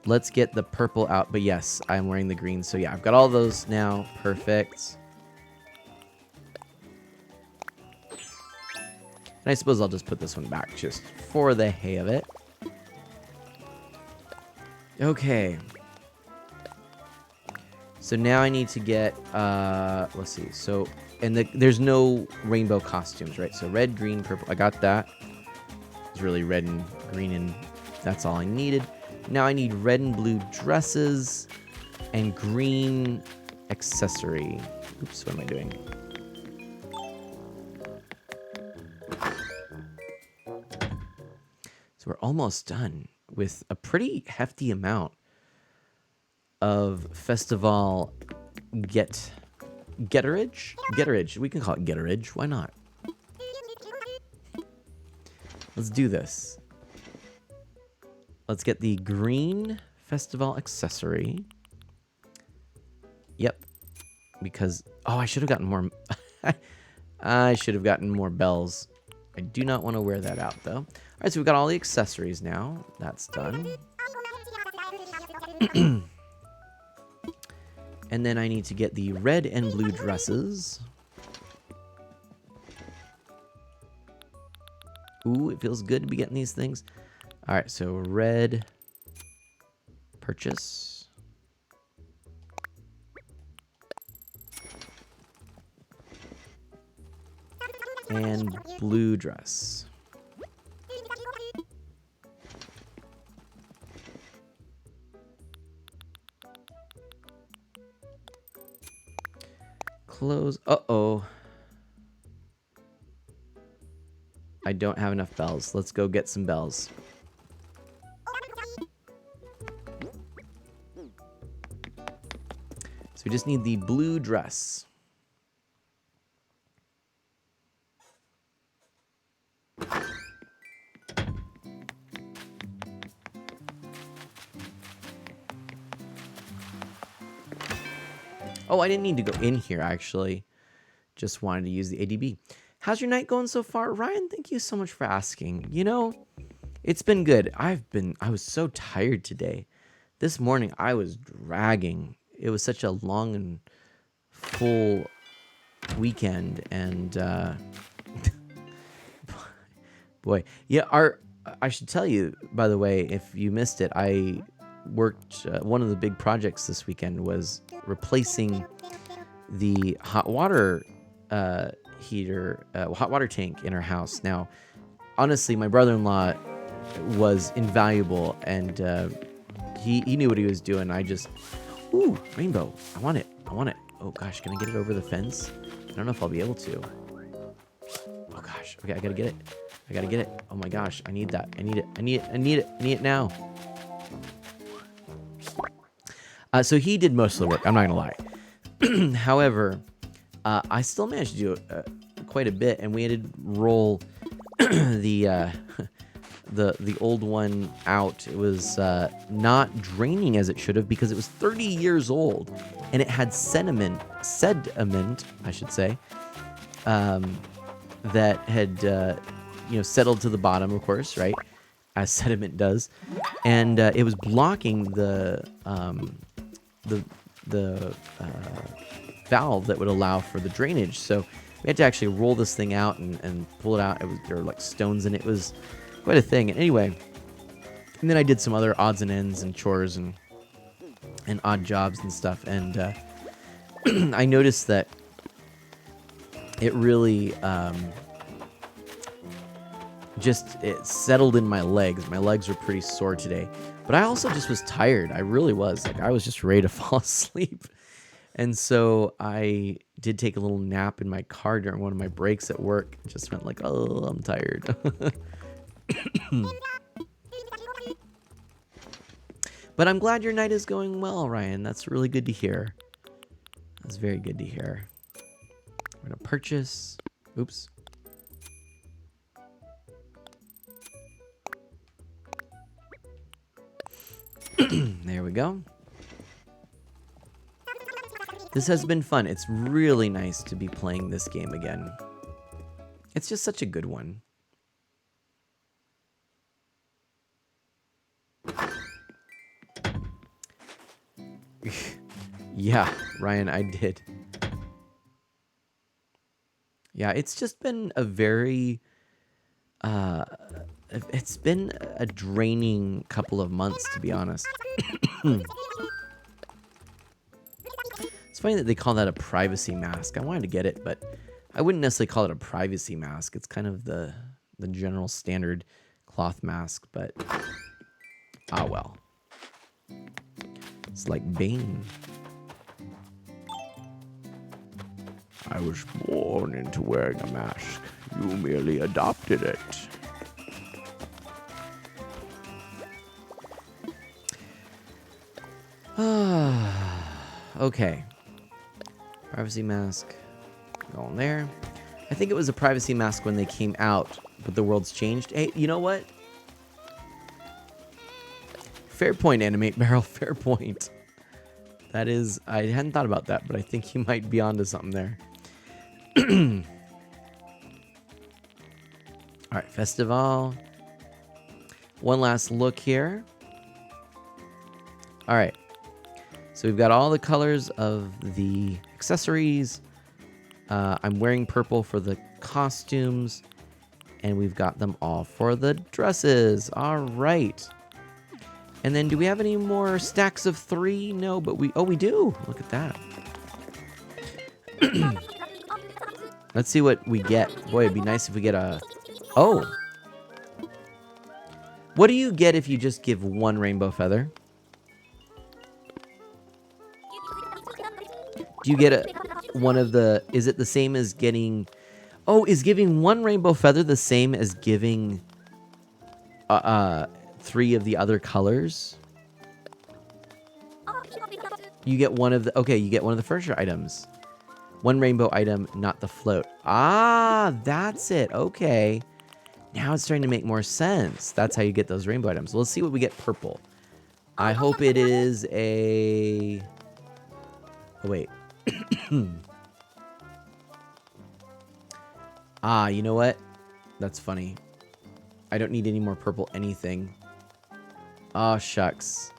let's get the purple out. But yes, I'm wearing the green. So yeah, I've got all those now. Perfect. And I suppose I'll just put this one back just for the hay of it. Okay. So now I need to get, let's see. So, and there's no rainbow costumes, right? So red, green, purple. I got that. It's really red and green, and that's all I needed. Now I need red and blue dresses and green accessory. Oops, what am I doing? So we're almost done with a pretty hefty amount of festival getterage. We can call it getterage. Why not? Let's do this. Let's get the green festival accessory. Yep. Because, oh, I should have gotten more. I should have gotten more bells. I do not want to wear that out, though. All right, so we've got all the accessories now. That's done. And then I need to get the red and blue dresses. Ooh, it feels good to be getting these things. All right, so red, purchase. And blue dress. Close. Uh-oh. I don't have enough bells. Let's go get some bells. So we just need the blue dress. Oh, I didn't need to go in here, actually. Just wanted to use the ADB. How's your night going so far? Ryan, thank you so much for asking. You know, it's been good. I was so tired today. This morning, I was dragging. It was such a long and full weekend. And, boy. Yeah, I should tell you, by the way, if you missed it, I worked, one of the big projects this weekend was replacing the hot water hot water tank in our house. Now, honestly, my brother-in-law was invaluable, and he knew what he was doing. I just, ooh, rainbow, I want it. Oh gosh, can I get it over the fence? I don't know if I'll be able to. Oh gosh, okay, I gotta get it. Oh my gosh, I need that. I need it now. So he did most of the work, I'm not gonna lie. However, I still managed to do quite a bit, and we had to roll the old one out. It was not draining as it should have because it was 30 years old, and it had sediment, I should say, that had settled to the bottom, of course, right, as sediment does, and it was blocking the valve that would allow for the drainage. So we had to actually roll this thing out and pull it out. There were like stones in it. It was quite a thing. And anyway, and then I did some other odds and ends and chores and odd jobs and stuff. And I noticed that it really it settled in my legs. My legs were pretty sore today. But I also just was tired. I really was. Like, I was just ready to fall asleep. And so I did take a little nap in my car during one of my breaks at work. Just went like, oh, I'm tired. But I'm glad your night is going well, Ryan. That's really good to hear. That's very good to hear. We're going to purchase. Oops. There we go. This has been fun. It's really nice to be playing this game again. It's just such a good one. Yeah, Ryan, I did. Yeah, it's just been a very... it's been a draining couple of months, to be honest. It's funny that they call that a privacy mask. I wanted to get it, but I wouldn't necessarily call it a privacy mask. It's kind of the general standard cloth mask, but ah well. It's like Bane. I was born into wearing a mask. You merely adopted it. Okay. Privacy mask. Going there. I think it was a privacy mask when they came out, but the world's changed. Hey, you know what? Fair point, Animate Barrel. Fair point. That is... I hadn't thought about that, but I think you might be onto something there. Alright, Festival. One last look here. Alright. So we've got all the colors of the accessories. I'm wearing purple for the costumes. And we've got them all for the dresses. Alright. And then do we have any more stacks of 3? No, but we do. Look at that. Let's see what we get. Boy, it'd be nice if we get a... Oh. What do you get if you just give one rainbow feather? Do you get one of the... Is it the same as getting... Oh, is giving one rainbow feather the same as giving 3 of the other colors? You get one of the... Okay, you get one of the furniture items. One rainbow item, not the float. Ah, that's it. Okay. Now it's starting to make more sense. That's how you get those rainbow items. Let's see what we get purple. I hope it is a... Oh, wait. Ah, you know what? That's funny. I don't need any more purple anything. Oh, shucks.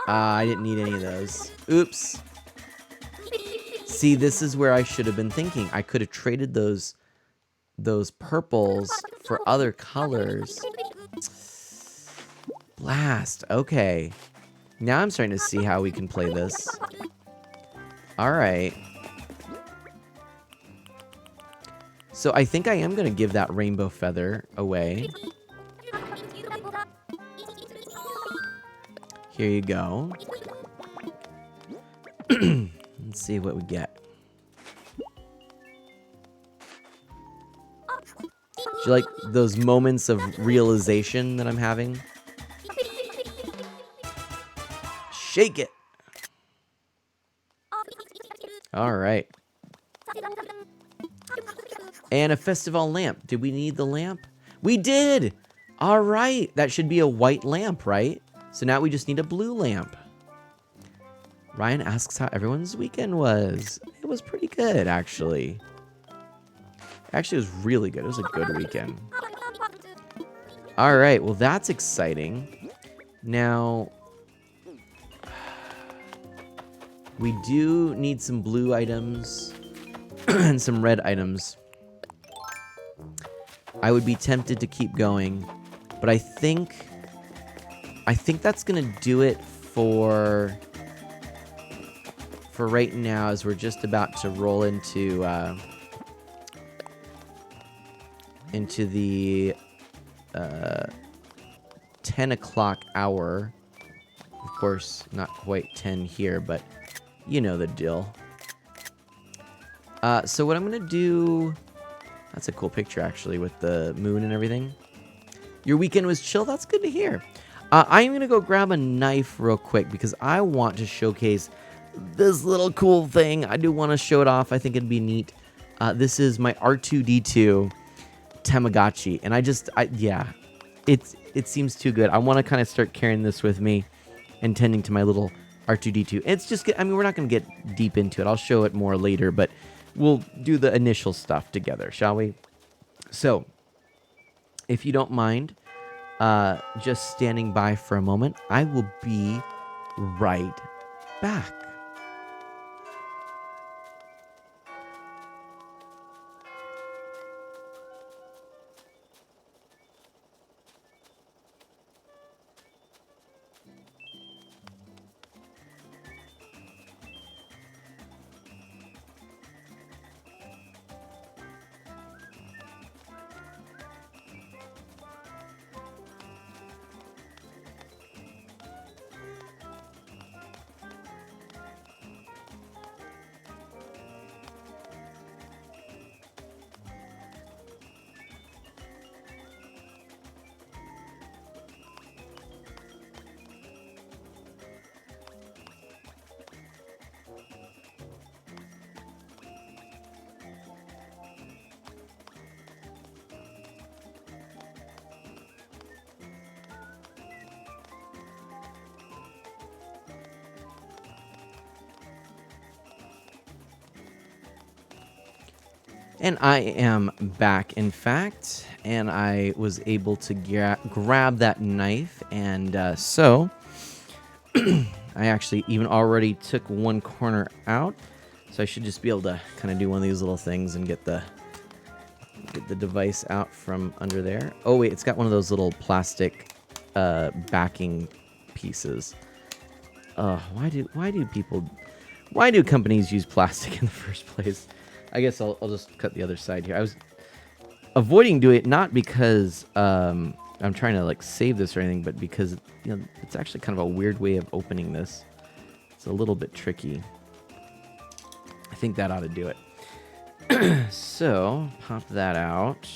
I didn't need any of those. Oops. See, this is where I should have been thinking. I could have traded those purples for other colors. Blast. Okay. Now I'm starting to see how we can play this. All right. So I think I am going to give that rainbow feather away. Here you go. Let's see what we get. Do you like those moments of realization that I'm having? Shake it. All right. And a festival lamp. Did we need the lamp? We did. All right. That should be a white lamp, right? So now we just need a blue lamp. Ryan asks how everyone's weekend was. It was pretty good, actually. Actually, it was really good. It was a good weekend. All right. Well, that's exciting. Now, we do need some blue items and some red items. I would be tempted to keep going, but I think that's gonna do it for right now, as we're just about to roll into the 10 o'clock hour. Of course, not quite 10 here, but you know the deal. So what I'm gonna do... That's a cool picture, actually, with the moon and everything. Your weekend was chill? That's good to hear. I'm going to go grab a knife real quick because I want to showcase this little cool thing. I do want to show it off. I think it'd be neat. This is my R2-D2 Tamagotchi. And yeah, it seems too good. I want to kind of start carrying this with me and tending to my little R2-D2. It's just, I mean, we're not going to get deep into it. I'll show it more later, but we'll do the initial stuff together, shall we? So, if you don't mind, just standing by for a moment, I will be right back. And I am back, in fact, and I was able to grab that knife, and so I actually even already took one corner out, so I should just be able to kind of do one of these little things and get the device out from under there. Oh wait, it's got one of those little plastic backing pieces. Why do companies use plastic in the first place? I guess I'll just cut the other side here. I was avoiding doing it not because I'm trying to like save this or anything, but because it's actually kind of a weird way of opening this. It's a little bit tricky. I think that ought to do it. So, pop that out.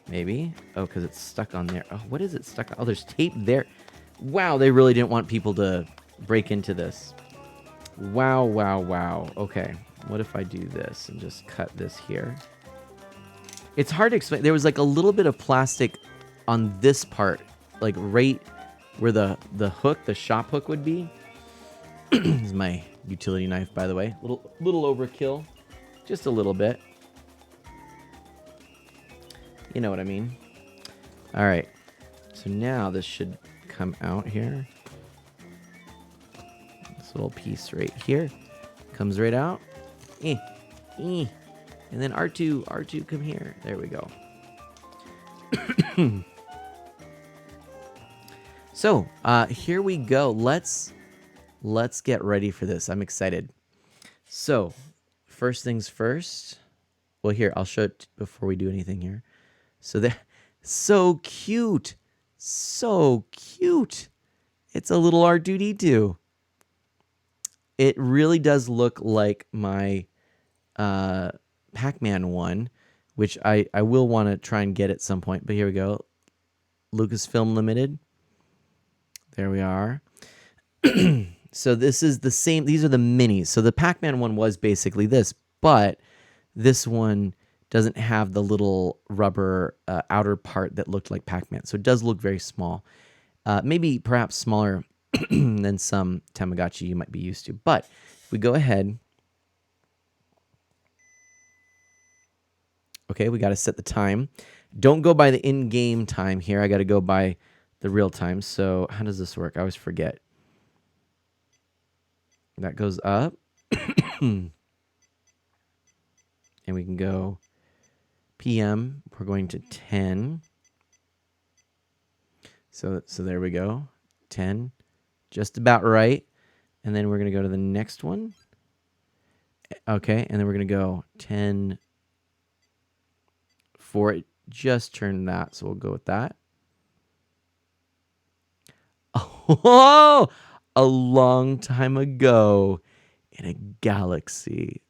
Maybe. Oh, because it's stuck on there. Oh, what is it stuck on? Oh, there's tape there. Wow, they really didn't want people to break into this. Wow, wow, wow. Okay, what if I do this and just cut this here? It's hard to explain. There was like a little bit of plastic on this part, like right where the hook, the shop hook would be. This is my utility knife, by the way. Little overkill. Just a little bit. You know what I mean. All right. So now this should come out here. This little piece right here comes right out. And then R2, come here. There we go. So, here we go. Let's get ready for this. I'm excited. So, first things first. Well, here, I'll show it before we do anything here. So that so cute. So cute. It's a little R2-D2. It really does look like my Pac-Man one, which I will want to try and get at some point. But here we go. Lucasfilm Limited. There we are. So this is the same. These are the minis. So the Pac-Man one was basically this, but this one doesn't have the little rubber outer part that looked like Pac-Man. So it does look very small. Maybe perhaps smaller than some Tamagotchi you might be used to. But if we go ahead. Okay, we got to set the time. Don't go by the in-game time here. I got to go by the real time. So how does this work? I always forget. That goes up. And we can go PM. We're going to 10. So there we go. 10. Just about right. And then we're going to go to the next one. Okay, and then we're going to go 10. 4. It just turned that, so we'll go with that. Oh, a long time ago in a galaxy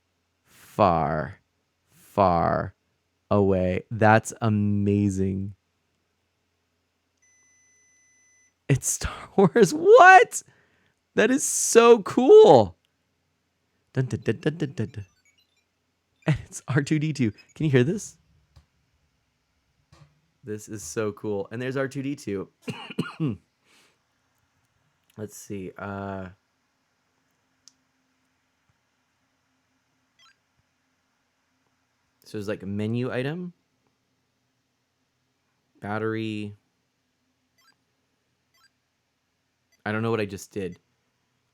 far, far away. That's amazing. It's Star Wars. What? That is so cool. Dun, dun, dun, dun, dun, dun, dun. And it's R2-D2. Can you hear this? This is so cool. And there's R2-D2. Let's see. So there's like a menu item. Battery. I don't know what I just did.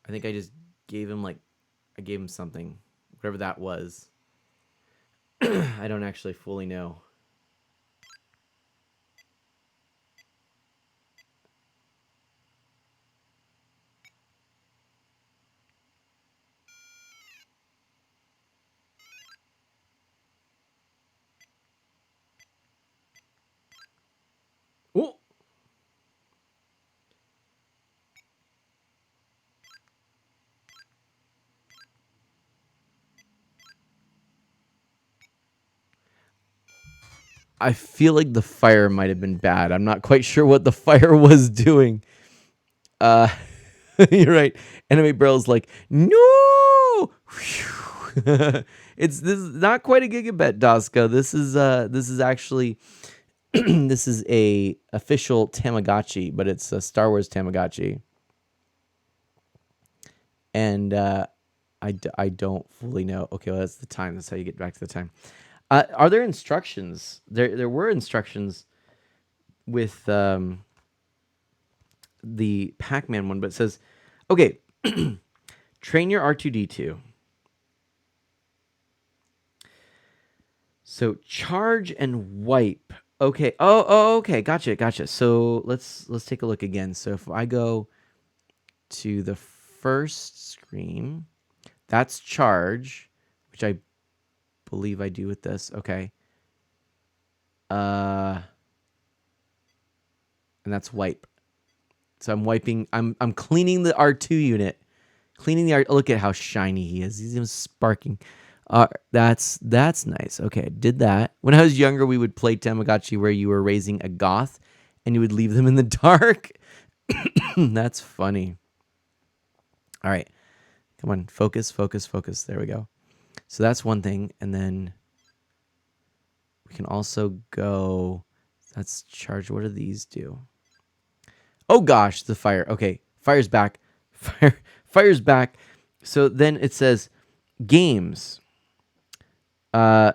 I think I just gave him I gave him something. Whatever that was. I don't actually fully know. Oh! I feel like the fire might have been bad. I'm not quite sure what the fire was doing. You're right. Enemy Barrel's like, no! This is not quite a gigabit, Daska. This is actually this is a official Tamagotchi, but it's a Star Wars Tamagotchi. And I don't fully know. Okay, well, that's the time. That's how you get back to the time. Are there instructions? There were instructions with the Pac-Man one, but it says, okay, train your R2-D2. So charge and wipe. Okay. Oh, okay. Gotcha. So let's take a look again. So if I go to the first screen, that's charge, which I believe I do with this. Okay. And that's wipe. So I'm wiping. I'm cleaning the R2 unit. Cleaning the R. Look at how shiny he is. He's even sparking. That's nice. Okay, did that. When I was younger, we would play Tamagotchi where you were raising a goth and you would leave them in the dark. That's funny. All right. Come on, focus, focus, focus. There we go. So that's one thing. And then we can also go, that's charge. What do these do? Oh gosh, the fire. Okay, fire's back. Fire's back. So then it says games. Uh,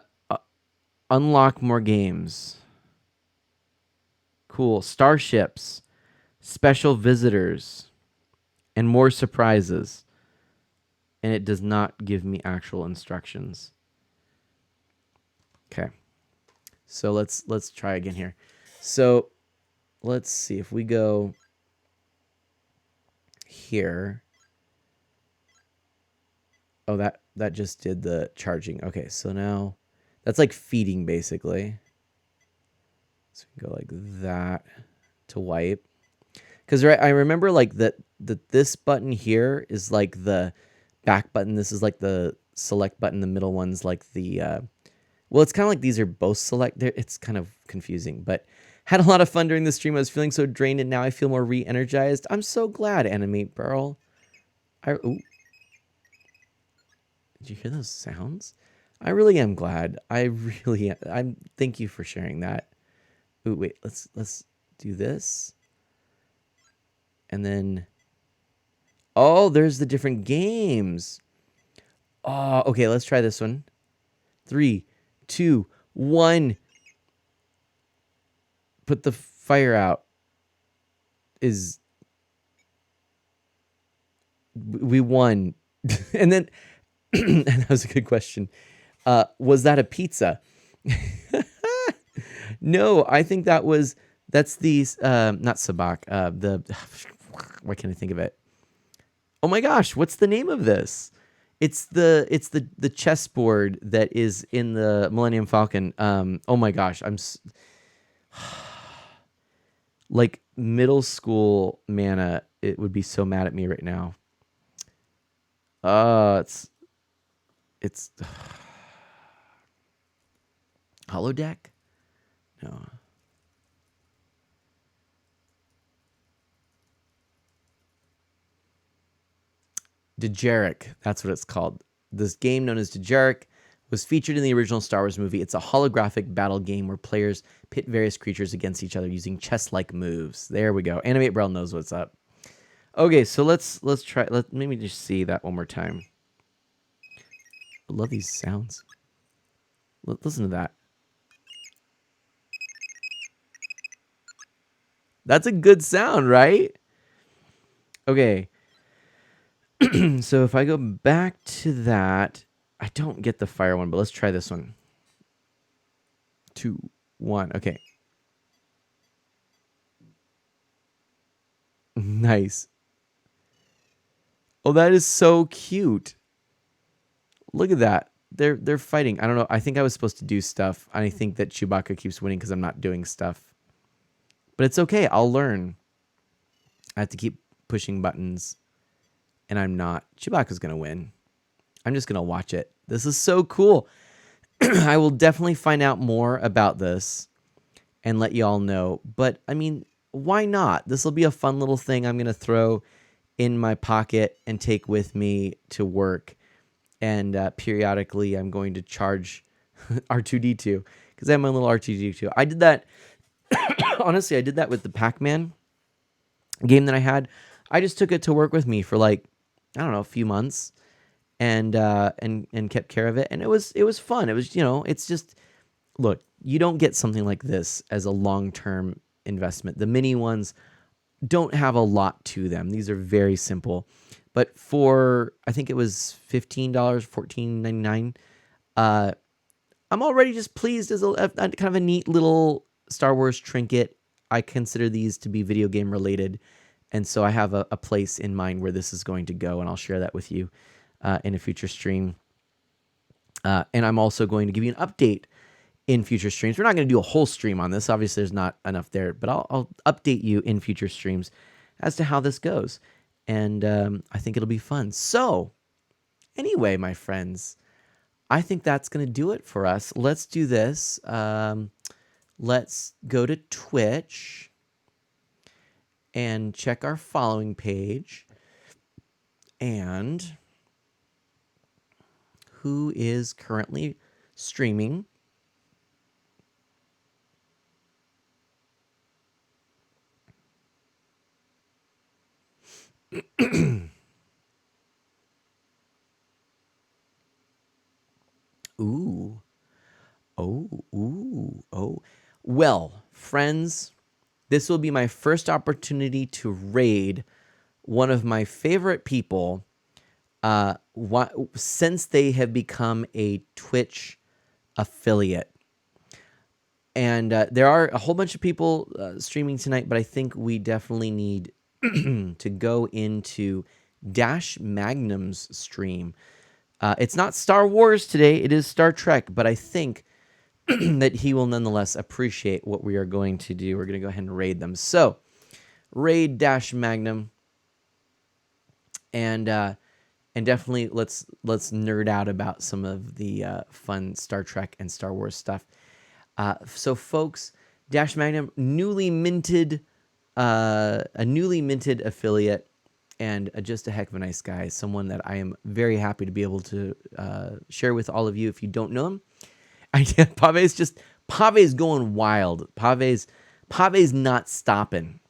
unlock more games. Cool. Starships, special visitors, and more surprises. And it does not give me actual instructions. Okay. So let's try again here. So let's see if we go here. Oh, that just did the charging. Okay, so now that's like feeding basically. So we can go like that to wipe. Because I remember like that this button here is like the back button. This is like the select button. The middle one's like the well, it's kind of like these are both select. It's kind of confusing, but had a lot of fun during the stream. I was feeling so drained, and now I feel more re-energized. I'm so glad, Animate Burl. Ooh. Did you hear those sounds? I really am glad. I really am. Thank you for sharing that. Ooh, wait. Let's do this, and then. Oh, there's the different games. Oh, okay. Let's try this one. 3, 2, 1. Put the fire out. We won. And then and that was a good question. Was that a pizza? No, I think that's the not sabak. Why can't I think of it? Oh my gosh, what's the name of this? It's the chessboard that is in the Millennium Falcon. Oh my gosh, like middle school Mana, it would be so mad at me right now. It's holodeck? No. Dejarik, that's what it's called. This game known as Dejarik was featured in the original Star Wars movie. It's a holographic battle game where players pit various creatures against each other using chess-like moves. There we go. Animate Braille knows what's up. Okay, so let's try. Let me just see that one more time. I love these sounds. Listen to that. That's a good sound, right? Okay. So if I go back to that, I don't get the fire one, but let's try this one. 2, 1. Okay. Nice. Oh, that is so cute. Look at that. They're fighting. I don't know. I think I was supposed to do stuff. I think that Chewbacca keeps winning because I'm not doing stuff. But it's okay. I'll learn. I have to keep pushing buttons. And I'm not. Chewbacca's going to win. I'm just going to watch it. This is so cool. I will definitely find out more about this and let you all know. But, I mean, why not? This will be a fun little thing I'm going to throw in my pocket and take with me to work. And periodically, I'm going to charge R2-D2 because I have my little R2-D2. I did that. Honestly, I did that with the Pac-Man game that I had. I just took it to work with me for like, I don't know, a few months, and kept care of it, and it was fun. It was, it's just, look, you don't get something like this as a long-term investment. The mini ones don't have a lot to them. These are very simple, but for, I think it was $15, $14.99. I'm already just pleased as a kind of a neat little Star Wars trinket. I consider these to be video game related. And so I have a place in mind where this is going to go, and I'll share that with you in a future stream. And I'm also going to give you an update in future streams. We're not going to do a whole stream on this. Obviously, there's not enough there, but I'll update you in future streams as to how this goes. And I think it'll be fun. So anyway, my friends, I think that's going to do it for us. Let's do this. Let's go to Twitch and check our following page. And who is currently streaming? Ooh. Oh. Well, friends, this will be my first opportunity to raid one of my favorite people since they have become a Twitch affiliate. And there are a whole bunch of people streaming tonight, but I think we definitely need to go into Dash Magnum's stream. It's not Star Wars today, it is Star Trek, but I think that he will nonetheless appreciate what we are going to do. We're going to go ahead and raid them. So, raid Dash Magnum, and definitely let's nerd out about some of the fun Star Trek and Star Wars stuff. So, folks, Dash Magnum, a newly minted affiliate, and just a heck of a nice guy. Someone that I am very happy to be able to share with all of you if you don't know him. Pave's going wild. Pave's not stopping.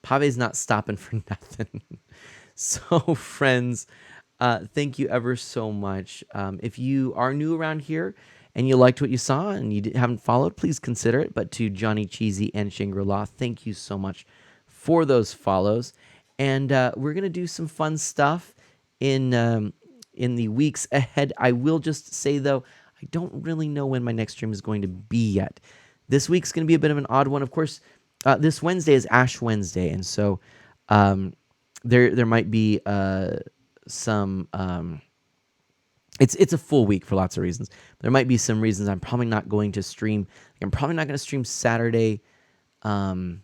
Pave's not stopping for nothing. So, friends, thank you ever so much. If you are new around here and you liked what you saw and you haven't followed, please consider it. But to Johnny Cheesy and Shangri-La, thank you so much for those follows. And we're gonna do some fun stuff in the weeks ahead. I will just say though, I don't really know when my next stream is going to be yet. This week's going to be a bit of an odd one. Of course, this Wednesday is Ash Wednesday, and so there might be some. It's a full week for lots of reasons. There might be some reasons I'm probably not going to stream. I'm probably not going to stream Saturday. I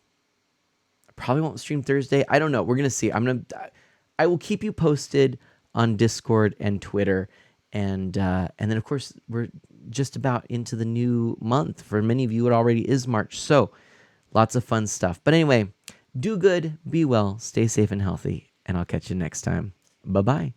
probably won't stream Thursday. I don't know. We're gonna see. I will keep you posted on Discord and Twitter. And then, of course, we're just about into the new month. For many of you, it already is March. So lots of fun stuff. But anyway, do good, be well, stay safe and healthy, and I'll catch you next time. Bye-bye.